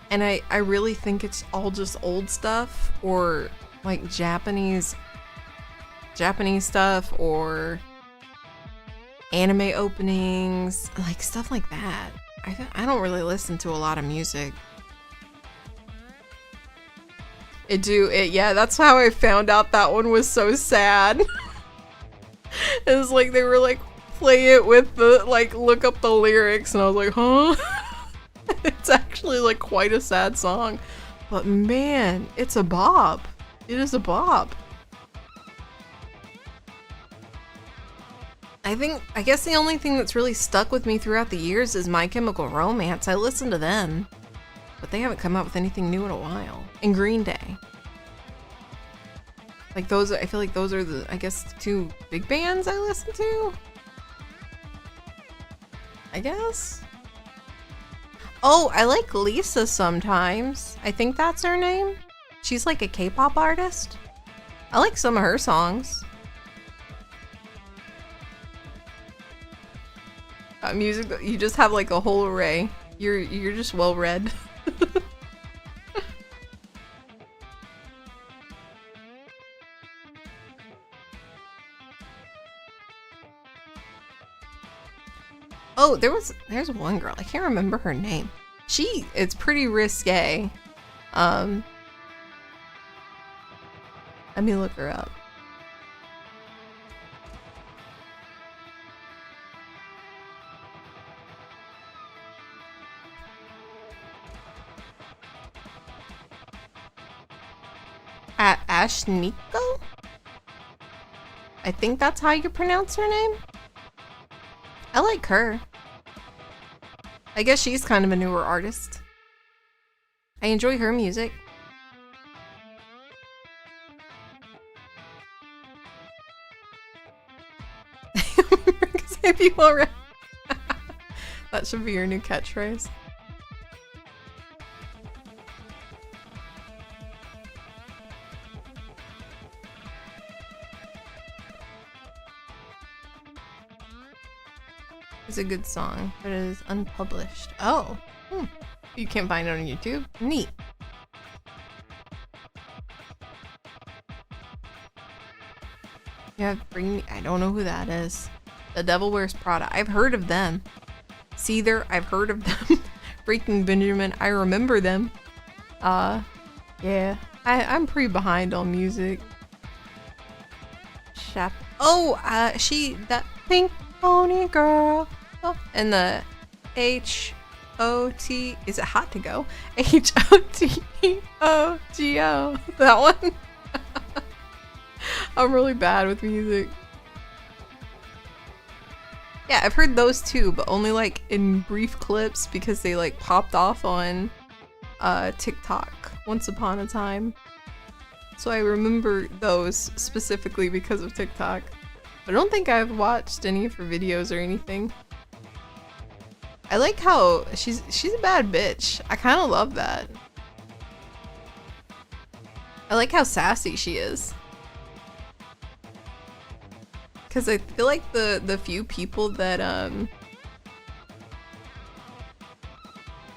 A: And I really think it's all just old stuff or like Japanese stuff or anime openings, like stuff like that. I don't really listen to a lot of music. Yeah, that's how I found out that one was so sad. It was like they were like, play it with the, like, look up the lyrics, and I was like, huh? It's actually like quite a sad song. But man, it's a bop. It is a bop. I guess the only thing that's really stuck with me throughout the years is My Chemical Romance. I listen to them, but they haven't come out with anything new in a while. And Green Day. Like those, I feel like those are the, I guess, the two big bands I listen to. I guess. Oh, I like Lisa sometimes. I think that's her name. She's like a K-pop artist. I like some of her songs. Music, you just have like a whole array. You're just well read. Oh, there's one girl. I can't remember her name. It's pretty risque. Let me look her up. Ashniko? I think that's how you pronounce her name. I like her. I guess she's kind of a newer artist. I enjoy her music. That should be your new catchphrase. It's a good song, but it is unpublished. Oh, you can't find it on YouTube? Neat. Yeah, I don't know who that is. The Devil Wears Prada. I've heard of them. Seether, I've heard of them. Breaking Benjamin, I remember them. Yeah, I'm pretty behind on music. That pink pony girl. Oh, and the H-O-T, is it Hot to Go? H-O-T-O-G-O. That one? I'm really bad with music. Yeah, I've heard those too, but only like in brief clips because they like popped off on TikTok once upon a time. So I remember those specifically because of TikTok. But I don't think I've watched any of her videos or anything. I like how she's a bad bitch. I kind of love that. I like how sassy she is. Cause I feel like the few people that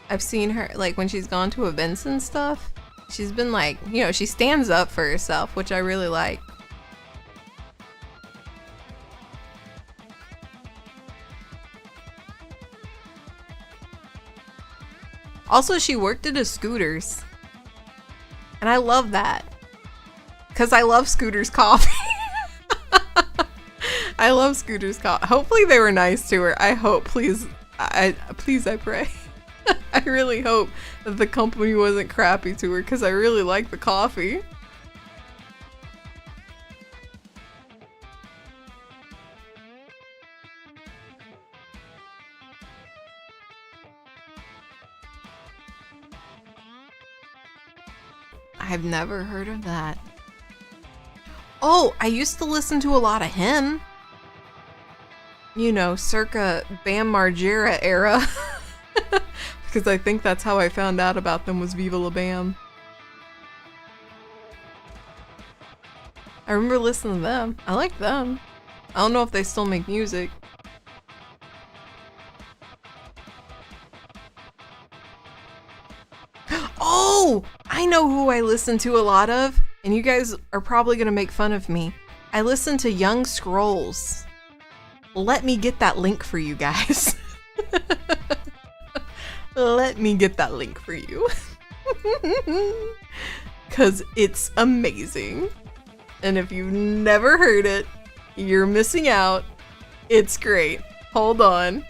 A: I've seen her, like when she's gone to events and stuff, she's been like, you know, she stands up for herself, which I really like. Also, she worked at a Scooters. And I love that. Because I love Scooters coffee. I love Scooters coffee. Hopefully they were nice to her. I hope. Please, I pray. I really hope that the company wasn't crappy to her because I really like the coffee. I've never heard of that. Oh, I used to listen to a lot of him. You know, circa Bam Margera era. Because I think that's how I found out about them was Viva La Bam. I remember listening to them. I like them. I don't know if they still make music. Oh! I know who I listen to a lot of, and you guys are probably gonna make fun of me. I listen to Young Scrolls. Let me get that link for you guys. Let me get that link for you. because it's amazing. And if you've never heard it, you're missing out. It's great. Hold on.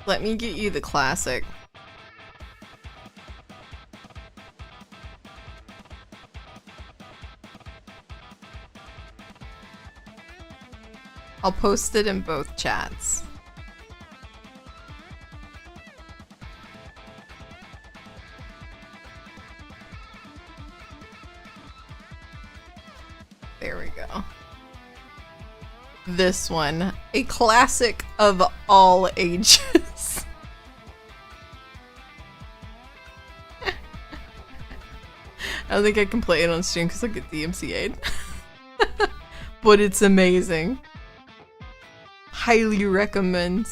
A: Let me get you the classic. I'll post it in both chats. There we go. This one, a classic of all ages. I don't think I can play it on stream because I get DMCA'd. But it's amazing. Highly recommend.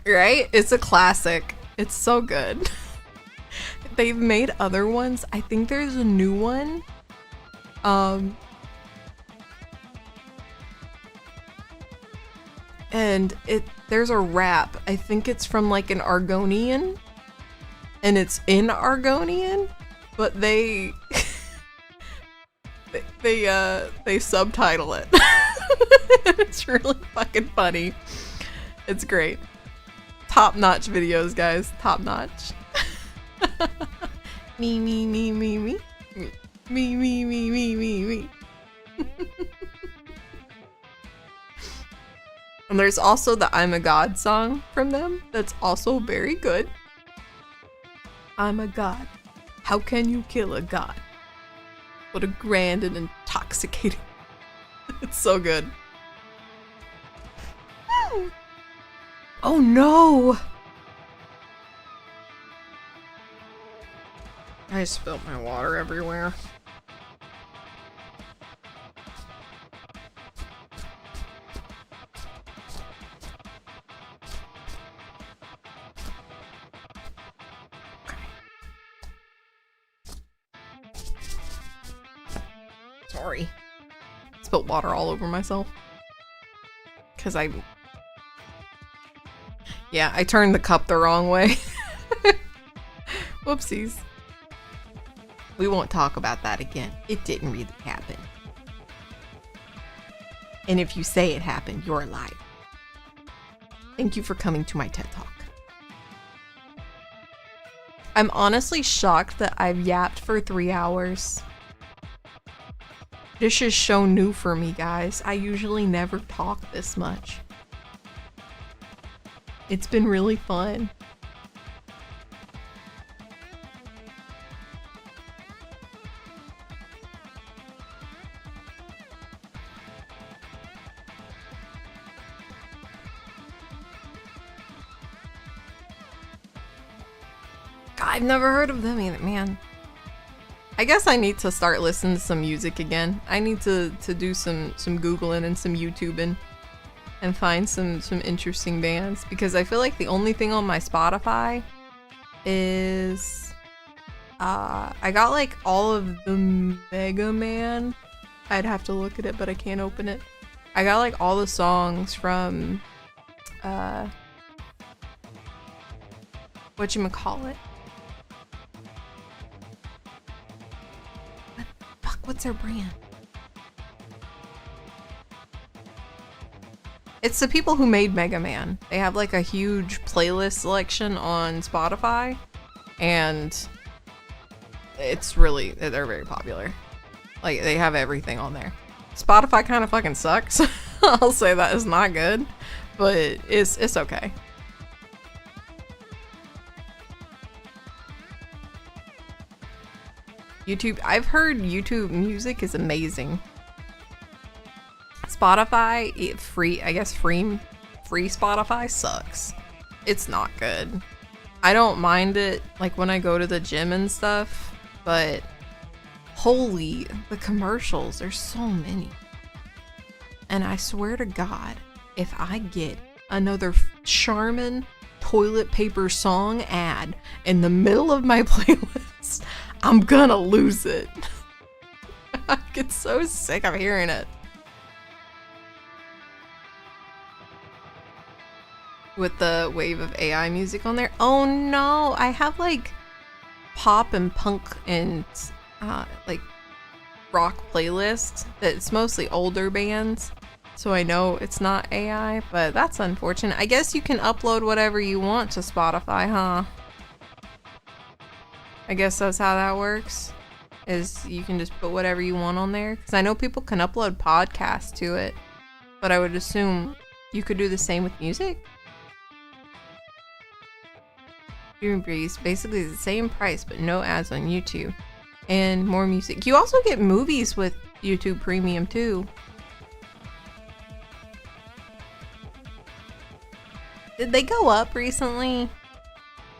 A: Right? It's a classic. It's so good. They've made other ones. I think there's a new one. And there's a rap. I think it's from like an Argonian. And it's in Argonian, but they they subtitle it. It's really fucking funny. It's great. Top-notch videos, guys. Top-notch. Me, me, me, me, me. Me, me, me, me, me, me. And there's also the I'm a God song from them that's also very good. I'm a god. How can you kill a god? What a grand and intoxicating. It's so good. Oh no! I spilled my water everywhere. Sorry. Spilled water all over myself. Cause yeah, I turned the cup the wrong way. Whoopsies. We won't talk about that again. It didn't really happen. And if you say it happened, you're a liar. Thank you for coming to my TED Talk. I'm honestly shocked that I've yapped for 3 hours. This is so new for me, guys. I usually never talk this much. It's been really fun. God, I've never heard of them either, man. I guess I need to start listening to some music again. I need to do some Googling and some YouTubing. And find some interesting bands, because I feel like the only thing on my Spotify is I got like all of the Mega Man. I'd have to look at it, but I can't open it. I got like all the songs from whatchamacallit? What the fuck? What's their brand? It's the people who made Mega Man. They have like a huge playlist selection on Spotify, and it's really, they're very popular. Like, they have everything on there. Spotify kind of fucking sucks. I'll say that is not good, but it's okay. YouTube, I've heard YouTube music is amazing. Spotify, free free Spotify sucks. It's not good. I don't mind it like when I go to the gym and stuff, but holy, the commercials, there's so many. And I swear to God, if I get another Charmin toilet paper song ad in the middle of my playlist, I'm gonna lose it. I get so sick of hearing it. With the wave of AI music on there. Oh no, I have like pop and punk and like rock playlists that's mostly older bands. So I know it's not AI, but that's unfortunate. I guess you can upload whatever you want to Spotify, huh? I guess that's how that works. Is you can just put whatever you want on there. Because I know people can upload podcasts to it. But I would assume you could do the same with music. Breeze, basically the same price, but no ads on YouTube. And more music. You also get movies with YouTube Premium too. Did they go up recently?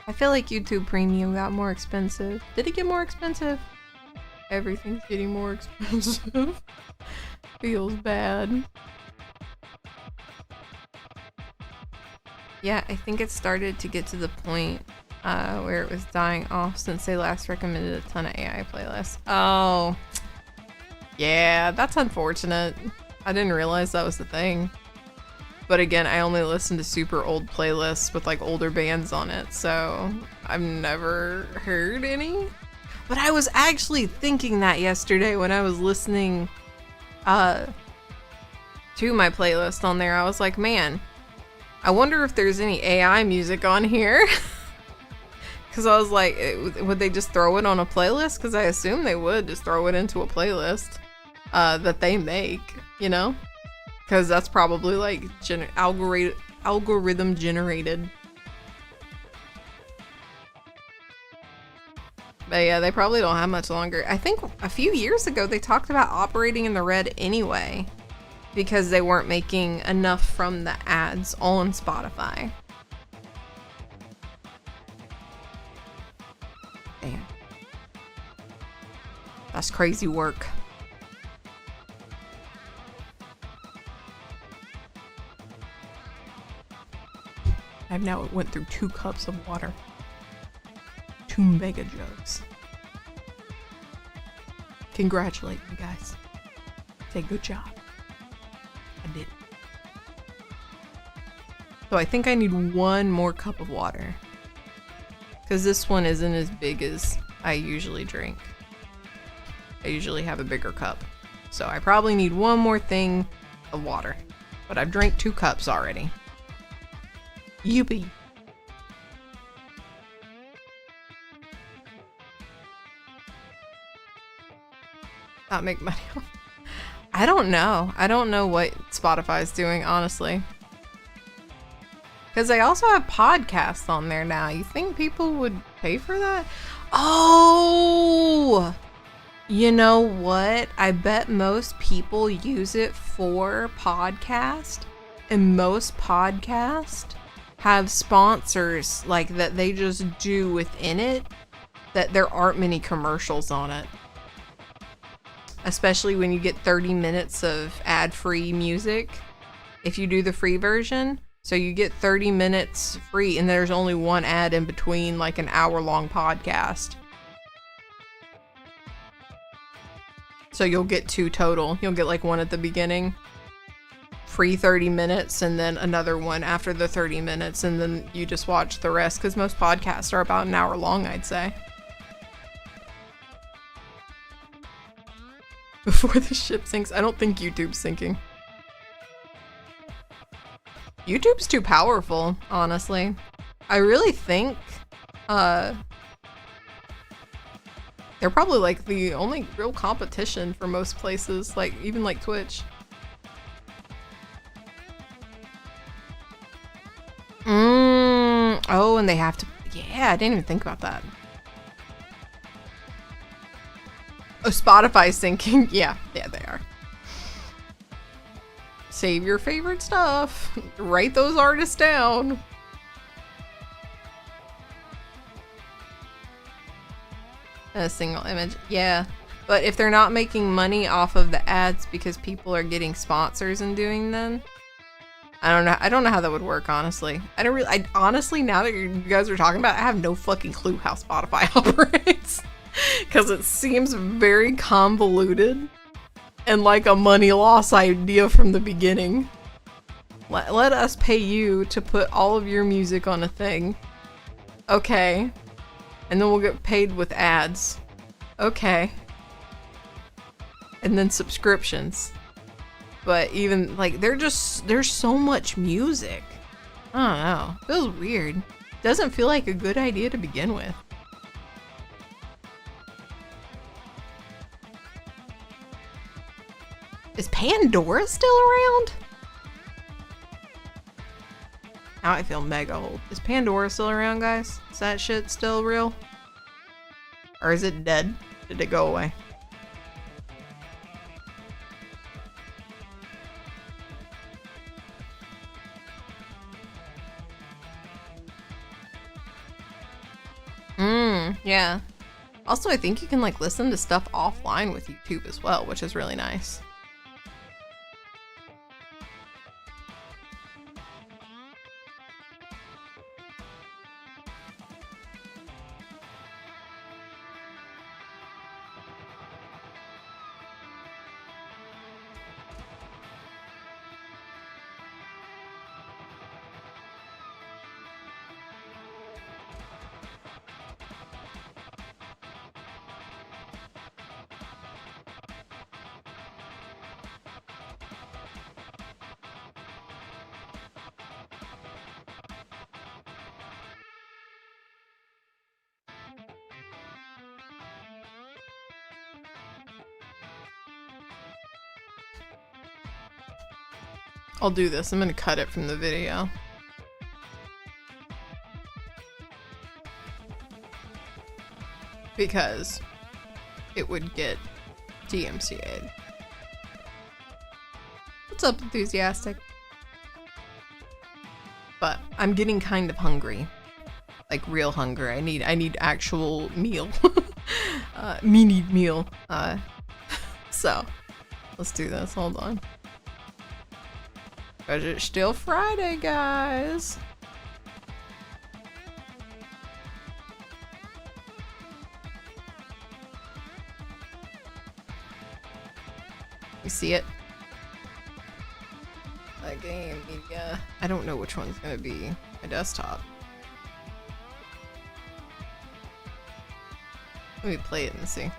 A: I feel like YouTube Premium got more expensive. Did it get more expensive? Everything's getting more expensive. Feels bad. Yeah, I think it started to get to the point where it was dying off since they last recommended a ton of AI playlists. Oh, yeah, that's unfortunate. I didn't realize that was the thing. But again, I only listen to super old playlists with like older bands on it, so I've never heard any. But I was actually thinking that yesterday when I was listening to my playlist on there. I was like, man, I wonder if there's any AI music on here. Because I was like, would they just throw it on a playlist? Because I assume they would just throw it into a playlist that they make, you know? Because that's probably like algorithm generated. But yeah, they probably don't have much longer. I think a few years ago they talked about operating in the red anyway. Because they weren't making enough from the ads on Spotify. Damn. That's crazy work. I've now went through 2 cups of water. 2 mega jugs. Congratulate me, guys. Say good job. I did. So I think I need 1 more cup of water. Because this one isn't as big as I usually drink. I usually have a bigger cup. So I probably need 1 more thing of water. But I've drank 2 cups already. Youpie. Not make money. I don't know. I don't know what Spotify's doing, honestly. Because they also have podcasts on there now. You think people would pay for that? Oh! You know what? I bet most people use it for podcast. And most podcasts have sponsors like that they just do within it. That there aren't many commercials on it. Especially when you get 30 minutes of ad-free music. If you do the free version. So you get 30 minutes free and there's only 1 ad in between like an hour-long podcast. So you'll get 2 total. You'll get like 1 at the beginning. Free 30 minutes and then another one after the 30 minutes. And then you just watch the rest because most podcasts are about an hour long, I'd say. Before the ship sinks. I don't think YouTube's sinking. YouTube's too powerful, honestly. I really think they're probably like the only real competition for most places, like even like Twitch. Oh, and they have to, yeah, I didn't even think about that. Oh, Spotify's sinking. Yeah, they are. Save your favorite stuff. Write those artists down. A single image. Yeah. But if they're not making money off of the ads because people are getting sponsors and doing them, I don't know. I don't know how that would work, honestly. I honestly, now that you guys are talking about it, I have no fucking clue how Spotify operates. Because it seems very convoluted and like a money loss idea from the beginning. Let us pay you to put all of your music on a thing. Okay. And then we'll get paid with ads. Okay. And then subscriptions. But even, like, there's so much music. I don't know. It feels weird. Doesn't feel like a good idea to begin with. Is Pandora still around? Now I feel mega old. Is Pandora still around, guys? Is that shit still real? Or is it dead? Did it go away? Yeah. Also, I think you can like listen to stuff offline with YouTube as well, which is really nice. I'll do this. I'm gonna cut it from the video. Because it would get DMCA'd. What's up, Enthusiastic? But I'm getting kind of hungry. Like real hunger. I need actual meal. Me need meal. So let's do this. Hold on. Cause it's still Friday, guys. You see it? That game, yeah. I don't know which one's gonna be my desktop. Let me play it and see.